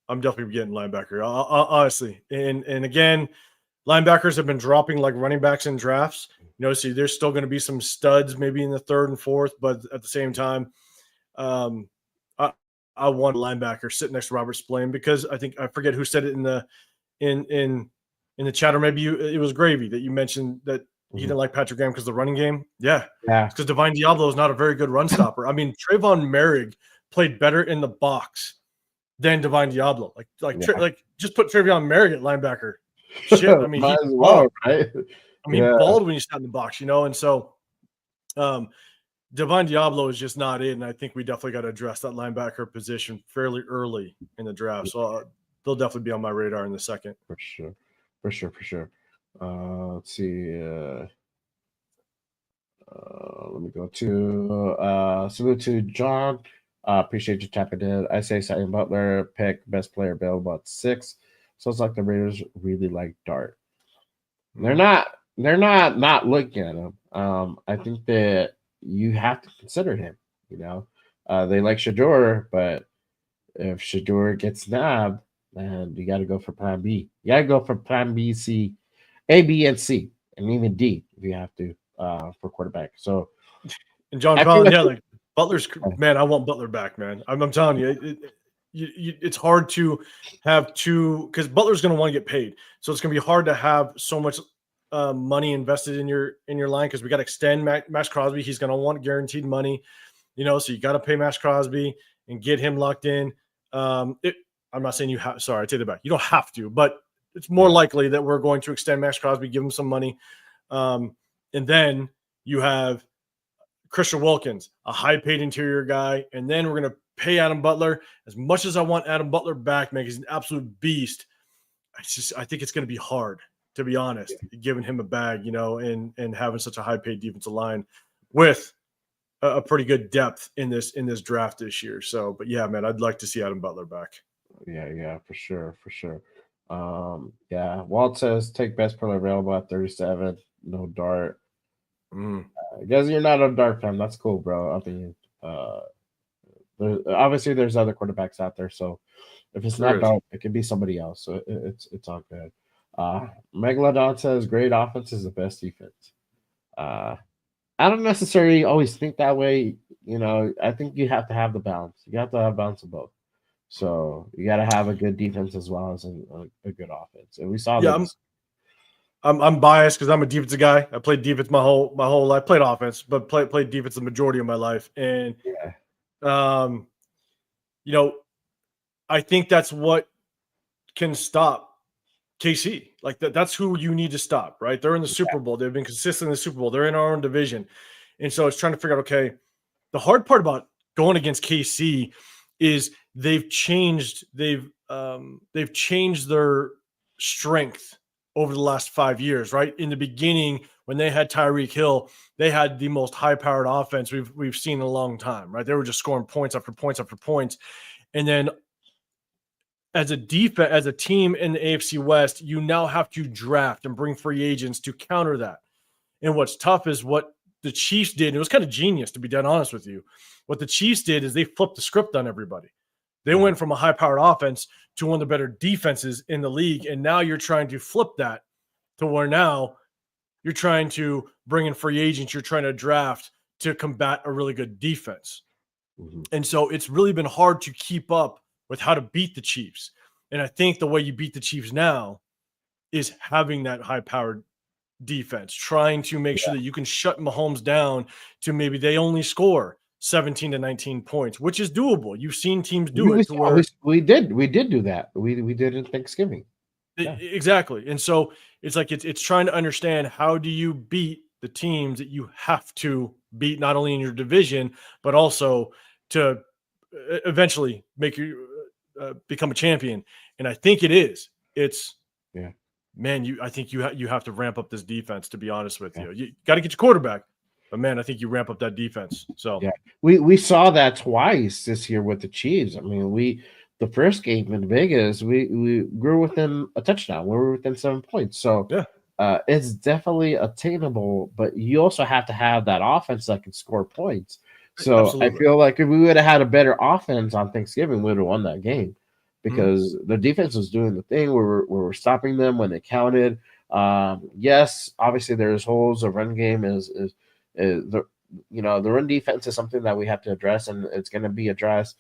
Speaker 4: I'm definitely getting linebacker, honestly. And again, linebackers have been dropping like running backs in drafts. See, there's still going to be some studs maybe in the 3rd and 4th, but at the same time, I want a linebacker sitting next to Robert Spillane because I forget who said it in the chat, or maybe it was Gravy that you mentioned that he didn't like Patrick Graham because of the running game. Yeah. Because Divine Diablo is not a very good run stopper. I mean, Trayvon Merrick played better in the box than Divine Diablo. Just put Trayvon Merrick at linebacker. Shit, I mean,
Speaker 1: might as well, right?
Speaker 4: He balled when you sat in the box, and so Divine Diablo is just not it, and I think we definitely got to address that linebacker position fairly early in the draft. So they'll definitely be on my radar in the second.
Speaker 1: For sure. Let's see. Let me go to salute to John. Appreciate you tapping in. I say Simon Butler, pick best player available at 6. So it's like the Raiders really like Dart. They're not looking at him. I think that you have to consider him. They like Shador, but if Shador gets nabbed, then you got to go for Plan B. You got to go for Plan B, C, A, B, and C, and even D if you have to for quarterback. So,
Speaker 4: and John Collins, Butler's man. I want Butler back, man. I'm telling you, it's hard to have 2 because Butler's going to want to get paid. So it's going to be hard to have so much money invested in your line because we got to extend Max Crosby. He's going to want guaranteed money, so you got to pay Max Crosby and get him locked in. I'm not saying you have. Sorry, I take it back. You don't have to, but it's more likely that we're going to extend Max Crosby, give him some money, and then you have Christian Wilkins, a high-paid interior guy, and then we're going to pay Adam Butler. As much as I want Adam Butler back, man, he's an absolute beast. I think it's going to be hard, to be honest, giving him a bag, and having such a high-paid defensive line with a pretty good depth in this draft this year. So, but yeah, man, I'd like to see Adam Butler back.
Speaker 1: Yeah, for sure. Walt says take best player available at 37. No Dart. I guess you're not a Dart fan. That's cool, bro. I mean, there's other quarterbacks out there, so if it's not Dart, it could be somebody else. So it's all good. Megalodon says great offense is the best defense. I don't necessarily always think that way. I think you have to have the balance. You have to have balance of both. So you got to have a good defense as well as a good offense. And we saw that.
Speaker 4: I'm biased because I'm a defensive guy. I played defense my whole life. Played offense, but played defense the majority of my life. And I think that's what can stop KC. Like that's who you need to stop, right? They're in the Super Bowl. They've been consistent in the Super Bowl. They're in our own division. And so it's trying to figure out, okay, the hard part about going against KC is they've changed their strength over the last 5 years, right? In the beginning, when they had Tyreek Hill, they had the most high-powered offense we've seen in a long time, right? They were just scoring points after points after points. And then as a team in the AFC West, you now have to draft and bring free agents to counter that. And what's tough is what the Chiefs did. And it was kind of genius, to be dead honest with you. What the Chiefs did is they flipped the script on everybody. They went from a high-powered offense to one of the better defenses in the league, and now you're trying to flip that to where now you're trying to bring in free agents, you're trying to draft to combat a really good defense. And so it's really been hard to keep up with how to beat the Chiefs. And I think the way you beat the Chiefs now is having that high-powered defense, trying to make sure that you can shut Mahomes down to maybe they only score 17 to 19 points, which is doable. You've seen teams do it.
Speaker 1: We did do that. We did it Thanksgiving.
Speaker 4: Exactly. And so it's like it's trying to understand, how do you beat the teams that you have to beat, not only in your division, but also to eventually make you become a champion. And I think it's man, I think you have to ramp up this defense, to be honest with you. You got to get your quarterback. But man, I think you ramp up that defense. So
Speaker 1: we saw that twice this year with the Chiefs. I mean, the first game in Vegas, we grew within a touchdown. We were within 7 points. So it's definitely attainable, but you also have to have that offense that can score points. So absolutely. I feel like if we would have had a better offense on Thanksgiving, we would have won that game because the defense was doing the thing where we're stopping them when they counted. Yes, obviously there's holes. The run game is the run defense is something that we have to address, and it's going to be addressed,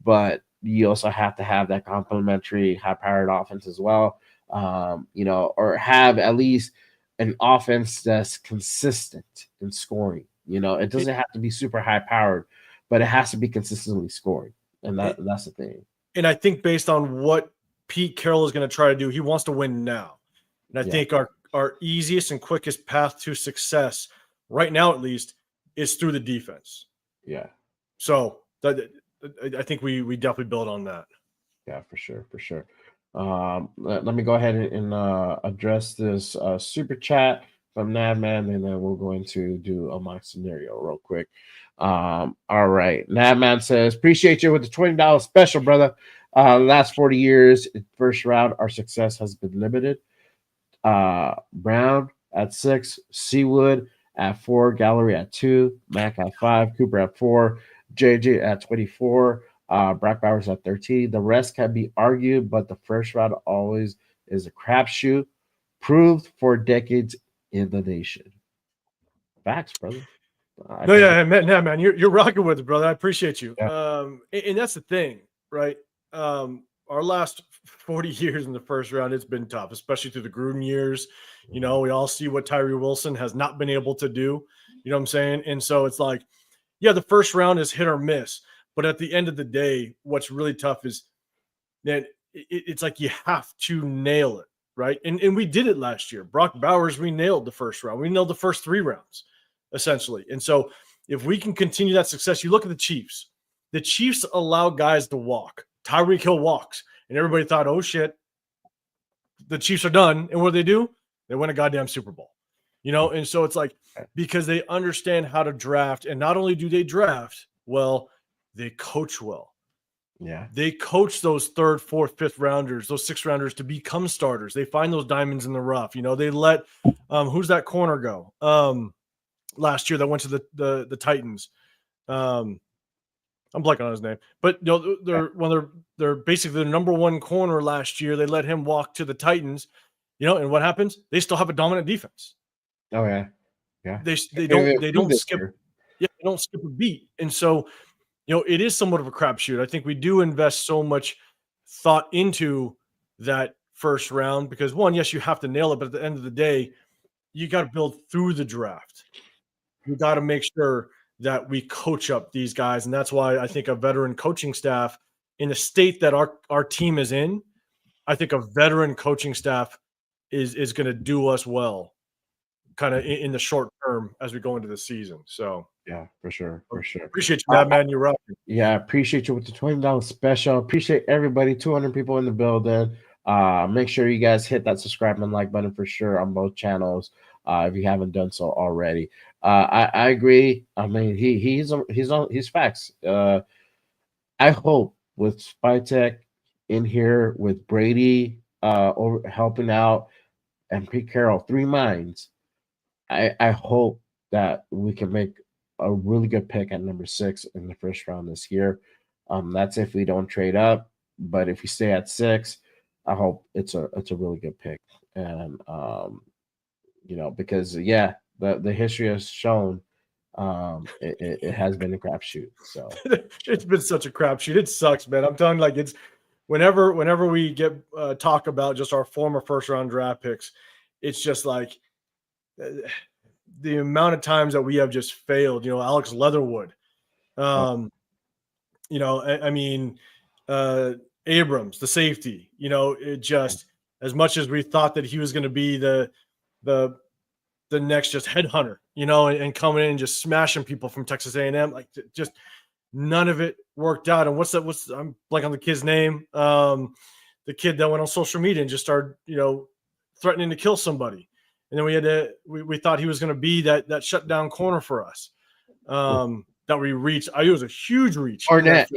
Speaker 1: but you also have to have that complementary high-powered offense as well, or have at least an offense that's consistent in scoring. It doesn't have to be super high-powered, but it has to be consistently scoring, and that's the thing.
Speaker 4: And I think based on what Pete Carroll is going to try to do, he wants to win now. And I think our easiest and quickest path to success right now, at least, is through the defense.
Speaker 1: Yeah.
Speaker 4: So I think we definitely build on that.
Speaker 1: Yeah, for sure. Let me go ahead and address this super chat from Nadman, and then we'll go into do a mock scenario real quick. All right. Nadman says, appreciate you with the $20 special, brother. Last 40 years, first round, our success has been limited. Brown at 6, Seawood at 4, Gallery at 2, Mac at 5, Cooper at 4, JJ at 24, Brock Bowers at 13. The rest can be argued, but the first round always is a crapshoot, proved for decades in the nation. Facts, brother.
Speaker 4: Man, you're rocking with it, brother. I appreciate you.
Speaker 1: Yeah.
Speaker 4: And that's the thing, right? Our our last 40 years in the first round, it's been tough, especially through the Gruden years. You know, we all see what Tyree Wilson has not been able to do. You know what I'm saying? And so it's like, yeah, the first round is hit or miss. But at the end of the day, what's really tough is that it's like you have to nail it, right? And we did it last year. Brock Bowers, we nailed the first round. We nailed the first 3 rounds, essentially. And so if we can continue that success, you look at the Chiefs. The Chiefs allow guys to walk. Tyreek Hill walks. And everybody thought, oh, shit, the Chiefs are done. And what do? They win a goddamn Super Bowl. You know, and so it's like because they understand how to draft. And not only do they draft well, they coach well.
Speaker 1: Yeah.
Speaker 4: They coach those 3rd, 4th, 5th rounders, those 6th rounders to become starters. They find those diamonds in the rough. You know, they let who's that corner go? Last year that went to the Titans. I'm blanking on his name, but you know, they're basically the number 1 corner last year. They let him walk to the Titans, you know, and what happens? They still have a dominant defense.
Speaker 1: Oh yeah, yeah.
Speaker 4: They don't skip. Yeah, they don't skip a beat, and so you know it is somewhat of a crapshoot. I think we do invest so much thought into that first round because one, yes, you have to nail it, but at the end of the day, you got to build through the draft. You got to make sure that we coach up these guys. And that's why I think a veteran coaching staff in the state that our team is in, I think a veteran coaching staff is going to do us well kind of in the short term as we go into the season. So
Speaker 1: yeah, for sure.
Speaker 4: Appreciate you, man. You're up.
Speaker 1: Yeah, I appreciate you with the $20 special. Appreciate everybody. 200 people in the building. Make sure you guys hit that subscribe and like button for sure on both channels. If you haven't done so already. I agree. I mean, he's facts. I hope with Spytek in here with Brady over helping out and Pete Carroll, 3 minds. I hope that we can make a really good pick at number 6 in the first round this year. That's if we don't trade up, but if we stay at 6, I hope it's a really good pick. And you know, because yeah, the history has shown it has been a crapshoot. So
Speaker 4: it's been such a crapshoot. It sucks, man. I'm telling you, like it's whenever we get talk about just our former first round draft picks, it's just like the amount of times that we have just failed. You know, Alex Leatherwood. You know, I mean, Abrams, the safety. You know, it just as much as we thought that he was going to be the next just headhunter, you know, and coming in and just smashing people from Texas A&M, like just none of it worked out. And I'm blanking on the kid's name. The kid that went on social media and just started, you know, threatening to kill somebody. And then we thought he was going to be that shutdown corner for us. That we reached. It was a huge reach.
Speaker 1: Arnett,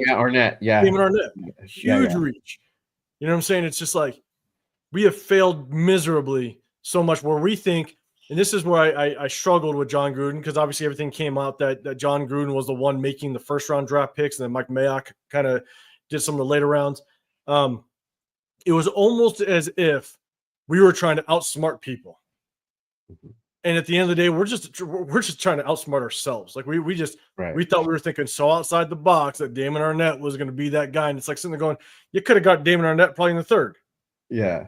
Speaker 1: yeah.
Speaker 4: Damon Arnett, huge reach. You know what I'm saying? It's just like we have failed miserably so much where we think, and this is where I struggled with John Gruden because obviously everything came out that John Gruden was the one making the first round draft picks, and then Mike Mayock kind of did some of the later rounds. It was almost as if we were trying to outsmart people. And at the end of the day, we're just trying to outsmart ourselves. Like we thought we were thinking so outside the box that Damon Arnett was going to be that guy. And it's like sitting there going, you could have got Damon Arnett probably in the 3rd.
Speaker 1: Yeah.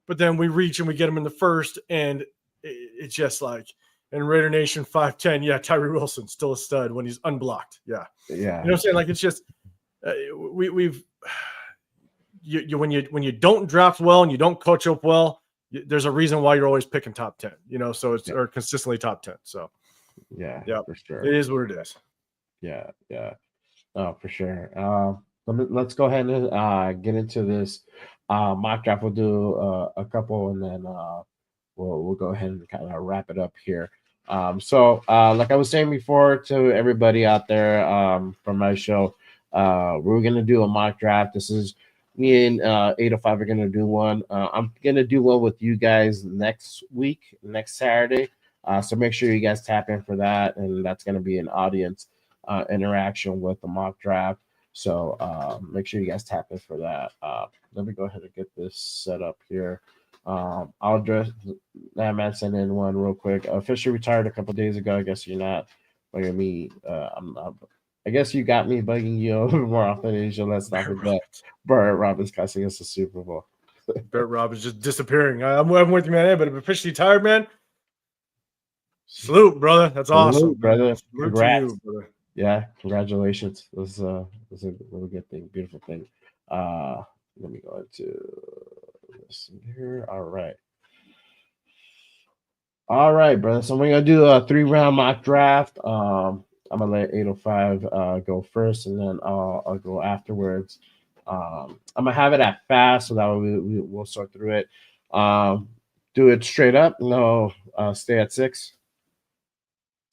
Speaker 4: But then we reach and we get him in the 1st. And it's just like, in Raider Nation 5'10", yeah, Tyree Wilson, still a stud when he's unblocked. Yeah.
Speaker 1: Yeah.
Speaker 4: You know what I'm saying? Like, it's just, when you don't draft well and you don't coach up well, there's a reason why you're always picking top 10, you know, so it's or consistently top 10. So
Speaker 1: yeah, for sure.
Speaker 4: It is what it is.
Speaker 1: Yeah. Oh, for sure. Let's go ahead and get into this mock draft. We'll do a couple and then we'll go ahead and kind of wrap it up here. So like I was saying before to everybody out there from my show, we're gonna do a mock draft. This is me and 805 are gonna do one. I'm gonna do one with you guys next Saturday. So make sure you guys tap in for that, and that's gonna be an audience interaction with the mock draft. So make sure you guys tap in for that. Let me go ahead and get this set up here. I'll address that man sent in one real quick. Officially retired a couple days ago. I guess you're not. What do you mean? I'm not. I guess you got me bugging you a little more often than usual. Let's not
Speaker 4: Barrett
Speaker 1: forget
Speaker 4: Robbins.
Speaker 1: Barrett Robbins costing us the Super Bowl.
Speaker 4: Barrett Robbins just disappearing. I'm with you, man. But I'm officially tired, man. Salute, brother. That's awesome,
Speaker 1: brother.
Speaker 4: Salute
Speaker 1: Congrats.
Speaker 4: to you, brother.
Speaker 1: Yeah, congratulations. This is a really good thing, beautiful thing. Let me go into this here. All right. All right, brother. So we're gonna do a 3-round mock draft. I'm gonna let 805 go first, and then I'll go afterwards. I'm gonna have it at fast, so that way we'll sort through it. Do it straight up. No, stay at 6.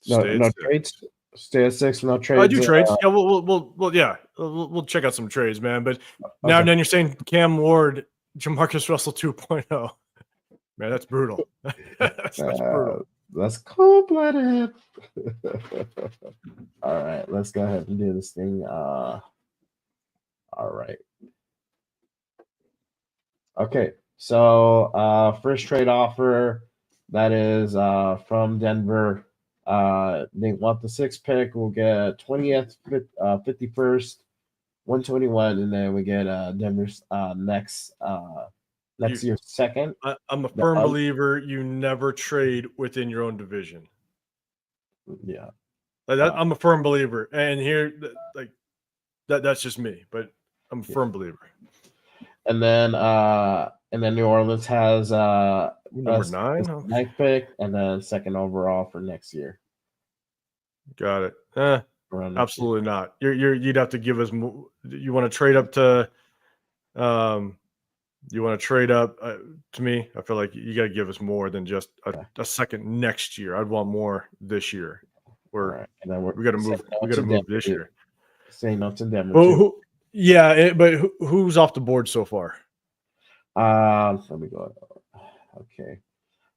Speaker 1: No,
Speaker 4: Stay at
Speaker 1: no
Speaker 4: 6.
Speaker 1: trades. Stay at 6. No trades.
Speaker 4: I do trades. Yeah, we'll check out some trades, man. But now
Speaker 1: Okay.
Speaker 4: and then you're saying Cam Ward, Jamarcus Russell 2.0. Man, that's brutal. that's brutal.
Speaker 1: Let's cold-blooded. All right, let's go ahead and do this thing. All right. Okay, so first trade offer, that is from Denver. They want the 6th pick. We'll get 20th, 51st, 121, and then we get Denver's next year's 2nd.
Speaker 4: I'm a firm believer you never trade within your own division.
Speaker 1: Yeah.
Speaker 4: I'm a firm believer. And here, that's just me, but I'm a firm believer.
Speaker 1: And then New Orleans has
Speaker 4: number 9,
Speaker 1: 9th pick, and then 2nd overall for next year.
Speaker 4: Got it. Absolutely not. You'd have to give us more. You want to trade up to, you want to trade up to me. I feel like you got to give us more than just a second next year. I'd want more this year. We got to move. We got to move this year.
Speaker 1: Saying no to Denver.
Speaker 4: But who's off the board so far?
Speaker 1: Let me go. Okay,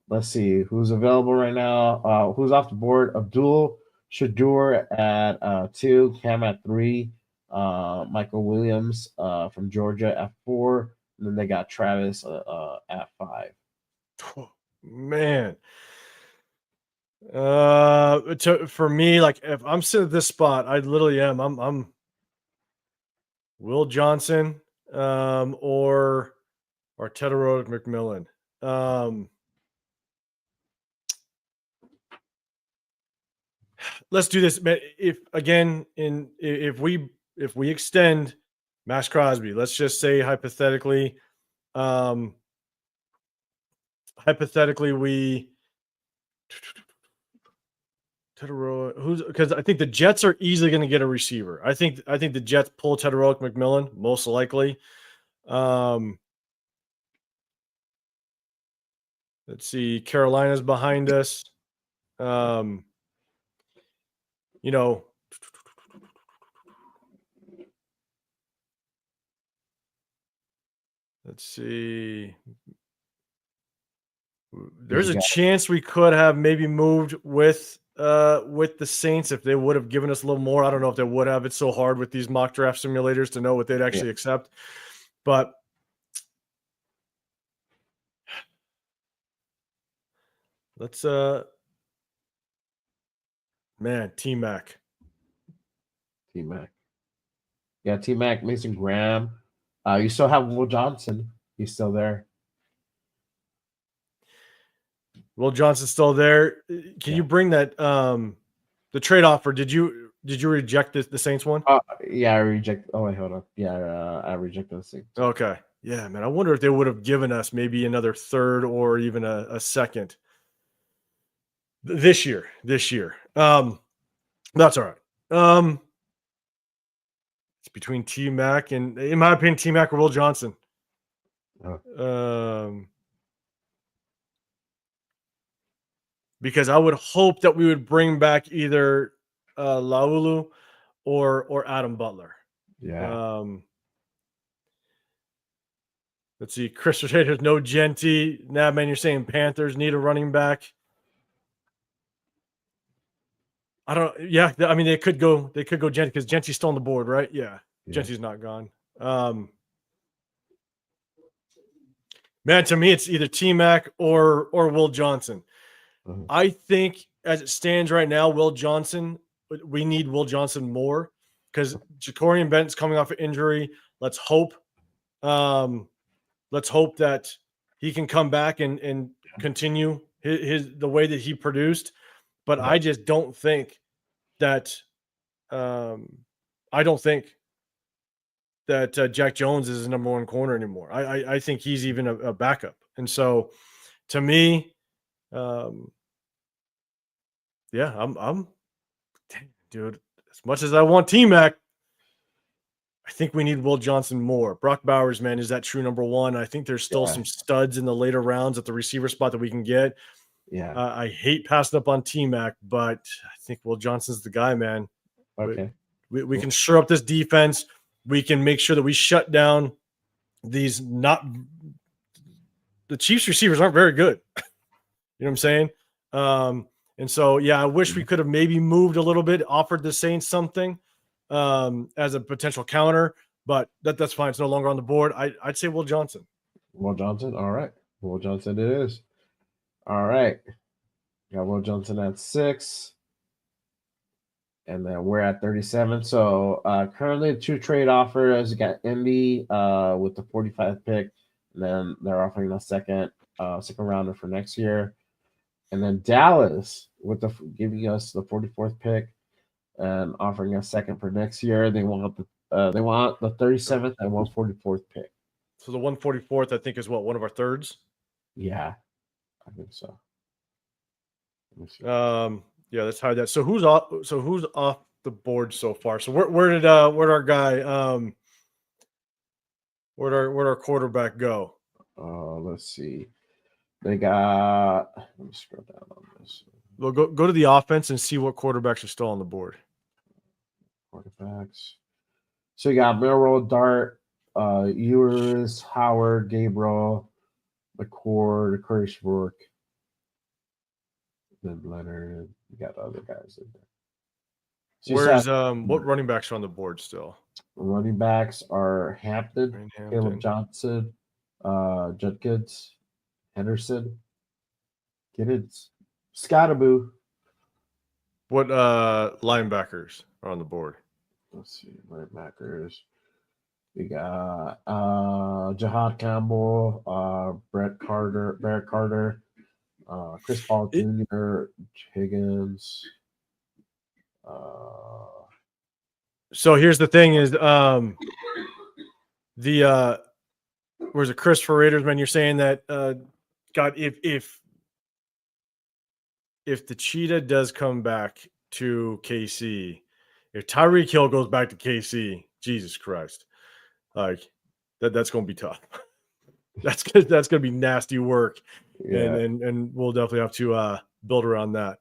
Speaker 1: let's see who's available right now. Who's off the board? Abdul Shadur at 2, Cam at 3, Michael Williams from Georgia at 4, and then they got Travis at 5.
Speaker 4: Man, for me, like if I'm sitting at this spot, I literally am. I'm Will Johnson, or Tedderode McMillan. Let's do this. If we extend Max Crosby, let's just say hypothetically, we because I think the Jets are easily going to get a receiver. I think the Jets pull Tedderode McMillan most likely. Let's see, Carolina's behind us. Let's see. There's a chance we could have maybe moved with the Saints if they would have given us a little more. I don't know if they would have. It's so hard with these mock draft simulators to know what they'd actually accept. But let's T-Mac.
Speaker 1: Yeah, T-Mac, Mason Graham. You still have Will Johnson. He's still there.
Speaker 4: Will Johnson's still there. Can you bring that the trade offer? Did you reject the Saints one?
Speaker 1: Yeah, I reject. Oh wait, hold on. Yeah, I rejected the Saints.
Speaker 4: Okay. Yeah, man. I wonder if they would have given us maybe another 3rd or even a 2nd this year. That's all right. It's between T-Mac and, in my opinion, T-Mac or Will Johnson. Because I would hope that we would bring back either Laulu or Adam Butler.
Speaker 1: Yeah.
Speaker 4: Let's see. Chris Rader's no Genty. Nah, man, you're saying Panthers need a running back. I don't. Yeah, I mean they could go Genty because Genty's still on the board, right? Yeah. Genty's not gone. Man, to me, it's either T-Mac or Will Johnson. I think as it stands right now, Will Johnson, we need Will Johnson more. because Jacorian Benton's coming off an injury. Let's hope that he can come back and continue the way that he produced. But I just don't think that Jack Jones is his number one corner anymore. I think he's even a backup. And so to me, I'm dude, as much as I want T-Mac, I think we need Will Johnson more. Brock Bowers, man, is that true number one? I think there's still some studs in the later rounds at the receiver spot that we can get.
Speaker 1: Yeah.
Speaker 4: I hate passing up on T-Mac, but I think Will Johnson's the guy, man.
Speaker 1: Okay.
Speaker 4: We can shore up this defense. We can make sure that we shut down the Chiefs receivers aren't very good. You know what I'm saying? And so, I wish we could have maybe moved a little bit, offered the Saints something as a potential counter, but that's fine. It's no longer on the board. I'd say Will Johnson.
Speaker 1: Will Johnson? All right. Will Johnson it is. All right. Got Will Johnson at 6. And then we're at 37. So currently 2 trade offers. You got Indy with the 45th pick. And then they're offering a second rounder for next year. And then Dallas with giving us the 44th pick and offering a second for next year. They want the 37th and 144th pick.
Speaker 4: So the 144th, I think, is one of our thirds.
Speaker 1: Yeah, I think so.
Speaker 4: Let's hide that. So who's off the board so far? So where'd our guy where'd our quarterback go?
Speaker 1: Let's see. They got. Let me scroll down on this.
Speaker 4: Well, go to the offense and see what quarterbacks are still on the board.
Speaker 1: Quarterbacks. So you got Milroe, Dart, Ewers, Howard, Gabriel, McCord, Curtis Rourke, then Leonard. You got other guys in there. So
Speaker 4: where's what running backs are on the board still?
Speaker 1: Running backs are Hampton, Caleb Johnson, Judkins, Henderson, Giddens, Scottaboo.
Speaker 4: What linebackers are on the board?
Speaker 1: Let's see, linebackers. We got Jahad Campbell, Barrett Carter, Chris Paul Jr., Higgins.
Speaker 4: So here's the thing: is where's it? Chris for Raiders, man? You're saying that God, if the Cheetah does come back to KC, if Tyreek Hill goes back to KC, Jesus Christ, like that's going to be tough. that's going to be nasty work, and we'll definitely have to build around that.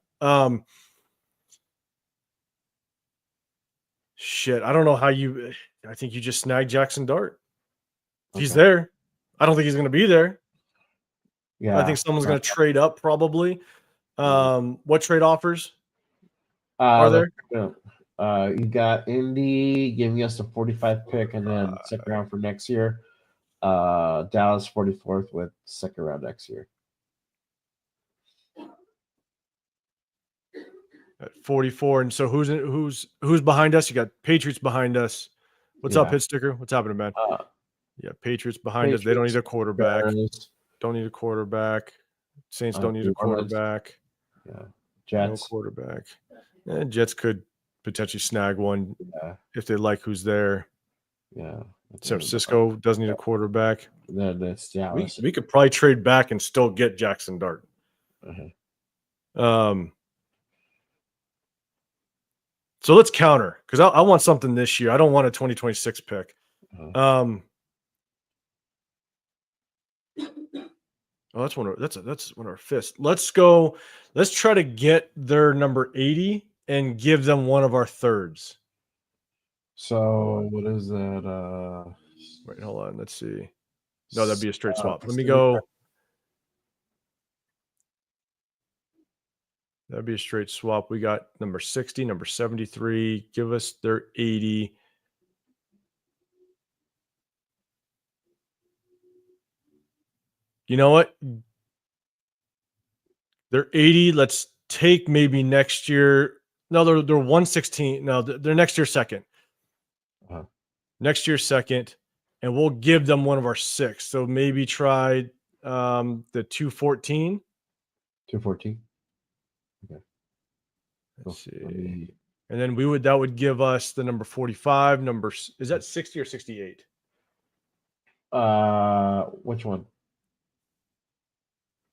Speaker 4: Shit, I don't know how you. I think you just snagged Jackson Dart. He's there. I don't think he's going to be there.
Speaker 1: Yeah,
Speaker 4: I think someone's going to trade up probably. What trade offers are there?
Speaker 1: You got Indy giving us the 45th pick and then second round for next year. Dallas 44th with second round next year.
Speaker 4: At 44, and so who's behind us? You got Patriots behind us. What's up, Hit Sticker? What's happening, man? Patriots behind us. They don't need a quarterback. Don't need a quarterback. Saints don't need a quarterback.
Speaker 1: Yeah, Jets.
Speaker 4: No quarterback. Jets could potentially snag one if they like who's there.
Speaker 1: Yeah.
Speaker 4: San Francisco doesn't need a quarterback.
Speaker 1: Then that's Dallas.
Speaker 4: We could probably trade back and still get Jackson Dart. So let's counter because I want something this year. I don't want a 2026 pick. That's one of our fists. Let's go. Let's try to get their number 80 and give them one of our thirds.
Speaker 1: So what is that?
Speaker 4: Wait, hold on. Let's see. No, that'd be a straight swap. Let me go. That'd be a straight swap. We got number 60, number 73. Give us their 80. You know what? They're 80. Let's take maybe next year. No, they're 116. No, they're next year second. next year's second, and we'll give them one of our 6. So maybe try the 214.
Speaker 1: 214. Okay.
Speaker 4: Let's
Speaker 1: Cool.
Speaker 4: see. And then that would give us the number 45. Is that 60 or 68?
Speaker 1: Which one?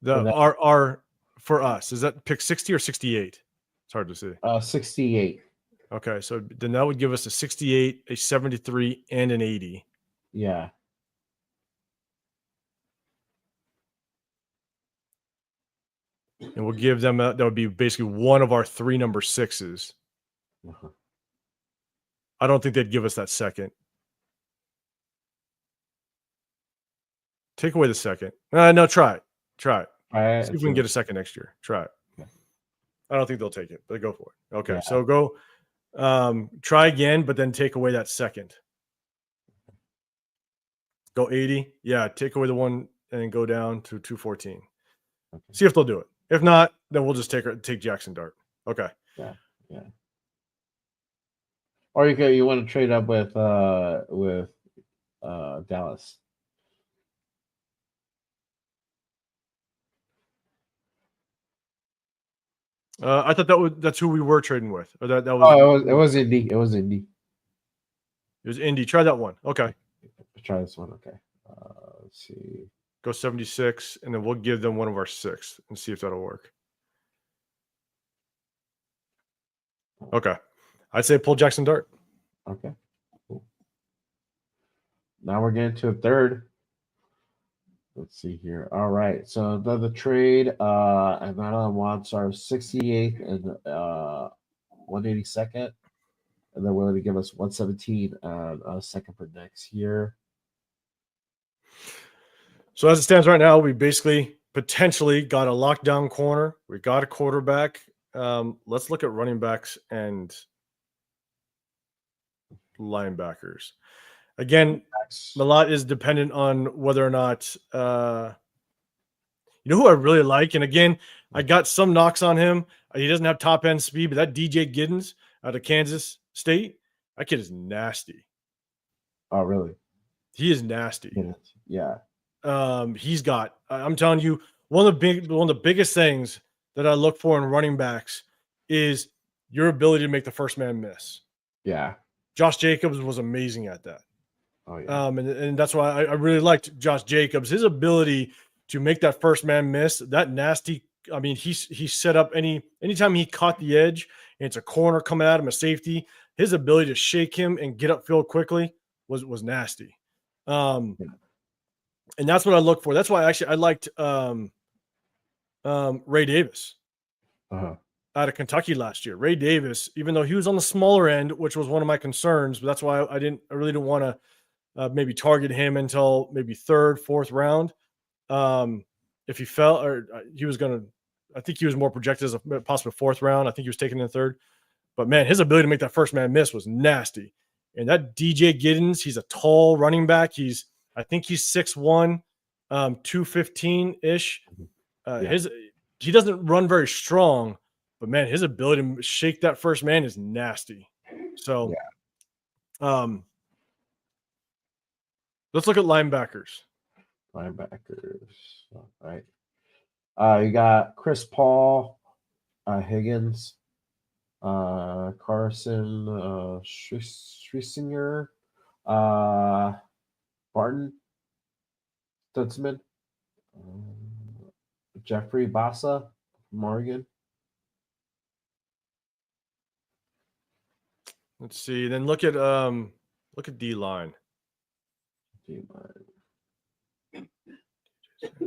Speaker 4: Our for us, is that pick 60 or 68? It's hard to see.
Speaker 1: 68.
Speaker 4: Okay, so then that would give us a 68, a 73, and an 80.
Speaker 1: Yeah.
Speaker 4: And we'll give them that would be basically one of our 3 number 6s.
Speaker 1: Uh-huh.
Speaker 4: I don't think they'd give us that second. Take away the second. No, try it. Try it. See if we can get a second next year. Try it.
Speaker 1: Yeah.
Speaker 4: I don't think they'll take it, but go for it. Okay,
Speaker 1: Yeah.
Speaker 4: so go try again, but then take away that second. Go 80. Yeah, take away the one and go down to 214.
Speaker 1: Okay.
Speaker 4: See if they'll do it. If not, then we'll just take Jackson Dart. Okay.
Speaker 1: Yeah. Or you want to trade up with Dallas.
Speaker 4: I thought that's who we were trading with. Or that was
Speaker 1: it was Indy. It was Indy.
Speaker 4: It was Indy. Try that one. Okay.
Speaker 1: Try this one. Okay. Let's see.
Speaker 4: Go 76, and then we'll give them one of our 6 and see if that'll work. Okay. I'd say pull Jackson Dart.
Speaker 1: Okay. Cool. Now we're getting to a third. Let's see here. All right. So the trade, Atlanta wants our 68th and 182nd. And they're willing to give us 117 and a second for next year.
Speaker 4: So as it stands right now, we basically potentially got a lockdown corner. We got a quarterback. Let's look at running backs and linebackers. Again, a lot is dependent on whether or not you know who I really like. And again, I got some knocks on him. He doesn't have top end speed, but that DJ Giddens out of Kansas State, that kid is nasty.
Speaker 1: Oh, really?
Speaker 4: He is nasty.
Speaker 1: Yeah.
Speaker 4: He's got. I'm telling you, one of the biggest things that I look for in running backs is your ability to make the first man miss.
Speaker 1: Yeah.
Speaker 4: Josh Jacobs was amazing at that.
Speaker 1: Oh, yeah.
Speaker 4: And that's why I really liked Josh Jacobs. His ability to make that first man miss, that nasty. I mean, he set up anytime he caught the edge and it's a corner coming at him, a safety. His ability to shake him and get upfield quickly was nasty. And that's what I look for. That's why I liked Ray Davis out of Kentucky last year. Ray Davis, even though he was on the smaller end, which was one of my concerns, but that's why I really didn't want to maybe target him until maybe 3rd, 4th round. If he fell, or he was going to, I think he was more projected as a possible 4th round. I think he was taken in the 3rd. But man, his ability to make that first man miss was nasty. And that DJ Giddens, he's a tall running back. I think he's 6'1", 215-ish. He doesn't run very strong, but man, his ability to shake that first man is nasty. So let's look at linebackers.
Speaker 1: All right. You got Chris Paul, Higgins, Carson, Schriesinger, Barton, Stutzman, Jeffrey Bassa, Morgan.
Speaker 4: Let's see. Then look at D-line.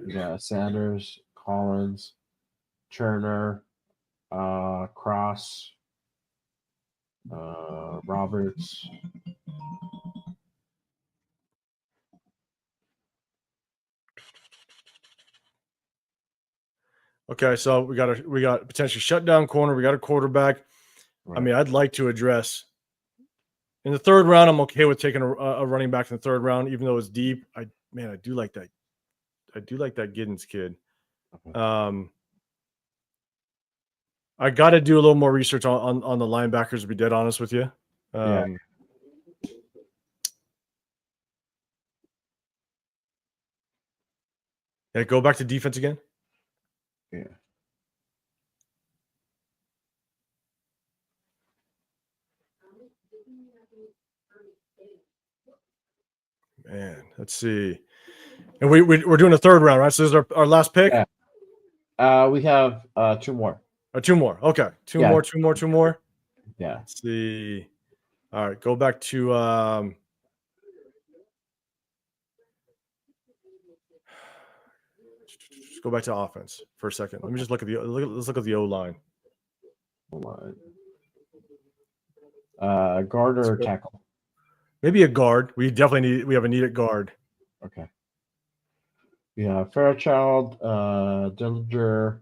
Speaker 1: Yeah, Sanders, Collins, Turner, Cross, Roberts.
Speaker 4: Okay, so we got potentially shutdown corner. We got a quarterback. Right. I mean, I'd like to address in the 3rd round. I'm okay with taking a running back in the 3rd round, even though it's deep. I do like that. I do like that Giddens kid. I got to do a little more research on the linebackers, to be dead honest with you. Yeah, go back to defense again.
Speaker 1: Yeah.
Speaker 4: Man, let's see. And we're doing a third round, right? So this is our last pick.
Speaker 1: Yeah. We have 2 more.
Speaker 4: Two more. Okay. Two
Speaker 1: Yeah.
Speaker 4: more.
Speaker 1: Yeah.
Speaker 4: Let's see. All right, go back to just go back to offense for a second. Let me just look at let's look at the O line.
Speaker 1: Guard or tackle?
Speaker 4: Maybe a guard. We have a need at guard.
Speaker 1: Okay. We have Fairchild, Dillinger,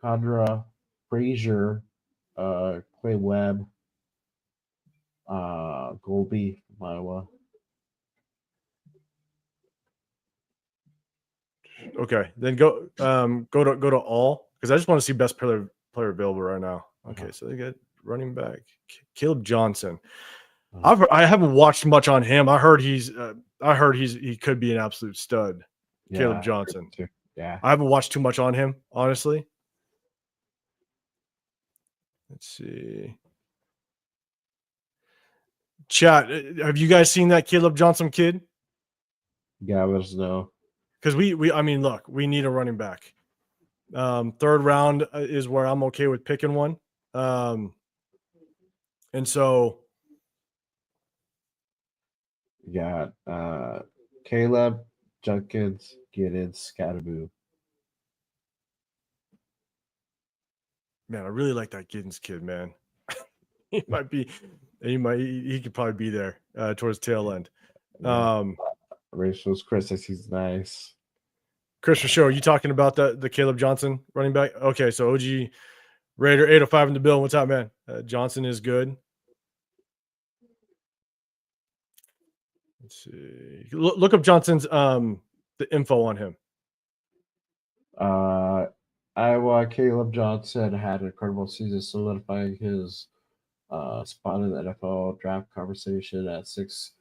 Speaker 1: Condra, Frazier, Clay Webb, Golby from Iowa.
Speaker 4: Okay, then go to all, because I just want to see best player available right now. Okay, so they get running back Caleb Johnson. I haven't watched much on him. I heard he could be an absolute stud.
Speaker 1: Yeah,
Speaker 4: Caleb Johnson.
Speaker 1: Yeah,
Speaker 4: I haven't watched too much on him, honestly. Let's see. Chat, have you guys seen that Caleb Johnson kid?
Speaker 1: Yeah, let us know.
Speaker 4: Because I mean, look, we need a running back. Third round is where I'm okay with picking one. And so
Speaker 1: we got Caleb, Junkins, Giddens, Scatterboo.
Speaker 4: Man, I really like that Giddens kid, man. he could probably be there towards tail end.
Speaker 1: Rachel's Chris says he's nice.
Speaker 4: Chris, for sure. Are you talking about the Caleb Johnson running back? Okay, so OG Raider 805 in the bill. What's up, man? Johnson is good. Let's see. Look up Johnson's the info on him.
Speaker 1: Iowa Caleb Johnson had an incredible season, solidifying his spot in the NFL draft conversation at 6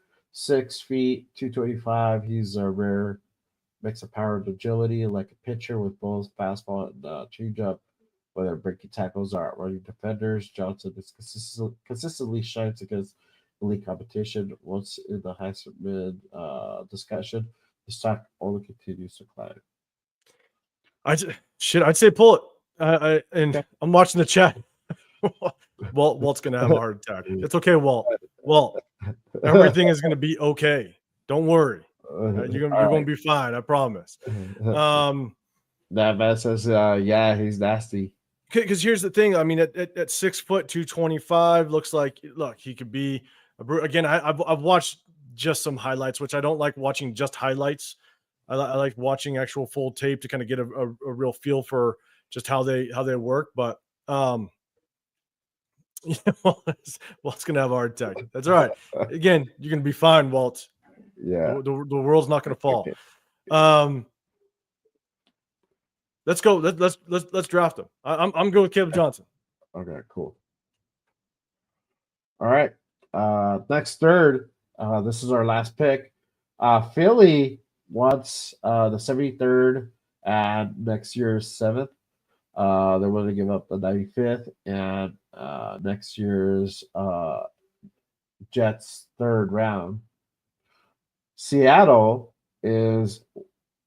Speaker 1: feet 225. He's a rare mix of power and agility, like a pitcher with both fastball and changeup. Whether breaking tackles or running defenders, Johnson is consistently shines against elite competition. Once in the Heisman discussion, the stock only continues to climb.
Speaker 4: I'd say pull it. Okay. I'm watching the chat. Walt's gonna have a heart attack. It's okay, Walt. Walt, everything is gonna be okay. Don't worry. You're gonna be fine. I promise.
Speaker 1: That man says, yeah, he's nasty.
Speaker 4: Because here's the thing. I mean, at 6 foot 225, look, he could be again. I've watched just some highlights, which I don't like watching just highlights. I like watching actual full tape to kind of get a real feel for just how they work. But Walt's gonna have a heart attack. That's all right. Again, you're gonna be fine, Walt.
Speaker 1: Yeah,
Speaker 4: the world's not gonna fall. Let's go. Let's draft him. I'm good with Caleb Johnson.
Speaker 1: Okay, cool. All right. Next third. This is our last pick. Philly wants the 73rd and next year's 7th. They're willing to give up the 95th and next year's Jets 3rd round. Seattle is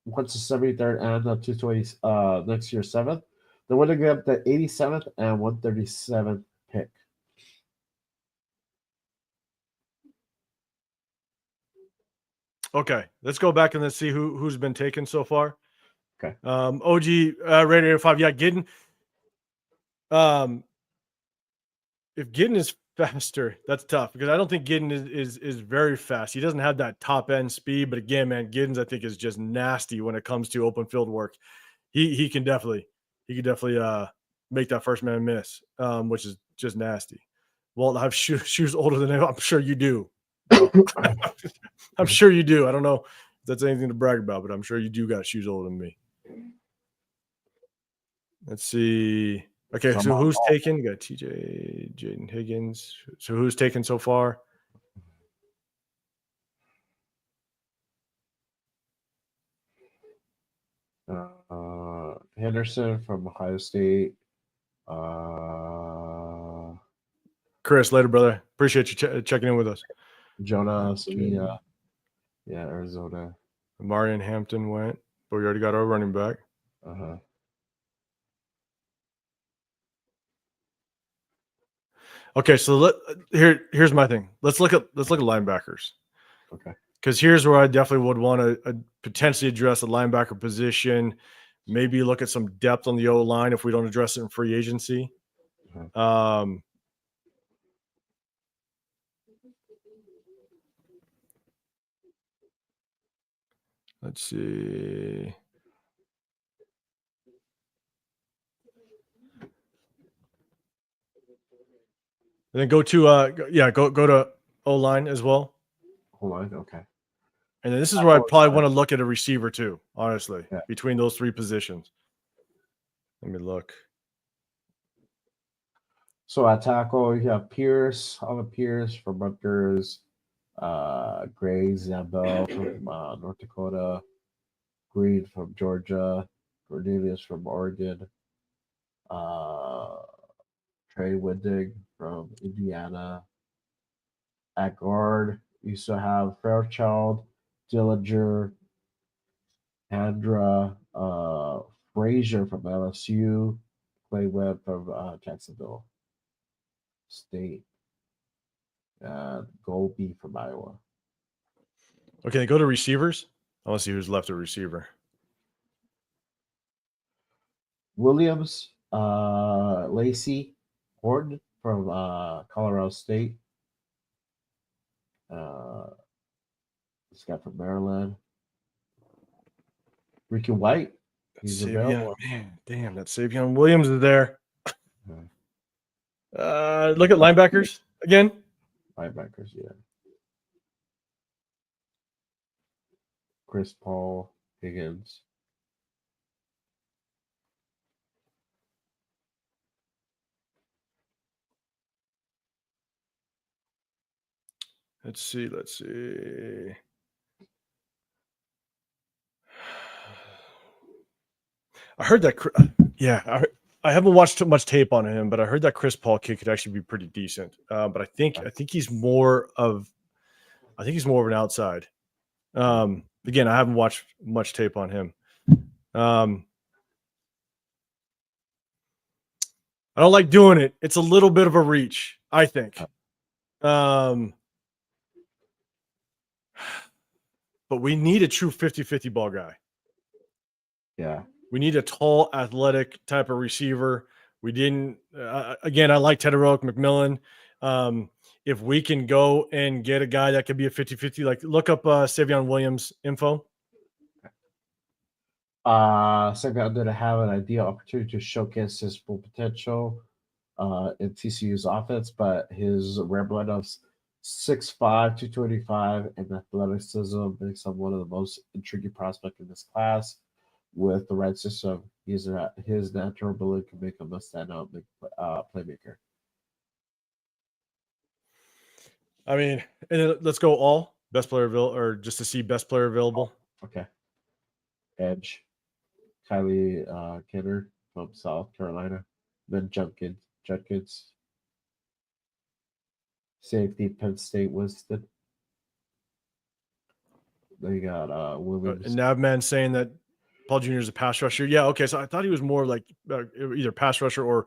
Speaker 1: wants the 73rd and the 220 next year's 7th. They're willing to give up the 87th and 137th pick.
Speaker 4: Okay, let's go back and let's see who's been taken so far.
Speaker 1: Okay.
Speaker 4: OG Raider 5. Yeah, Giddens. If Giddens is faster, that's tough because I don't think Giddens is very fast. He doesn't have that top end speed, but again, man, Giddens I think is just nasty when it comes to open field work. He can definitely make that first man miss, which is just nasty. Well, I have shoes older than him. I'm sure you do. I'm sure you do. I don't know if that's anything to brag about, but I'm sure you do got shoes older than me. Let's see. Okay, so who's taken? You got TJ, Jaden Higgins. So who's taken so far?
Speaker 1: Henderson from Ohio State. Uh,
Speaker 4: Chris, later, brother. Appreciate you checking in with us.
Speaker 1: Jonah Salina. Yeah, Arizona.
Speaker 4: Marion Hampton went, but we already got our running back. Okay, so here's my thing. Let's look at linebackers.
Speaker 1: Okay.
Speaker 4: Because here's where I definitely would want to potentially address the linebacker position. Maybe look at some depth on the O line if we don't address it in free agency. Let's see. And then go to go to O line as well.
Speaker 1: O-line, okay.
Speaker 4: And then this is where I probably want to look at a receiver too, honestly, between those three positions. Let me look.
Speaker 1: So at tackle, you have Pierce, Oliver Pierce from Rutgers, Gray Zabel from North Dakota, Green from Georgia, Cornelius from Oregon, Trey Windig from Indiana. At guard, you still have Fairchild, Dillinger, Andra, Frazier from LSU, Clay Webb from Jacksonville State, and Golby from Iowa.
Speaker 4: Okay, go to receivers. I want to see who's left at receiver.
Speaker 1: Williams, Lacey Horton from Colorado State. This guy from Maryland. Ricky White. He's available.
Speaker 4: Man, damn, that Savion Williams is there. Look at linebackers again.
Speaker 1: Linebackers, yeah. Chris Paul, Higgins.
Speaker 4: Let's see. I heard that. I haven't watched too much tape on him, but I heard that Chris Paul kid could actually be pretty decent. But I think he's more of an outside. Again, I haven't watched much tape on him. I don't like doing it. It's a little bit of a reach, I think. But we need a true 50-50 ball guy.
Speaker 1: Yeah.
Speaker 4: We need a tall, athletic type of receiver. We didn't. Again, I like Darrell McMillan. If we can go and get a guy that could be a 50-50, like look up Savion Williams info.
Speaker 1: Savion didn't have an ideal opportunity to showcase his full potential in TCU's offense, but his rare blend of 6'5", 225, and athleticism makes him one of the most intriguing prospects in this class. With the right system, his natural ability can make him a standout playmaker.
Speaker 4: I mean, let's go all best player available, or just to see best player available.
Speaker 1: Okay. Edge, Kylie Kenner from South Carolina, then Judkins. Safety, Penn State Winston. They got Williams.
Speaker 4: And Navman saying that Paul Jr. is a pass rusher. Yeah, okay. So I thought he was more like either pass rusher or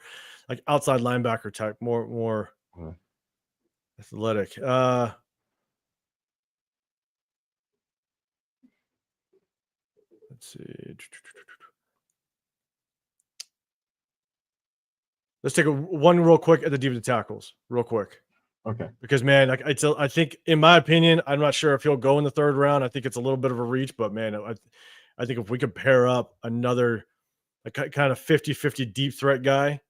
Speaker 4: like outside linebacker type, more athletic. Let's see. Let's take one real quick at the defensive tackles, real quick.
Speaker 1: Okay.
Speaker 4: Because man, I think in my opinion, I'm not sure if he'll go in the third round. I think it's a little bit of a reach, but man, I think if we could pair up another kind of 50-50 deep threat guy,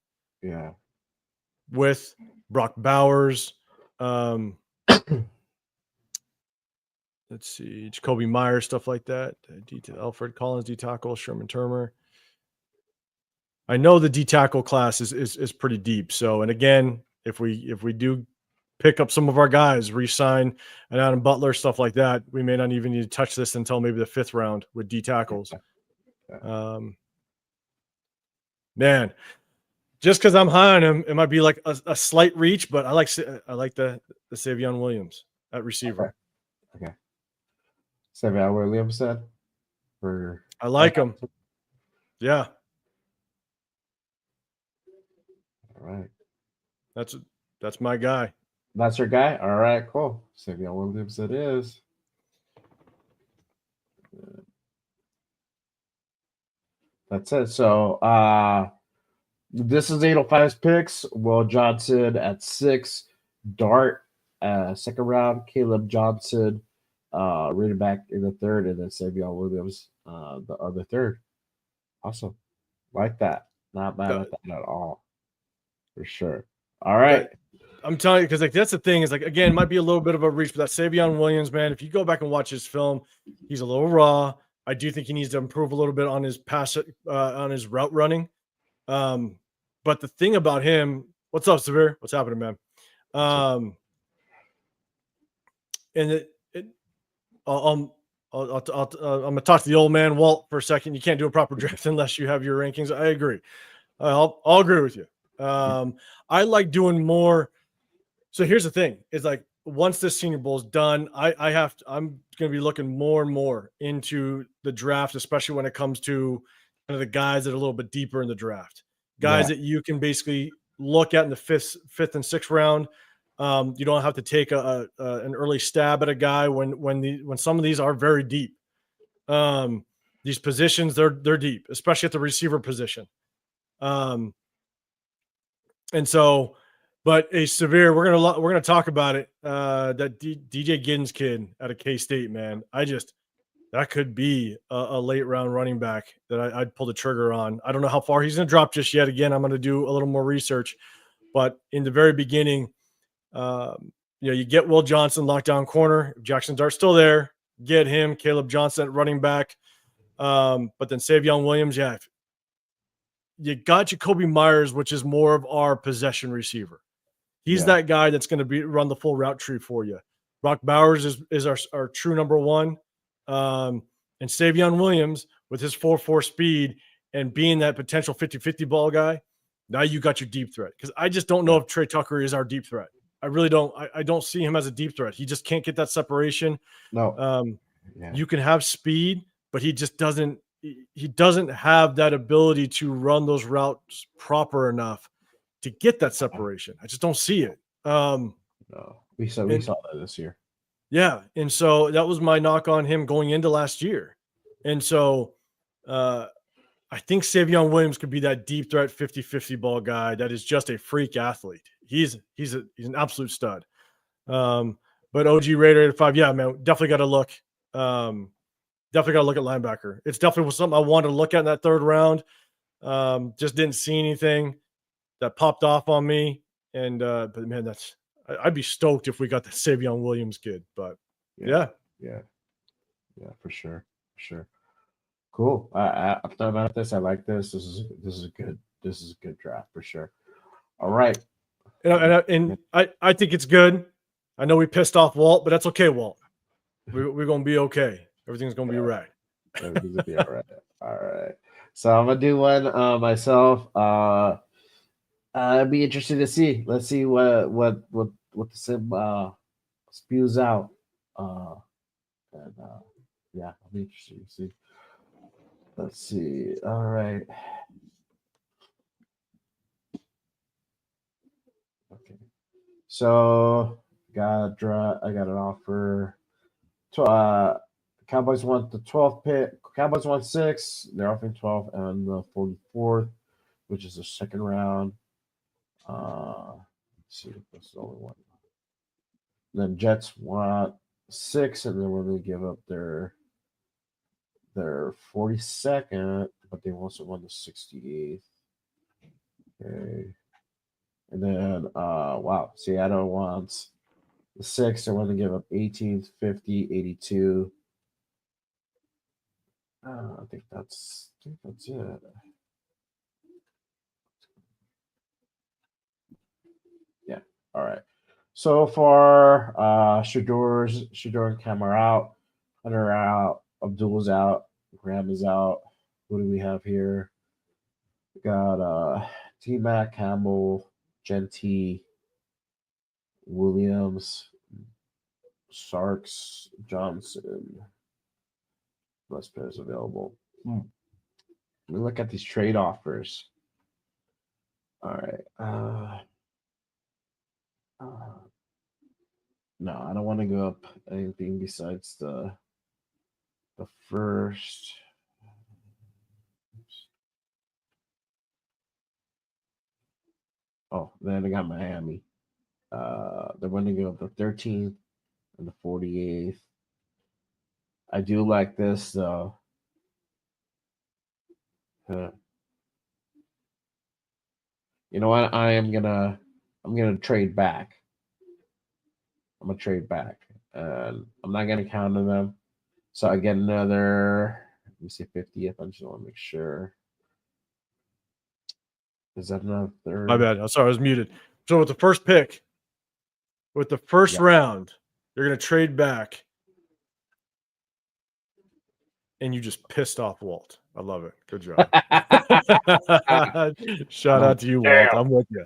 Speaker 4: with Brock Bowers, let's see, Jacoby Myers, stuff like that. Alfred Collins, D tackle, Sherman Turner. I know the D tackle class is pretty deep. So, and again, if we do pick up some of our guys, re-sign an Adam Butler, stuff like that, we may not even need to touch this until maybe the 5th round with D tackles. Man, just because I'm high on him, it might be like a slight reach, but I like the Savion Williams at receiver.
Speaker 1: Okay. Savion Williams said.
Speaker 4: I like him. Yeah.
Speaker 1: All right.
Speaker 4: That's my guy.
Speaker 1: That's your guy? All right, cool. Savion Williams it is. That's it. So this is 805's picks. Will Johnson at 6, Dart second round, Caleb Johnson running back in the third, and then Savion Williams the other third. Awesome. Like that. Not bad like that at all. For sure. All right.
Speaker 4: I'm telling you, because like that's the thing is like again, might be a little bit of a reach, but that Savion Williams, man, if you go back and watch his film, he's a little raw. I do think he needs to improve a little bit on his on his route running. But the thing about him, what's up, Severe? What's happening, man? And I'm gonna talk to the old man Walt for a second. You can't do a proper draft unless you have your rankings. I agree. I'll agree with you. I like doing more. So here's the thing: is like once this Senior Bowl is done, I'm going to be looking more and more into the draft, especially when it comes to kind of the guys that are a little bit deeper in the draft, guys that you can basically look at in the fifth and sixth round. You don't have to take an early stab at a guy when some of these are very deep. These positions they're deep, especially at the receiver position. And so. But a Severe, we're gonna talk about it. That DJ Giddens kid out of K-State, man. That could be a late round running back that I'd pull the trigger on. I don't know how far he's gonna drop just yet. Again, I'm gonna do a little more research. But in the very beginning, you get Will Johnson lockdown corner. If Jackson Dart's still there, get him. Caleb Johnson at running back. But then Savion Williams, you got Jacoby Myers, which is more of our possession receiver. He's that guy that's going to run the full route tree for you. Brock Bowers is our true number one. And Savion Williams with his 4.4 speed and being that potential 50-50 ball guy, now you got your deep threat. Because I just don't know if Trey Tucker is our deep threat. I really don't. I don't see him as a deep threat. He just can't get that separation.
Speaker 1: No.
Speaker 4: You can have speed, but he just doesn't. He doesn't have that ability to run those routes proper enough to get that separation. I just don't see it.
Speaker 1: No, we saw that this year.
Speaker 4: Yeah, and so that was my knock on him going into last year. And so I think Savion Williams could be that deep threat 50-50 ball guy that is just a freak athlete. He's an absolute stud. But OG Raider at 5, yeah, man, definitely got to look. Definitely got to look at linebacker. It's definitely something I wanted to look at in that third round. Just didn't see anything that popped off on me. And but man, I'd be stoked if we got the Savion Williams kid. But yeah,
Speaker 1: for sure. Cool. I'm thought about this. I like this. This is a good draft for sure. All right.
Speaker 4: And I think it's good. I know we pissed off Walt, but that's okay, Walt. We're gonna be okay. Everything's gonna be right.
Speaker 1: Everything's gonna be all right. All right. So I'm gonna do one myself. I'd be interested to see. Let's see what the sim spews out. I'll be interested to see. Let's see. All right. Okay. So I got an offer. Cowboys want the 12th pick. Cowboys want 6. They're offering 12 and the 44th, which is the second round. Let's see, that's the only one. Then Jets want 6, and then we're going to give up their 42nd, but they also want the 68th. Okay. And then Seattle wants the 6th. They want to give up 18th, 50, 82. I think that's it. Yeah. All right. So far, Shador and Cam are out. Hunter out. Abdul's out. Graham is out. who do we have here? We got T Mac, Campbell, Genty, Williams, Sarks, Johnson. Most players available. Let me look at these trade offers. All right. No, I don't want to go up anything besides the first. Oh, then I got Miami. They're going to go up the 13th and the 48th. I do like this though. You know what? I'm gonna trade back. I'm gonna trade back, and I'm not gonna count on them. So I get another. Let me see 50th. I just want to make sure. Is that another third?
Speaker 4: My bad. I'm sorry, I was muted. So with the first pick, with the first round, you're gonna trade back, and you just pissed off Walt. I love it. Good job. Shout out to you, Walt. I'm with you.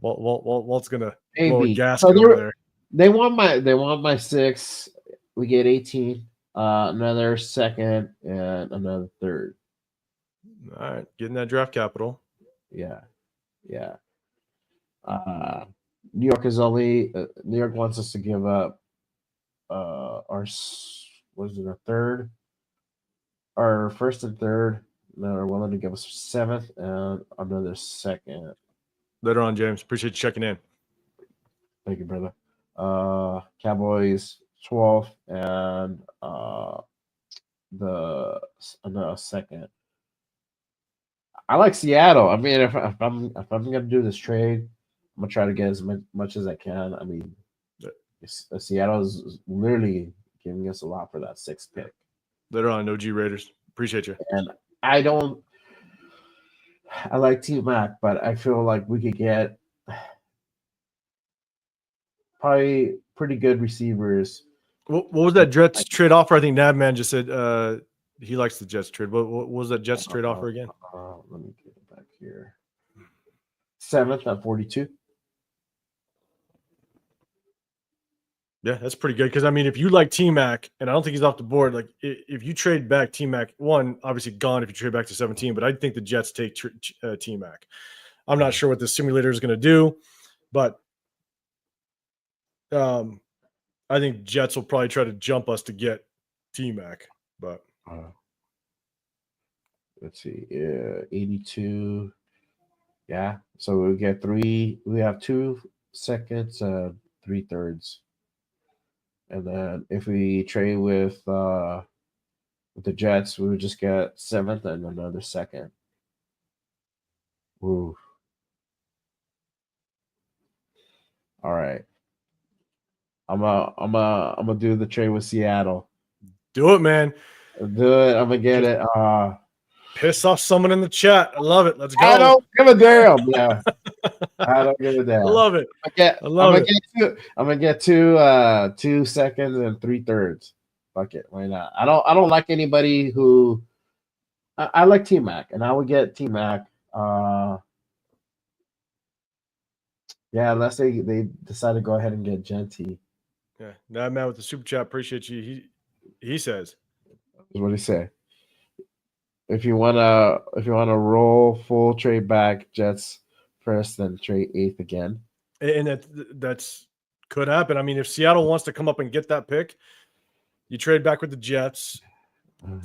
Speaker 4: Walt's gonna blow a gasket over there.
Speaker 1: They want my 6. We get 18. Another second and another third.
Speaker 4: All right, getting that draft capital.
Speaker 1: Yeah. New York is only New York wants us to give up our a third, our first and third. No, they're willing to give us 7th and another second.
Speaker 4: Later on, James. Appreciate you checking in.
Speaker 1: Thank you, brother. Cowboys 12th and another second. I like Seattle. I mean, if I'm gonna do this trade, I'm gonna try to get as much as I can. I mean, Seattle is literally giving us a lot for that 6th pick.
Speaker 4: Later on, OG Raiders. Appreciate you.
Speaker 1: And I like T Mac, but I feel like we could get probably pretty good receivers.
Speaker 4: What was that Jets trade offer? I think Nabman just said he likes the Jets trade. What was that Jets trade offer again?
Speaker 1: Let me get it back here. 7th at 42.
Speaker 4: Yeah, that's pretty good. Because I mean, if you like T-Mac, and I don't think he's off the board, like if you trade back T-Mac, one obviously gone if you trade back to 17, but I think the Jets take T-Mac. I'm not sure what the simulator is going to do, but I think Jets will probably try to jump us to get T-Mac. But
Speaker 1: let's see, 82. Yeah, so we get 3. We have 2 seconds, 3 thirds. And then if we trade with the Jets, we would just get 7th and another second. Ooh. All right. I'm gonna do the trade with Seattle.
Speaker 4: Do it, man.
Speaker 1: Do it. I'm gonna get it.
Speaker 4: Piss off someone in the chat. I love it. Let's go.
Speaker 1: I don't give a damn. Yeah. I don't give a damn.
Speaker 4: I love it.
Speaker 1: I'm gonna get 2 seconds and 3 thirds. Fuck it. Why not? I don't like anybody who I like T Mac, and I would get T Mac. Yeah, unless they decide to go ahead and get Genty.
Speaker 4: Yeah, that man with the super chat, appreciate you. He says,
Speaker 1: "That's what he said. If you wanna roll full trade back Jets first, then trade 8th again."
Speaker 4: And that's could happen. I mean, if Seattle wants to come up and get that pick, you trade back with the Jets.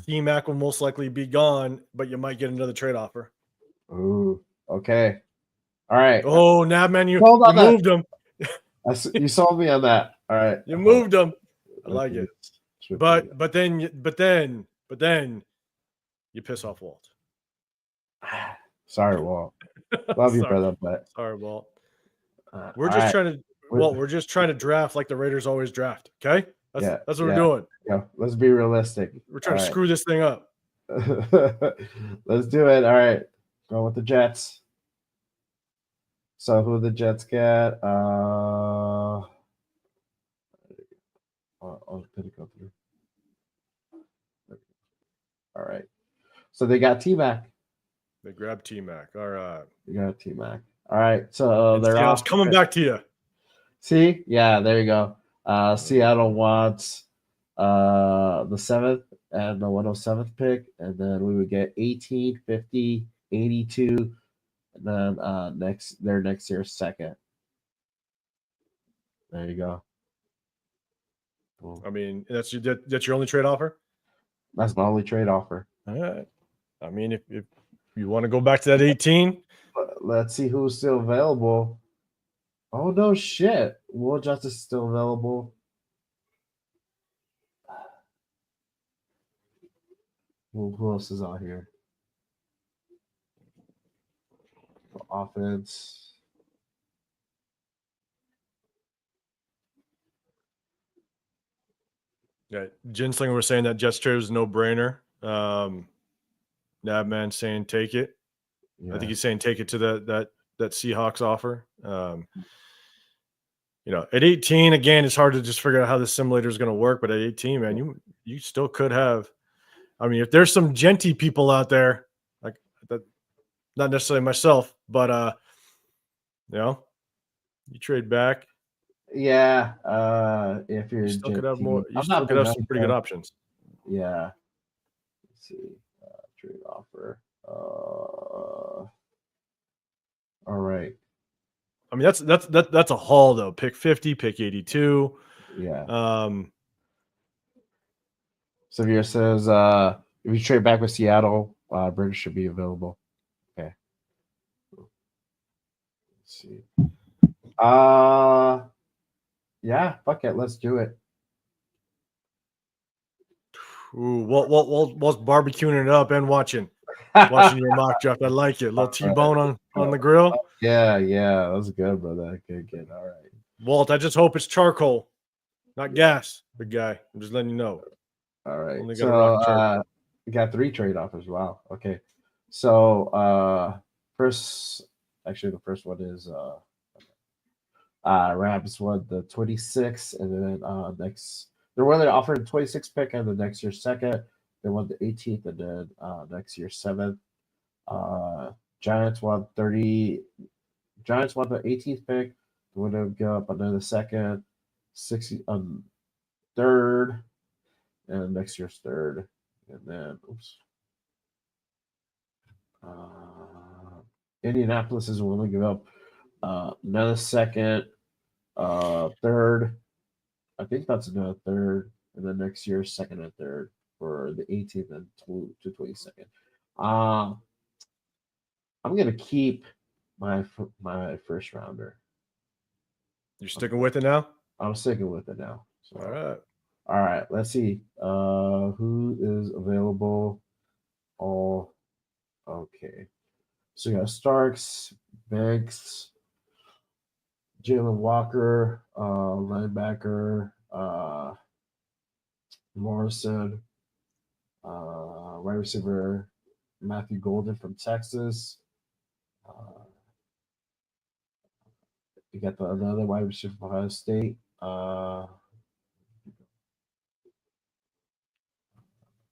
Speaker 4: T-Mac will most likely be gone, but you might get another trade offer.
Speaker 1: Ooh, okay. All right.
Speaker 4: Oh, Nabman, you moved him.
Speaker 1: You sold me on that. All right.
Speaker 4: You moved him. I like it. But then you piss off Walt.
Speaker 1: Sorry, Walt. Love you, brother. But
Speaker 4: sorry, Walt. We're just trying to draft like the Raiders always draft. Okay, that's what we're doing.
Speaker 1: Yeah, let's be realistic.
Speaker 4: We're trying to screw this thing up.
Speaker 1: Let's do it. All right, go with the Jets. So who the Jets get? Did it go through? All right. So they got T-Mac.
Speaker 4: They grabbed T-Mac. All right.
Speaker 1: They got T-Mac. All right. So
Speaker 4: And
Speaker 1: they're
Speaker 4: Seattle's
Speaker 1: off.
Speaker 4: coming back to you.
Speaker 1: See? Yeah, there you go. Seattle wants the 7th and the 107th pick, and then we would get 18, 50, 82, and then next year's second. There you go. Cool.
Speaker 4: I mean, that's your only trade offer?
Speaker 1: That's my only trade offer.
Speaker 4: All right. I mean, if you want to go back to that 18,
Speaker 1: Let's see who's still available. Oh no shit. Will Justice is still available. Who else is out here? Offense.
Speaker 4: yeah, Ginslinger was saying that Jets trade was no brainer. Nabman saying take it.
Speaker 1: Yeah.
Speaker 4: I think he's saying take it to that Seahawks offer. At 18, again, it's hard to just figure out how the simulator is going to work. But at 18, man, you still could have. I mean, if there's some genty people out there, like that, not necessarily myself, but you trade back.
Speaker 1: Yeah, if you're
Speaker 4: You still could have more. You
Speaker 1: I'm
Speaker 4: still
Speaker 1: not
Speaker 4: could have
Speaker 1: big
Speaker 4: some
Speaker 1: on
Speaker 4: pretty good
Speaker 1: that.
Speaker 4: options.
Speaker 1: Yeah. Let's see. Trade offer. All right.
Speaker 4: I mean, that's a haul though. Pick 50, pick 82.
Speaker 1: Yeah. Xavier says if you trade back with Seattle, British should be available. Okay. Let's see. Yeah, fuck it, let's do it.
Speaker 4: Ooh, whilst barbecuing it up and watching your mock draft. I like it. A little T-bone on the grill.
Speaker 1: Yeah, that was good, brother. Good. All right.
Speaker 4: Walt, I just hope it's charcoal, not gas, big guy. I'm just letting you know.
Speaker 1: All right.
Speaker 4: Only gotta rock charcoal.
Speaker 1: We got 3 trade offers. Wow. Okay. So the first one is Rams won the 26th, and then they're willing to offer the 26th pick and the next year's second. They won the 18th, and then next year's 7th. Giants won the 18th pick. They would have give up another second, 60 third, and next year's third, and then Indianapolis is willing to give up another second, third. I think that's another third, and then next year's second and third for the 18th and to 22nd. I'm gonna keep my first rounder.
Speaker 4: You're sticking with it now?
Speaker 1: I'm sticking with it now. So,
Speaker 4: all
Speaker 1: right. Let's see. Who is available? All okay. So you got Starks, Banks, Jalen Walker, linebacker, Morrison, wide receiver Matthew Golden from Texas. You got another wide receiver from Ohio State.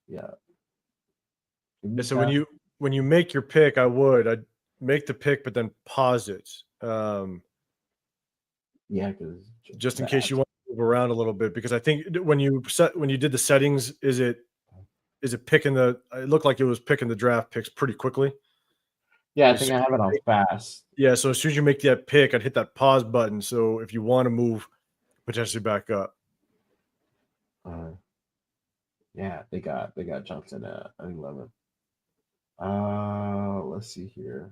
Speaker 1: Yeah.
Speaker 4: So when you make your pick, I'd make the pick, but then pause it.
Speaker 1: Yeah, because
Speaker 4: just in case you want to move around a little bit, because I think when you did the settings, is it picking it looked like it was picking the draft picks pretty quickly.
Speaker 1: Yeah, I think I have it on fast.
Speaker 4: Yeah, so as soon as you make that pick, I'd hit that pause button. So if you want to move potentially back up.
Speaker 1: Yeah, they got Johnson at 11. Let's see here.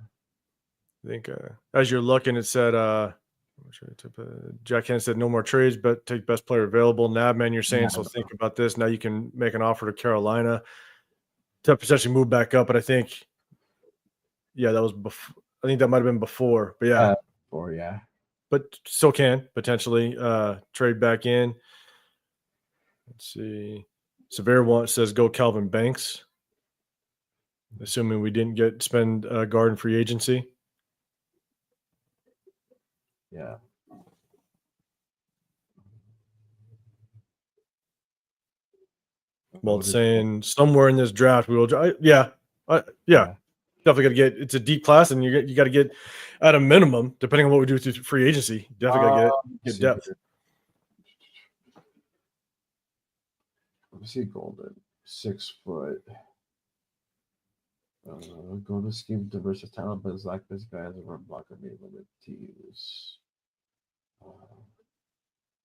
Speaker 4: I think as you're looking, it said Jack Henn said no more trades, but take best player available. Nabman, you're saying, so think about this. Now you can make an offer to Carolina to potentially move back up. But I think, that was before. I think that might have been before. But
Speaker 1: yeah.
Speaker 4: But still can potentially trade back in. Let's see. Severe says go Calvin Banks. Assuming we didn't spend guard free agency.
Speaker 1: Yeah.
Speaker 4: Well, saying somewhere in this draft we will. Yeah, Yeah, definitely got to get. It's a deep class, and you got to get at a minimum, depending on what we do through free agency. Definitely got to get depth.
Speaker 1: Let me see Golden, 6 foot. Golden scheme diverse talent, but is like this guy has a run blocker made limit to use.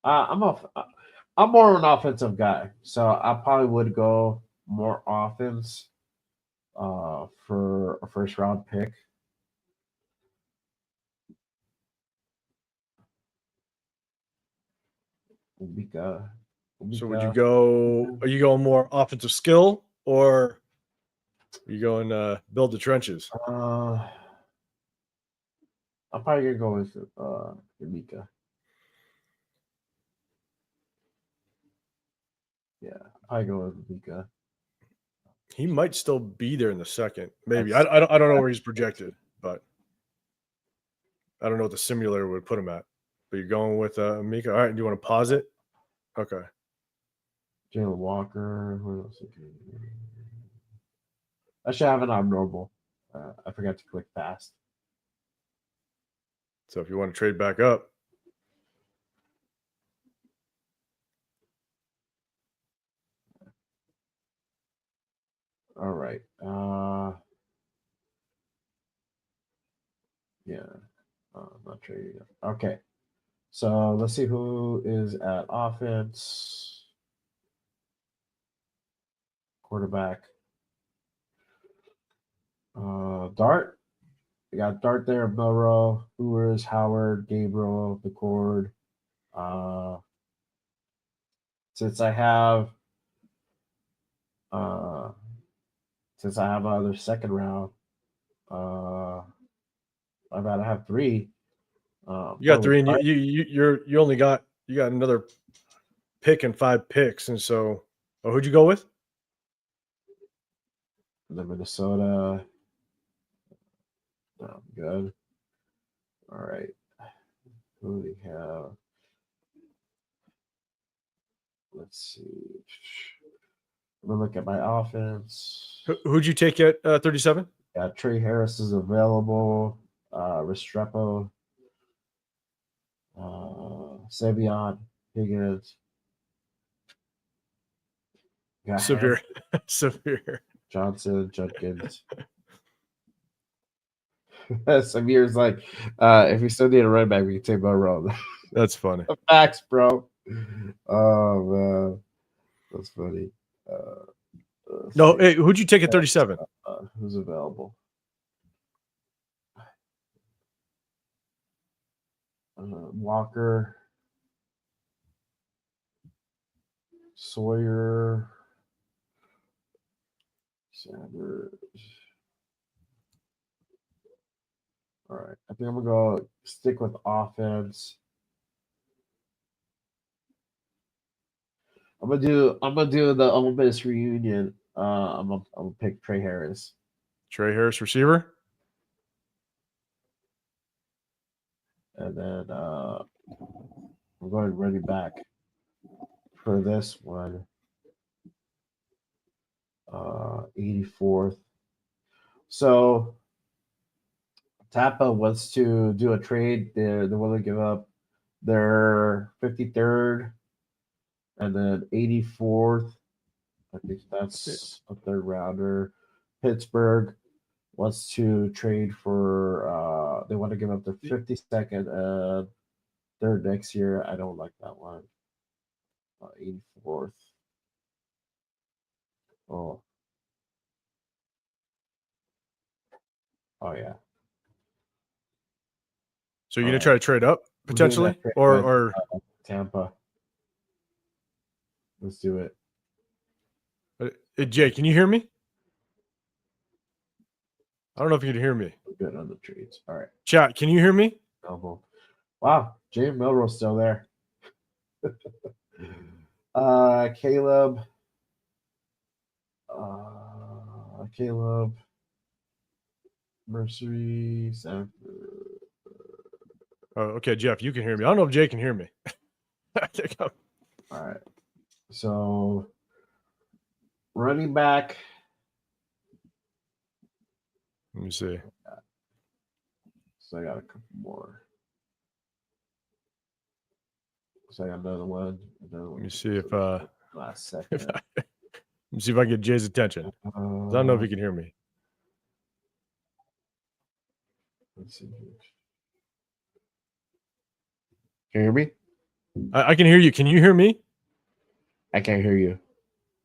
Speaker 1: I'm more of an offensive guy, so I probably would go more offense for a first round pick. Ubika.
Speaker 4: So would you go? Are you going more offensive skill, or are you going build the trenches?
Speaker 1: I'm probably gonna go with Ubika. Yeah, I go with Ubika.
Speaker 4: He might still be there in the second. Maybe I don't know where he's projected, but I don't know what the simulator would put him at. But you're going with Mika. All right, do you want to pause it? Okay.
Speaker 1: Jalen Walker. Who else? I should have an abnormal. I forgot to click fast.
Speaker 4: So if you want to trade back up,
Speaker 1: all right. Yeah. Not trading. Okay. So let's see who is at offense. Quarterback. Dart. We got Dart there, Melro, Ewers, Howard, Gabriel, McCord. Since I have another second round, I'd rather have 3.
Speaker 4: you got 3, and you only got another pick and 5 picks, and so who'd you go with?
Speaker 1: The Minnesota. Good. All right. Who do we have? Let's see. I'm gonna look at my offense.
Speaker 4: Who'd you take at 37?
Speaker 1: Yeah, Trey Harris is available. Restrepo. Savion, Higgins.
Speaker 4: Severe.
Speaker 1: Johnson, Judkins. Samir's like, if we still need a running back, we can take Monroe.
Speaker 4: That's funny.
Speaker 1: Facts, bro. Oh man, that's funny.
Speaker 4: No, hey, who'd you take at 37?
Speaker 1: Who's available? Walker, Sawyer, Sanders. All right, I think I'm gonna go stick with offense. I'm gonna do the Ole Miss reunion. I'm gonna pick Trey Harris.
Speaker 4: Trey Harris, receiver.
Speaker 1: And then I'm going running back for this one. 84th. So Tampa wants to do a trade. They're willing to give up their 53rd and then 84th. I think that's a third rounder. Pittsburgh wants to trade for they want to give up their 52nd and third next year. I don't like that one. 84th. Oh yeah.
Speaker 4: So you're gonna try to trade up potentially, or
Speaker 1: Tampa. Let's do it.
Speaker 4: Hey, Jay, can you hear me? I don't know if you can hear me.
Speaker 1: We're good on the trades. All right.
Speaker 4: Chat, can you hear me?
Speaker 1: Wow, Jay Milroe's still there. Caleb. Mercery. Sanford.
Speaker 4: Oh, okay, Jeff, you can hear me. I don't know if Jay can hear me.
Speaker 1: All right. So running back.
Speaker 4: Let me see.
Speaker 1: So I got a couple more. So I got another one.
Speaker 4: Let me see if
Speaker 1: last second.
Speaker 4: let me see if I can get Jay's attention. I don't know if he can hear me.
Speaker 1: Let's see. Can you hear me?
Speaker 4: I can hear you. Can you hear me?
Speaker 1: I can't hear you.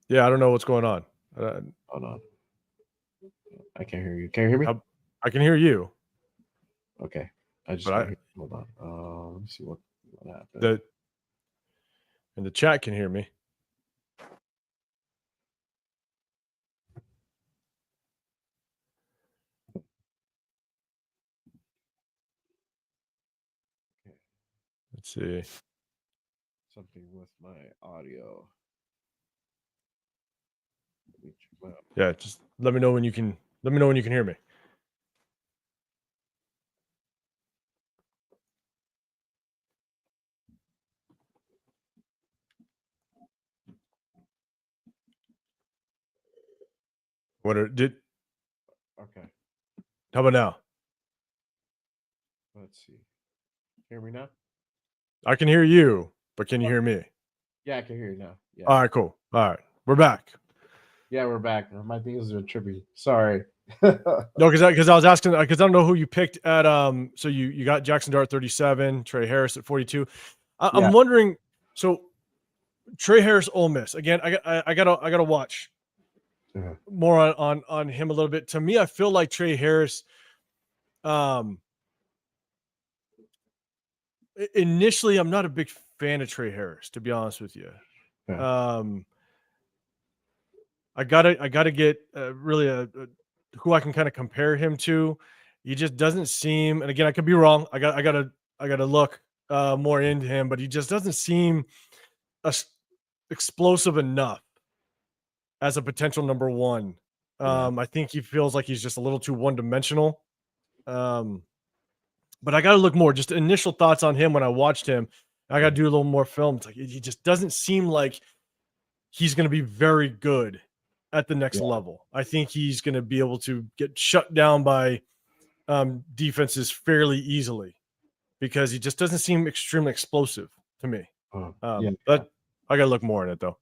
Speaker 4: Yeah, I don't know what's going on.
Speaker 1: Hold on. I can't hear you. Can you hear me?
Speaker 4: I can hear you.
Speaker 1: Okay. I just hold on. Let me see what happened.
Speaker 4: And the chat can hear me. Let's see.
Speaker 1: Something with my audio.
Speaker 4: Yeah, just let me know when you can hear me. Okay. How about now?
Speaker 1: Let's see. Hear me now?
Speaker 4: I can hear you, but can you hear me?
Speaker 1: Yeah, I can hear you now. Yeah.
Speaker 4: All right, cool. All right. We're back.
Speaker 1: Yeah, we're back. My things are trippy. Sorry.
Speaker 4: No, because I was asking because I don't know who you picked at so you got Jackson Dart 37, Trey Harris at 42. I'm wondering, so Trey Harris Ole Miss. Again, I gotta watch more on him a little bit. To me, I feel like Trey Harris initially I'm not a big fan of Trey Harris, to be honest with you. I gotta get really a who I can kind of compare him to. He just doesn't seem, and again, I could be wrong. I gotta look more into him, but he just doesn't seem explosive enough as a potential number one. I think he feels like he's just a little too one-dimensional. But I gotta look more. Just initial thoughts on him when I watched him. I gotta do a little more film. It's like he just doesn't seem like he's gonna be very good at the next level. I think he's going to be able to get shut down by defenses fairly easily because he just doesn't seem extremely explosive to me. But I got to look more at it though.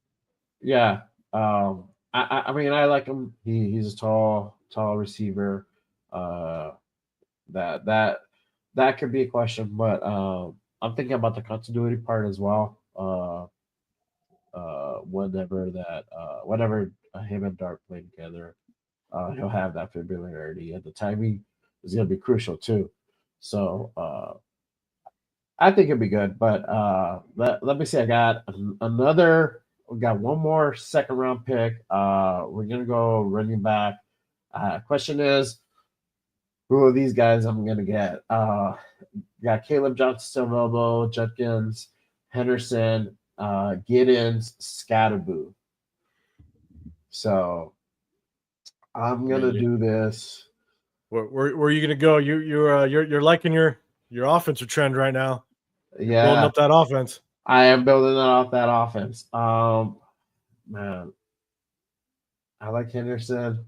Speaker 1: Yeah. I mean, I like him. He's a tall receiver. That could be a question, but I'm thinking about the continuity part as well. Whenever him and Dart play together, he'll have that familiarity, and the timing is going to be crucial too. So I think it'd be good. But let me see. I got another. We got one more second round pick. We're gonna go running back. Question is, who are these guys I'm gonna get? Got Caleb Johnson, Silvelo, Judkins, Henderson, Giddens, Scatterboo. So I'm gonna do this.
Speaker 4: Where are you gonna go? You're liking your offensive trend right now. You're building up that offense.
Speaker 1: I am building off that offense. Man, I like Henderson.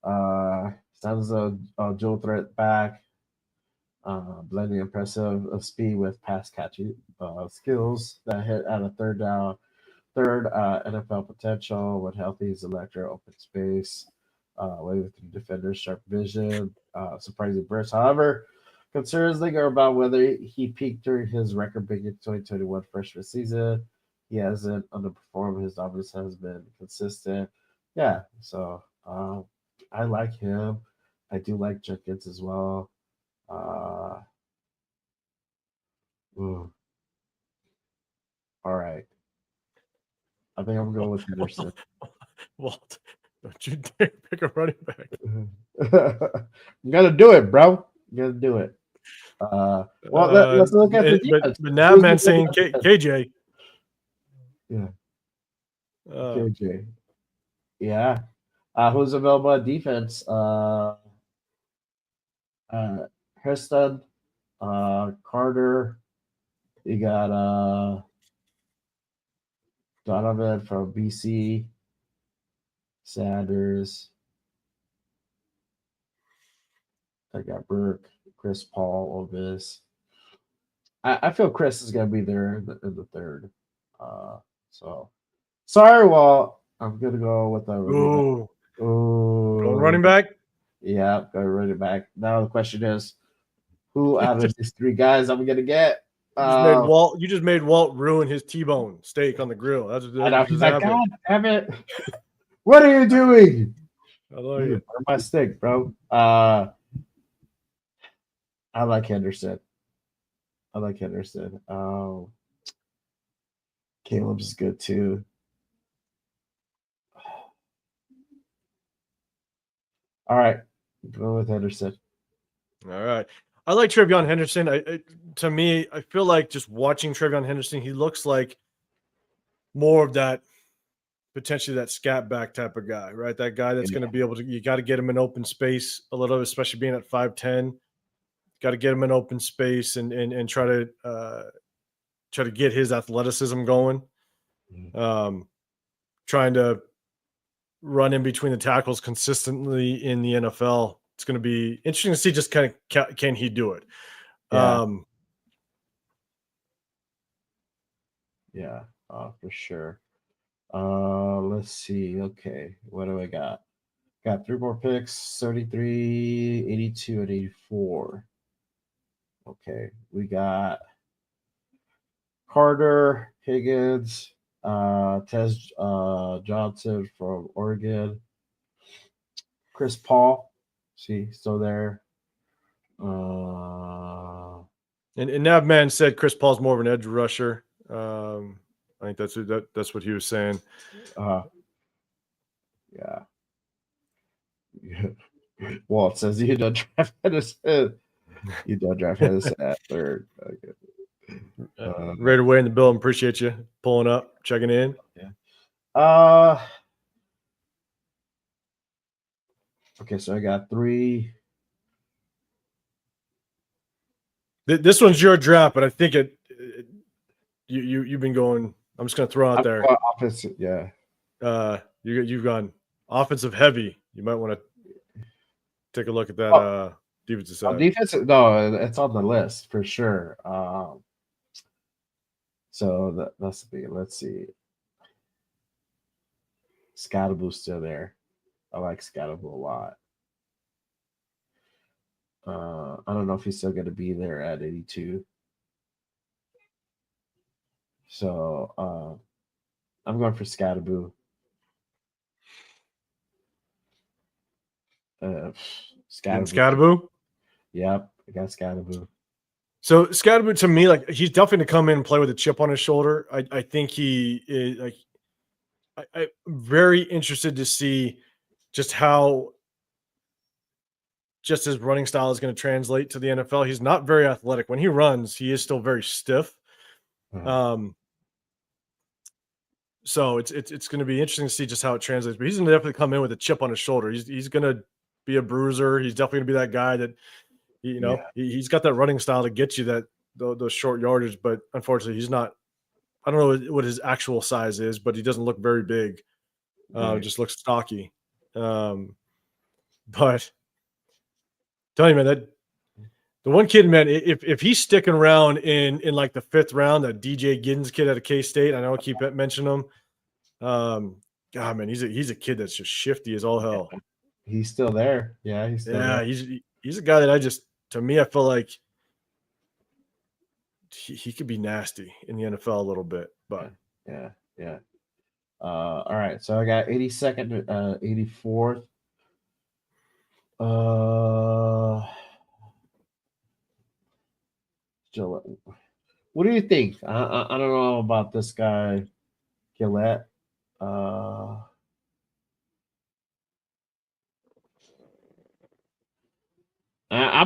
Speaker 1: Sounds a dual threat back. Blending impressive speed with pass catching skills that hit at a third NFL potential. When healthy, is electric, open space, way with defenders, sharp vision, surprising burst. However, concerns linger about whether he peaked during his record-breaking 2021 freshman season. He hasn't underperformed. His dominance has been consistent. Yeah, so I like him. I do like Jenkins as well. All right. I think I'm going with Henderson.
Speaker 4: Walt, don't you dare pick a running back.
Speaker 1: I'm gonna do it, bro. I'm gonna do it. Let's look at the defense.
Speaker 4: But now, man, saying KJ.
Speaker 1: Yeah. KJ. Yeah. Who's available at defense? Heston, Carter. You got Donovan from BC. Sanders. I got Burke, Chris Paul, Ovis. I feel Chris is gonna be there in the third. So sorry, Walt. I'm gonna go with the running back.
Speaker 4: Ooh, going
Speaker 1: Ooh,
Speaker 4: running back.
Speaker 1: yeah, go running back. Now the question is, who out of these three guys I'm gonna get?
Speaker 4: You just made Walt ruin his T-bone steak on the grill. That's
Speaker 1: I know
Speaker 4: what
Speaker 1: he's
Speaker 4: just
Speaker 1: like,
Speaker 4: happened.
Speaker 1: God damn it! What are you doing?
Speaker 4: I love
Speaker 1: You
Speaker 4: you.
Speaker 1: burn my stick, bro. I like Henderson. Caleb's good too. All right, go with Henderson.
Speaker 4: All right. I like Trevion Henderson. To me, I feel like just watching Trevion Henderson, he looks like more of that potentially that scat back type of guy, right? That guy that's going to be able to. You got to get him in open space a little, especially being at 5'10". Got to get him in open space and try to get his athleticism going. Trying to run in between the tackles consistently in the NFL. It's going to be interesting to see just kind of can he do it.
Speaker 1: Yeah. For sure. Let's see. Okay, what do I got? Got 3 more picks: 33, 82, and 84. Okay, we got Carter, Higgins, Tez Johnson from Oregon, Chris Paul. See, still there.
Speaker 4: And Navman said Chris Paul's more of an edge rusher. I think that's what he was saying.
Speaker 1: Yeah. Walt says you don't draft Henderson. You don't draft Henderson at third. Okay.
Speaker 4: Right away in the building. Appreciate you pulling up, checking in.
Speaker 1: Yeah. Okay, so I got 3.
Speaker 4: This one's your draft, but I think you've been going. I'm just going to throw out there.
Speaker 1: Offensive, yeah.
Speaker 4: You've gone offensive heavy. You might want to take a look at that defensive side.
Speaker 1: Defensive, no, it's on the list for sure. So that's the thing. Let's see. Scattaboo's still there. I like Scattaboo a lot. I don't know if he's still going to be there at 82. So I'm going for Scattaboo.
Speaker 4: Scattaboo?
Speaker 1: Yep, I got Scattaboo.
Speaker 4: So Scattaboo, to me, like he's definitely to come in and play with a chip on his shoulder. I think he is like. I'm very interested to see just how just his running style is going to translate to the NFL. He's not very athletic. When he runs, he is still very stiff. So it's going to be interesting to see just how it translates. But he's going to definitely come in with a chip on his shoulder. He's going to be a bruiser. He's definitely going to be that guy that he's got that running style to get you those short yardage. But unfortunately, he's not. I don't know what his actual size is, but he doesn't look very big. Just looks stocky. But tell you, man, that the one kid, man, if he's sticking around in like the 5th round, that DJ Giddens kid out of K-State, I know I keep mentioning him. God, man, he's a kid that's just shifty as all hell.
Speaker 1: He's still there. Yeah, he's still there.
Speaker 4: He's a guy that to me, I feel like he could be nasty in the NFL a little bit, but
Speaker 1: yeah. All right, so I got 82nd, 84th. What do you think? I don't know about this guy, Gillette. I'm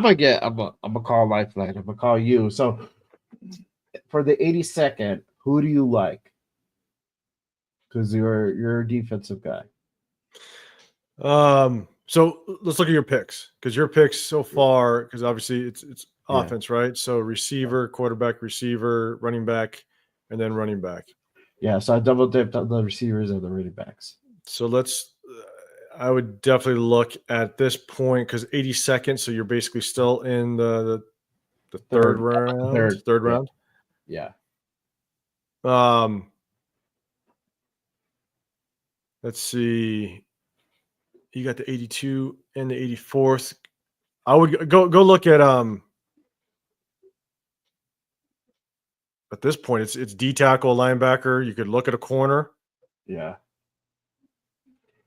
Speaker 1: gonna call Lifeline. I'm gonna call you. So for the 82nd, who do you like? Because you're a defensive guy.
Speaker 4: So let's look at your picks, because your picks so far, because obviously it's offense, right? So receiver, quarterback, receiver, running back, and then running back.
Speaker 1: Yeah, so I double dipped on the receivers and the running backs.
Speaker 4: So I would definitely look at this point because 82nd, so you're basically still in the third round. Third
Speaker 1: yeah,
Speaker 4: round.
Speaker 1: yeah.
Speaker 4: Let's see. You got the 82 and the 84th. I would go look at this point it's D tackle, linebacker. You could look at a corner.
Speaker 1: Yeah.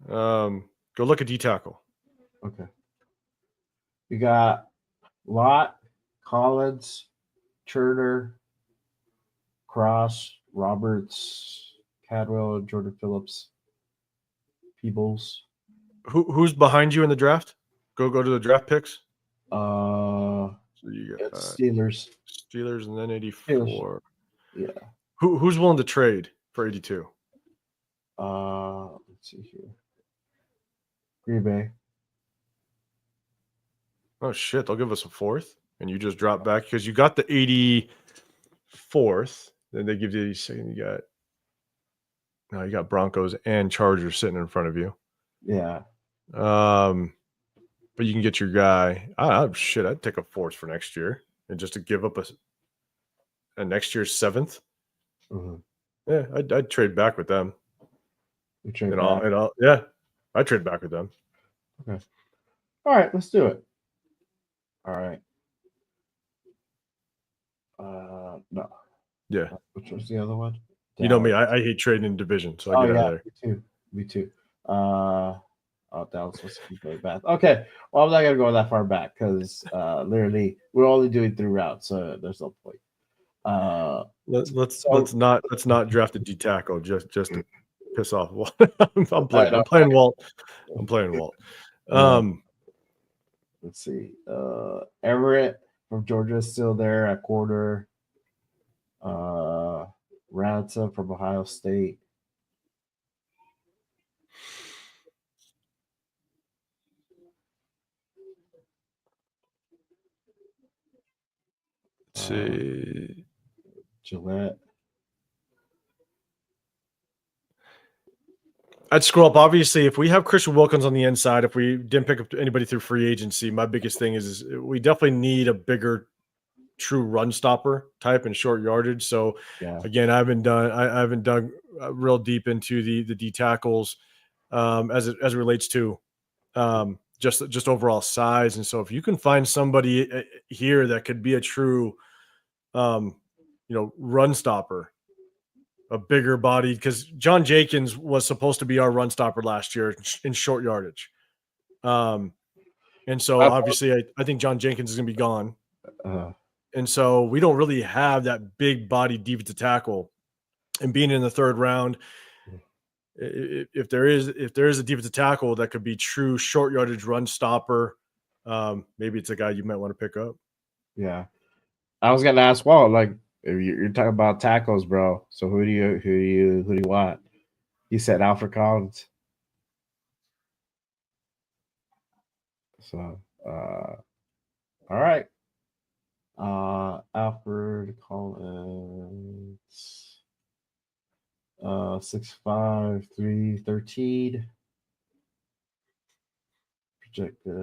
Speaker 4: Go look at D tackle.
Speaker 1: Okay. You got Lott, Collins, Turner, Cross, Roberts, Cadwell, Jordan Phillips, Peebles.
Speaker 4: Who's behind you in the draft? Go to the draft picks.
Speaker 1: So
Speaker 4: you got
Speaker 1: Steelers.
Speaker 4: Steelers and then 84.
Speaker 1: Yeah.
Speaker 4: Who's willing to trade for 82?
Speaker 1: Let's see here. Green Bay.
Speaker 4: Oh shit, they'll give us a fourth, and you just drop back because you got the 84th. Then they give you the 82nd. You got Broncos and Chargers sitting in front of you.
Speaker 1: Yeah.
Speaker 4: But you can get your guy. I'd take a fourth for next year, and just to give up a next year's 7th.
Speaker 1: Mm-hmm.
Speaker 4: Yeah, I'd trade back with them.
Speaker 1: You trade back?
Speaker 4: Yeah, I'd trade back with them.
Speaker 1: Okay. All right, let's do it. All right. No.
Speaker 4: Yeah.
Speaker 1: Which was the other one?
Speaker 4: You know me, I hate trading in division, so I get out of there.
Speaker 1: Me too. Dallas was supposed to be very bad. Okay, well, I'm not gonna go that far back because literally we're only doing 3 rounds, so there's no point.
Speaker 4: Let's not draft a D tackle just to piss off Walt. I'm playing Walt.
Speaker 1: Let's see. Everett from Georgia is still there at corner. Ransom from Ohio State.
Speaker 4: Let's see.
Speaker 1: Gillette.
Speaker 4: I'd scroll up. Obviously, if we have Christian Wilkins on the inside, if we didn't pick up anybody through free agency, my biggest thing is we definitely need a bigger, true run stopper type and short yardage. So, again, I haven't dug real deep into the D tackles as it relates to just overall size. And so, if you can find somebody here that could be a true, run stopper. A bigger body, because John Jenkins was supposed to be our run stopper last year in short yardage. And so obviously I think John Jenkins is going to be gone. And so we don't really have that big body defensive tackle. And being in the 3rd round, if there is a defensive tackle that could be true short yardage run stopper, maybe it's a guy you might want to pick up.
Speaker 1: Yeah. I was going to ask Walt, like, you're talking about tackles, bro. So who do you want? You said Alfred Collins. So all right. Alfred Collins. 6'5", 313. Projected.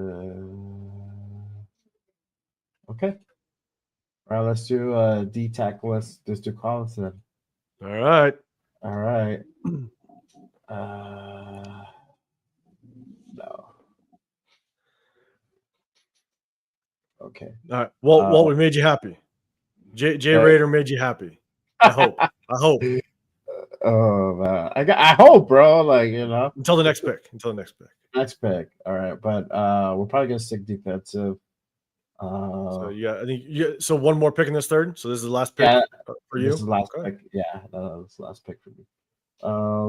Speaker 1: Okay. All right, let's do D tackle. Let's just do Collins then.
Speaker 4: All right.
Speaker 1: No. Okay.
Speaker 4: All right. Well, we made you happy. J Raider made you happy. I hope.
Speaker 1: Oh man, I hope, bro. Like,
Speaker 4: until the next pick.
Speaker 1: Next pick. All right, but we're probably gonna stick defensive.
Speaker 4: So one more pick in this 3rd. So this is the last pick for you.
Speaker 1: This is the last pick. Yeah, this is the last pick for me.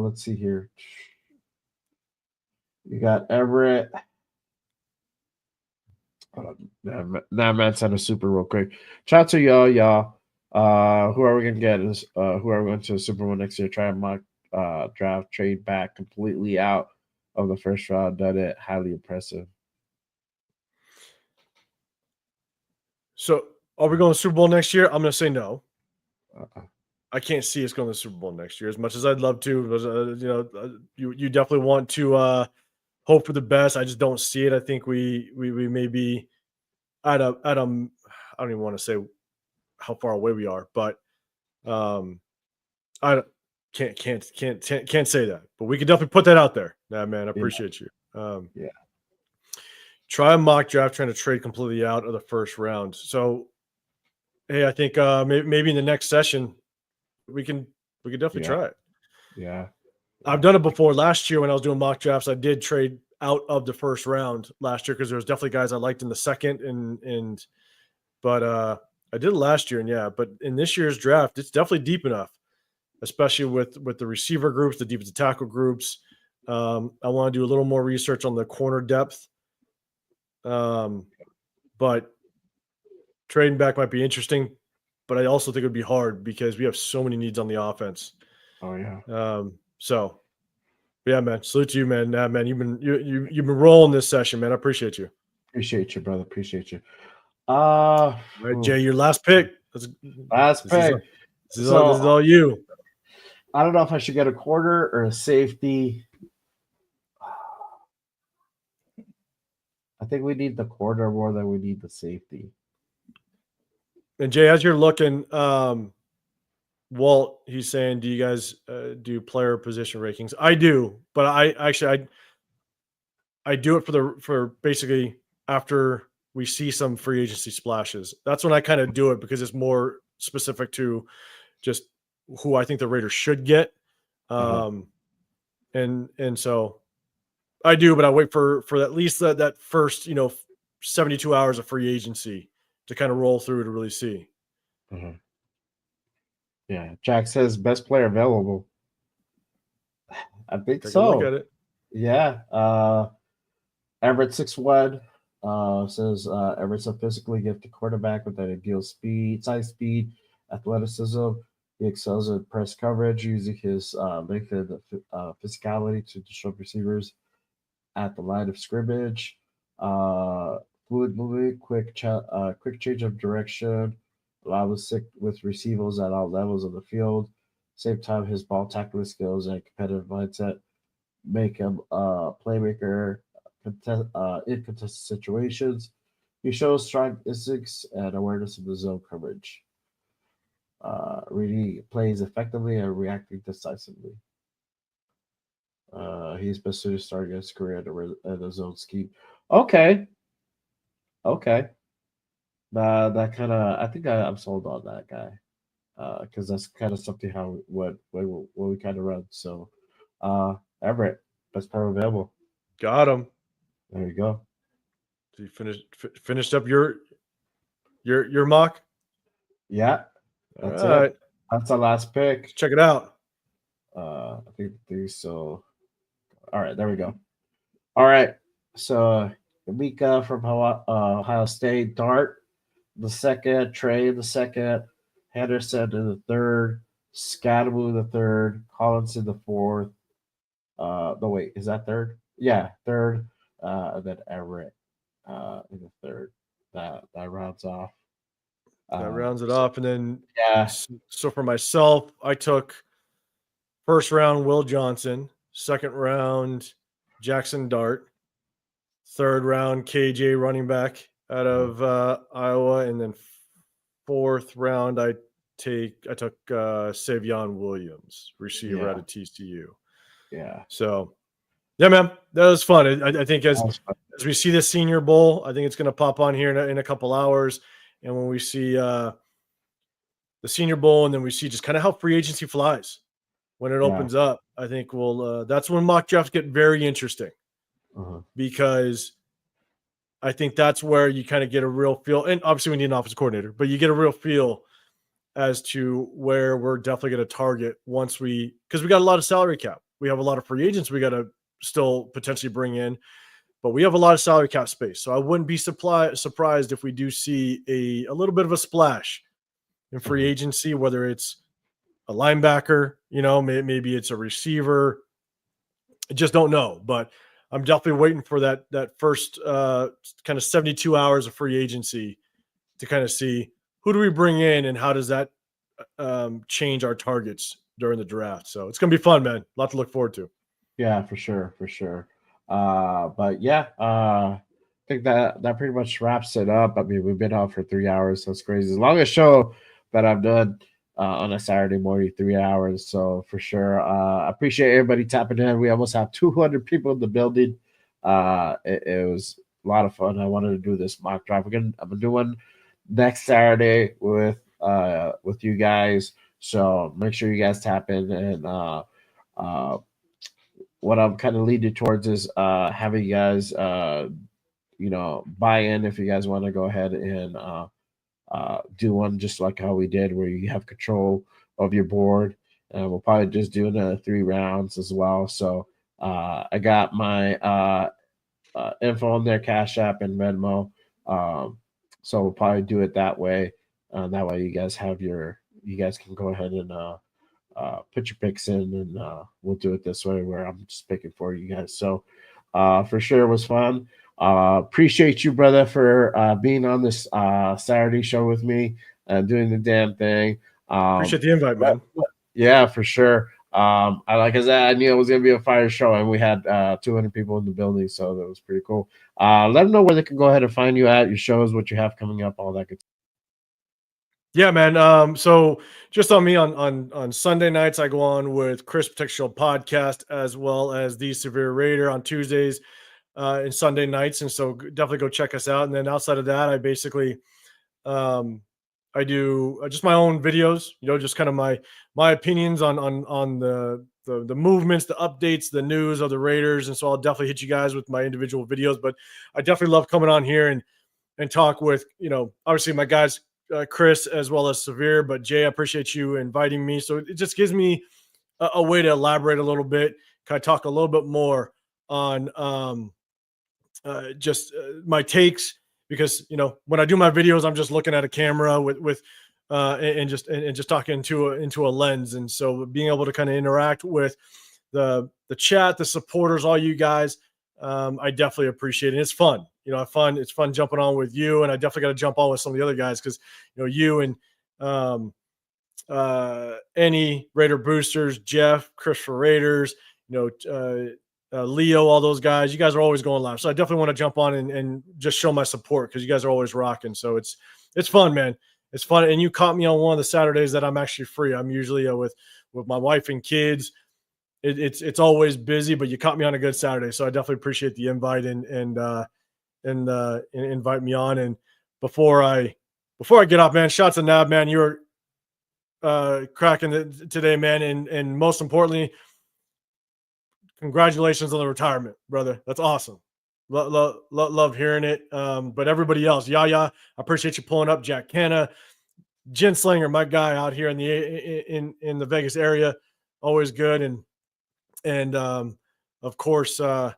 Speaker 1: Let's see here. You got Everett. Now man sent a super real quick. Shout out to y'all. Who are we gonna get? Who are we going to the Super Bowl next year? Try and mock draft, trade back completely out of the 1st round. Done it. Highly impressive.
Speaker 4: So are we going to the Super Bowl next year? I'm going to say no. I can't see us going to the Super Bowl next year as much as I'd love to. You definitely want to hope for the best. I just don't see it. I think we may be at a I don't even want to say how far away we are, but I can't say that. But we can definitely put that out there. Nah, man, I appreciate you.
Speaker 1: Yeah.
Speaker 4: Try a mock draft trying to trade completely out of the first round. So, hey, I think maybe in the next session we can definitely try it.
Speaker 1: Yeah.
Speaker 4: I've done it before. Last year when I was doing mock drafts, I did trade out of the first round last year because there was definitely guys I liked in the second but I did it last year, and yeah, but in this year's draft, it's definitely deep enough, especially with the receiver groups, the defensive tackle groups. I want to do a little more research on the corner depth. But trading back might be interesting, but I also think it would be hard because we have so many needs on the offense.
Speaker 1: Oh yeah.
Speaker 4: So yeah, man. Salute to you, man. Nah, man, you've been rolling this session, man. I appreciate you.
Speaker 1: Appreciate you, brother. Appreciate you.
Speaker 4: Right, Jay, your last pick.
Speaker 1: Last pick.
Speaker 4: This is all you.
Speaker 1: I don't know if I should get a corner or a safety. I think we need the corner more than we need the safety.
Speaker 4: And Jay, as you're looking, Walt, he's saying, do you guys do player position rankings? I do, but I do it for basically after we see some free agency splashes. That's when I kind of do it because it's more specific to just who I think the Raiders should get. And so I do, but I wait for at least that first, 72 hours of free agency to kind of roll through to really see.
Speaker 1: Mm-hmm. Yeah, Jack says best player available. I think
Speaker 4: Take
Speaker 1: so.
Speaker 4: a look at it.
Speaker 1: Yeah. Everett 6'1" says Everett's a physically gifted quarterback with an ideal size, speed, athleticism. He excels in press coverage, using his length and physicality to disrupt receivers at the line of scrimmage. Fluid moving, quick change of direction, allows with receivers at all levels of the field. Same time, his ball tackling skills and competitive mindset make him a playmaker in contested situations. He shows strong instincts and awareness of the zone coverage. Really plays effectively and reacting decisively. He's best suited starting his career at the zone scheme. Okay. That kind of, I think I'm sold on that guy. Because that's kind of something what we kind of run. So, Everett, best player available.
Speaker 4: Got him.
Speaker 1: There you go.
Speaker 4: So you finished up your mock?
Speaker 1: Yeah, that's
Speaker 4: All right.
Speaker 1: it. That's our last pick.
Speaker 4: Let's check it out.
Speaker 1: I think so. All right, there we go. All right, so Mika from Ohio State, Dart the second, Trey the second, Henderson in the third, Scadamu the third, Collins in the fourth. No, wait, is that third? Yeah, third. And then Everett in the third. That rounds off.
Speaker 4: That rounds it off. And then,
Speaker 1: yeah.
Speaker 4: So for myself, I took first round Will Johnson, second round Jackson Dart, third round KJ running back out of Iowa, and then fourth round I took Savion Williams, receiver out of TCU.
Speaker 1: Yeah.
Speaker 4: So, yeah, man, that was fun. I think as we see the Senior Bowl, I think it's going to pop on here in a couple hours. And when we see the Senior Bowl, and then we see just kind of how free agency flies when it opens up, I think that's when mock drafts get very interesting because I think that's where you kind of get a real feel. And obviously we need an offensive coordinator, but you get a real feel as to where we're definitely going to target because we got a lot of salary cap. We have a lot of free agents we got to still potentially bring in, but we have a lot of salary cap space. So I wouldn't be surprised if we do see a little bit of a splash in free agency, whether it's a linebacker, maybe it's a receiver. I just don't know, but I'm definitely waiting for that first kind of 72 hours of free agency to kind of see who do we bring in and how does that change our targets during the draft. So it's going to be fun, man. A lot to look forward to.
Speaker 1: Yeah, for sure. But yeah, I think that pretty much wraps it up. I mean, we've been on for 3 hours, so it's crazy. It's the longest show that I've done on a Saturday morning, 3 hours. So for sure, I appreciate everybody tapping in. We almost have 200 people in the building. It was a lot of fun. I wanted to do this mock drive. I'm doing next Saturday with you guys. So make sure you guys tap in and uh what I'm kind of leading towards is having you guys buy in if you guys want to go ahead and do one just like how we did where you have control of your board. And we'll probably just do another 3 rounds as well. So I got my info on their Cash App and Venmo. So we'll probably do it that way. That way you guys can go ahead and put your picks in, and we'll do it this way where I'm just picking for you guys. So for sure it was fun. Appreciate you, brother, for being on this Saturday show with me and doing the damn thing.
Speaker 4: Appreciate the invite, man.
Speaker 1: Yeah, for sure. Like I said, I knew it was gonna be a fire show, and we had 200 people in the building, so that was pretty cool. Let them know where they can go ahead and find you at your shows, what you have coming up, all that good stuff.
Speaker 4: Yeah, man. So just on me on Sunday nights, I go on with Chris Protect Show podcast as well as the Severe Raider on Tuesdays and Sunday nights, and so definitely go check us out. And then outside of that, I basically um, I do just my own videos, just kind of my opinions on the movements, the updates, the news of the Raiders, and so I'll definitely hit you guys with my individual videos. But I definitely love coming on here and talk with obviously my guys. Chris as well as Severe, but Jay, I appreciate you inviting me. So it just gives me a way to elaborate a little bit, kind of talk a little bit more on just my takes, because when I do my videos, I'm just looking at a camera with and just talking into a lens, and so being able to kind of interact with the chat, the supporters, all you guys, I definitely appreciate it. It's fun. It's fun jumping on with you, and I definitely got to jump on with some of the other guys because you and any Raider boosters, Jeff, Christopher Raiders, Leo, all those guys. You guys are always going live, so I definitely want to jump on and just show my support because you guys are always rocking. So it's fun, man. It's fun, and you caught me on one of the Saturdays that I'm actually free. I'm usually with my wife and kids. It's always busy, but you caught me on a good Saturday, so I definitely appreciate the invite and invite me on. And before I get off, man, shots of Nab, man, you're cracking today, man, and most importantly, congratulations on the retirement, brother. That's awesome. Love hearing it. But everybody else, Yaya, I appreciate you pulling up. Jack Canna, Ginslinger, my guy out here in the Vegas area, always good. And of course, our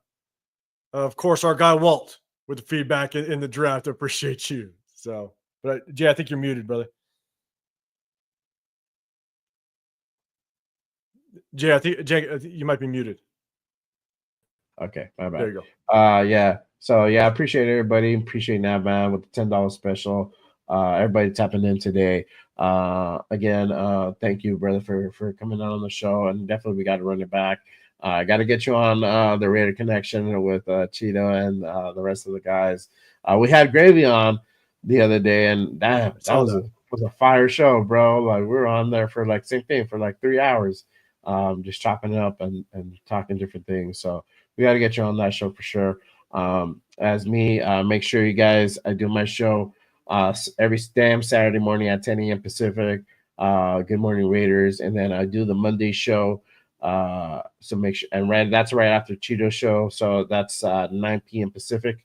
Speaker 4: guy Walt with the feedback in the draft. I appreciate you. So, but Jay, I think you're muted, brother. Jay, I think you might be muted.
Speaker 1: Okay, my bad.
Speaker 4: There you go.
Speaker 1: Yeah. So yeah, I appreciate everybody. Appreciate Navman with the $10 special. Everybody tapping in today. Again, thank you, brother, for coming on the show, and definitely we got to run it back. I got to get you on the Raider Connection with Cheeto and the rest of the guys. We had Gravy on the other day, and that was a fire show, bro. Like we were on there for like same thing for like 3 hours, just chopping it up and talking different things. So we got to get you on that show for sure. As me, make sure you guys, I do my show every damn Saturday morning at 10 a.m. Pacific. Good Morning Raiders, and then I do the Monday show. So make sure, and that's right after Cheeto show. So that's 9 p.m. Pacific.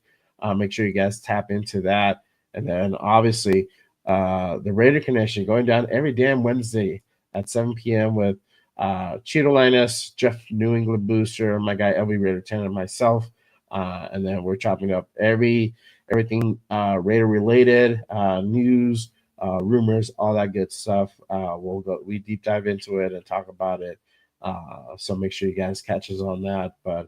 Speaker 1: Make sure you guys tap into that, and then obviously the Raider Connection going down every damn Wednesday at 7 p.m. with Cheeto Linus, Jeff New England Booster, my guy LB Raider 10, and myself. And then we're chopping up everything Raider related, news, rumors, all that good stuff. We deep dive into it and talk about it. So make sure you guys catch us on that. But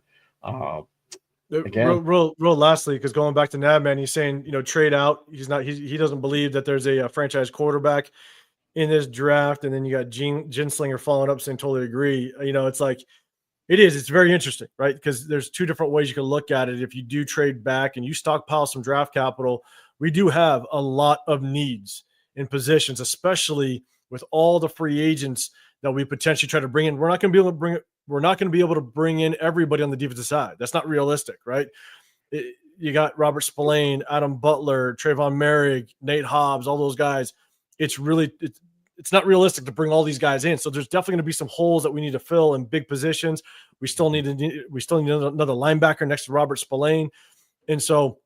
Speaker 1: again,
Speaker 4: real lastly, because going back to Nabman, he's saying trade out. He doesn't believe that there's a franchise quarterback in this draft. And then you got Ginslinger following up saying totally agree. It's like It is. It's very interesting, right? Because there's two different ways you can look at it. If you do trade back and you stockpile some draft capital, we do have a lot of needs in positions, especially with all the free agents that we potentially try to bring in. We're not going to be able to bring it. We're not going to be able to bring in everybody on the defensive side. That's not realistic, right? You got Robert Spillane, Adam Butler, Trayvon Merrick, Nate Hobbs, all those guys. It's not realistic to bring all these guys in. So there's definitely going to be some holes that we need to fill in big positions. We still need another linebacker next to Robert Spillane. And so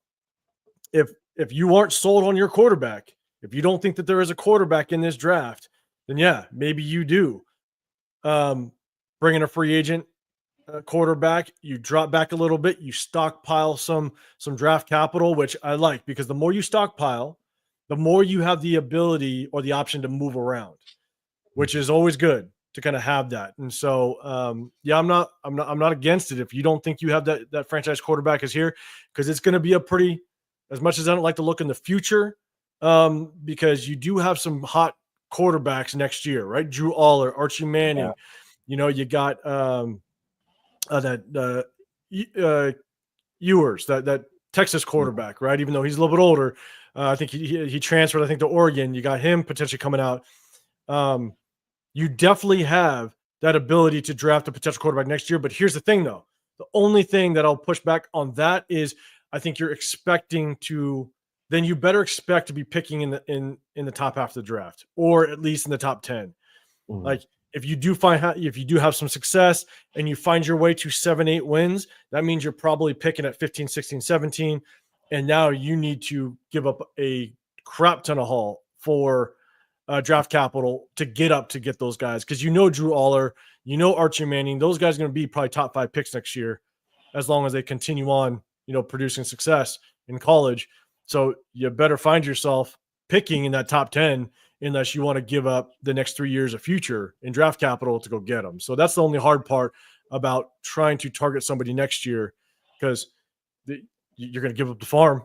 Speaker 4: if you aren't sold on your quarterback, if you don't think that there is a quarterback in this draft, then yeah, maybe you do. Bring in a free agent quarterback, you drop back a little bit, you stockpile some draft capital, which I like, because the more you stockpile, the more you have the ability or the option to move around, which is always good to kind of have that. And so, yeah, I'm not against it if you don't think you have that franchise quarterback is here, because it's going to be a pretty, as much as I don't like to look in the future, because you do have some hot quarterbacks next year, right? Drew Aller, Archie Manning,
Speaker 1: Yeah.
Speaker 4: you know, you got Ewers, that Texas quarterback, right? Even though he's a little bit older, I think he transferred, I think, to Oregon. You got him potentially coming out. You definitely have that ability to draft a potential quarterback next year. But here's the thing, though. The only thing that I'll push back on that is I think you're expecting to – then you better expect to be picking in the top half of the draft, or at least in the top 10.
Speaker 1: Mhm.
Speaker 4: Like, if you do have some success and you find your way to 7-8 wins, that means you're probably picking at 15, 16, 17. And now you need to give up a crap ton of haul for draft capital to get those guys. Because Drew Aller, Archie Manning, those guys are going to be probably top 5 picks next year, as long as they continue on, producing success in college. So you better find yourself picking in that top 10, unless you want to give up the next 3 years of future in draft capital to go get them. So that's the only hard part about trying to target somebody next year, because you're going to give up the farm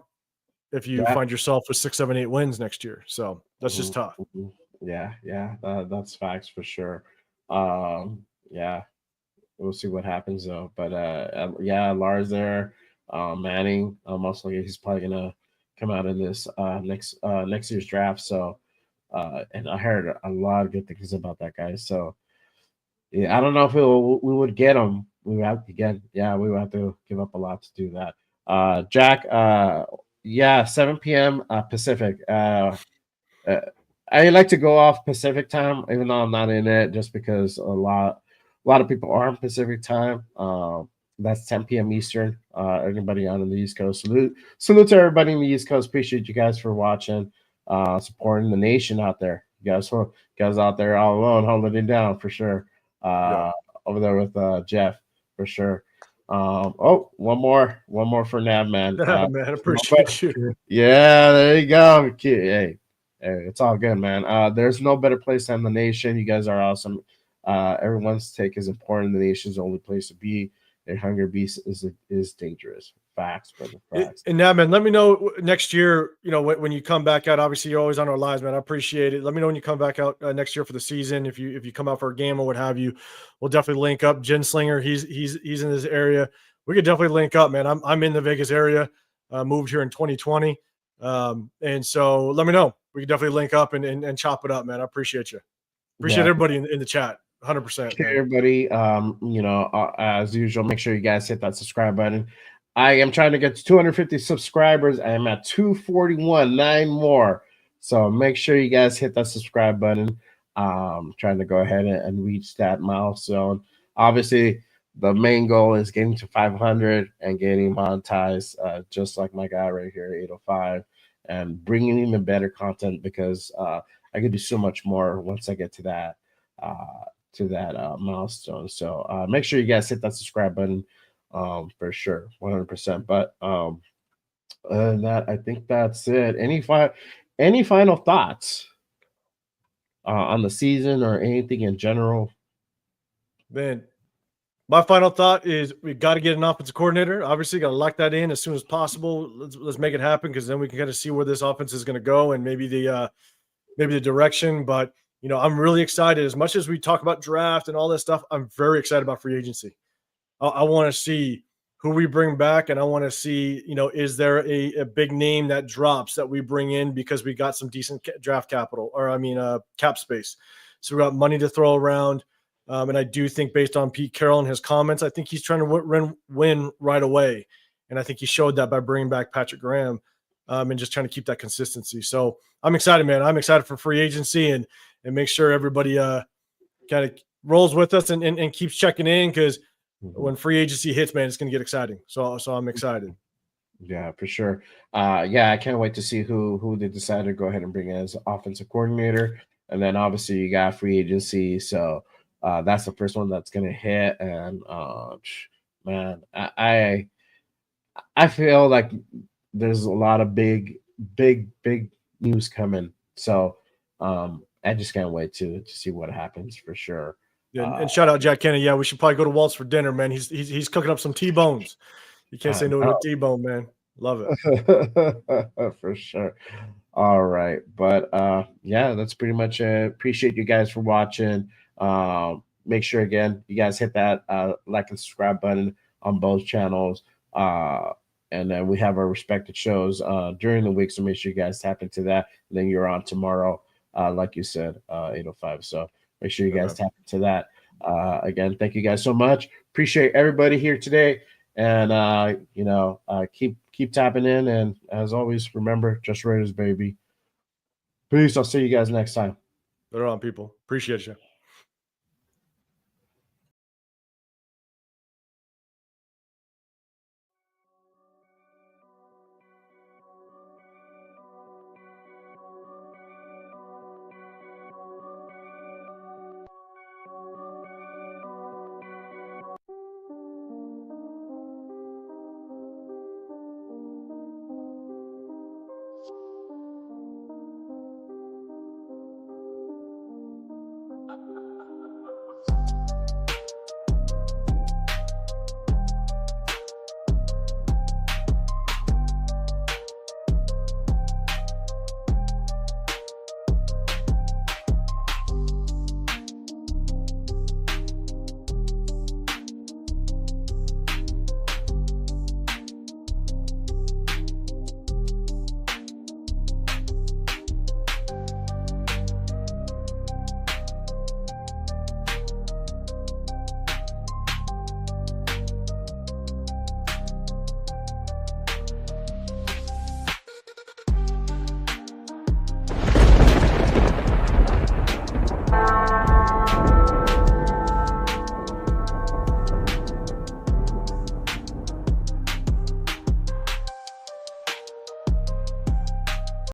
Speaker 4: if you find yourself with 6, 7, 8 wins next year. So that's just tough.
Speaker 1: Yeah, that's facts for sure. Yeah, we'll see what happens though. But yeah, Lars there, Manning, most likely he's probably gonna come out of this next year's draft. So. And I heard a lot of good things about that guy. So, yeah, I don't know if we would get him. We would have to we would have to give up a lot to do that. Jack, yeah, 7 p.m. Pacific. I like to go off Pacific time, even though I'm not in it, just because a lot of people are on Pacific time. That's 10 p.m. Eastern. Everybody on the East Coast, salute to everybody in the East Coast. Appreciate you guys for watching. Supporting the nation out there. You guys out there all alone, holding it down for sure. Over there with Jeff for sure. One more for Nav, man.
Speaker 4: Man, I appreciate you.
Speaker 1: Yeah, there you go. Hey, it's all good, man. There's no better place than the nation. You guys are awesome. Everyone's take is important. The nation's the only place to be. A hunger beast is dangerous. Facts, brother. Facts.
Speaker 4: And now, man, let me know next year, when you come back out. Obviously, you're always on our lives, man. I appreciate it. Let me know when you come back out next year for the season. If you come out for a game or what have you, we'll definitely link up. Jen Slinger, he's in this area. We could definitely link up, man. I'm in the Vegas area. Moved here in 2020, and so let me know. We can definitely link up and chop it up, man. I appreciate you. Appreciate everybody in the chat. 100%.
Speaker 1: Everybody, as usual, make sure you guys hit that subscribe button. I am trying to get to 250 subscribers. I am at 241, 9 more. So make sure you guys hit that subscribe button. Trying to go ahead and reach that milestone. Obviously, the main goal is getting to 500 and getting monetized, just like my guy right here, 805, and bringing even better content, because I can do so much more once I get to that milestone. So make sure you guys hit that subscribe button. For sure, 100%. But other than that, I think that's it. Any final thoughts on the season or anything in general?
Speaker 4: Man, my final thought is we got to get an offensive coordinator. Obviously, got to lock that in as soon as possible. Let's make it happen, because then we can kind of see where this offense is going to go and maybe the direction. But I'm really excited. As much as we talk about draft and all this stuff, I'm very excited about free agency. I want to see who we bring back, and I want to see, is there a big name that drops that we bring in because we got some decent draft capital, or cap space. So we got money to throw around. And I do think, based on Pete Carroll and his comments, I think he's trying to win right away. And I think he showed that by bringing back Patrick Graham, and just trying to keep that consistency. So I'm excited, man. I'm excited for free agency, and make sure everybody kind of rolls with us and keeps checking in, because when free agency hits, man, it's going to get exciting. So I'm excited.
Speaker 1: Yeah, for sure. I can't wait to see who they decide to go ahead and bring in as offensive coordinator. And then obviously you got free agency. So that's the first one that's going to hit. And man, I feel like there's a lot of big news coming. So I just can't wait to see what happens for sure.
Speaker 4: Yeah, and shout out Jack Kenny. Yeah, we should probably go to Walt's for dinner, man. He's cooking up some T-bones. You can't say no to a T-bone, man. Love
Speaker 1: it. For sure. All right. But that's pretty much it. Appreciate you guys for watching. Make sure, again, you guys hit that like and subscribe button on both channels. And then we have our respected shows during the week, so make sure you guys tap into that. And then you're on tomorrow, like you said, 8:05. So make sure you guys tap into that. Again, thank you guys so much. Appreciate everybody here today. And keep tapping in. And as always, remember, just Raiders, baby. Peace. I'll see you guys next time.
Speaker 4: Later on, people. Appreciate you.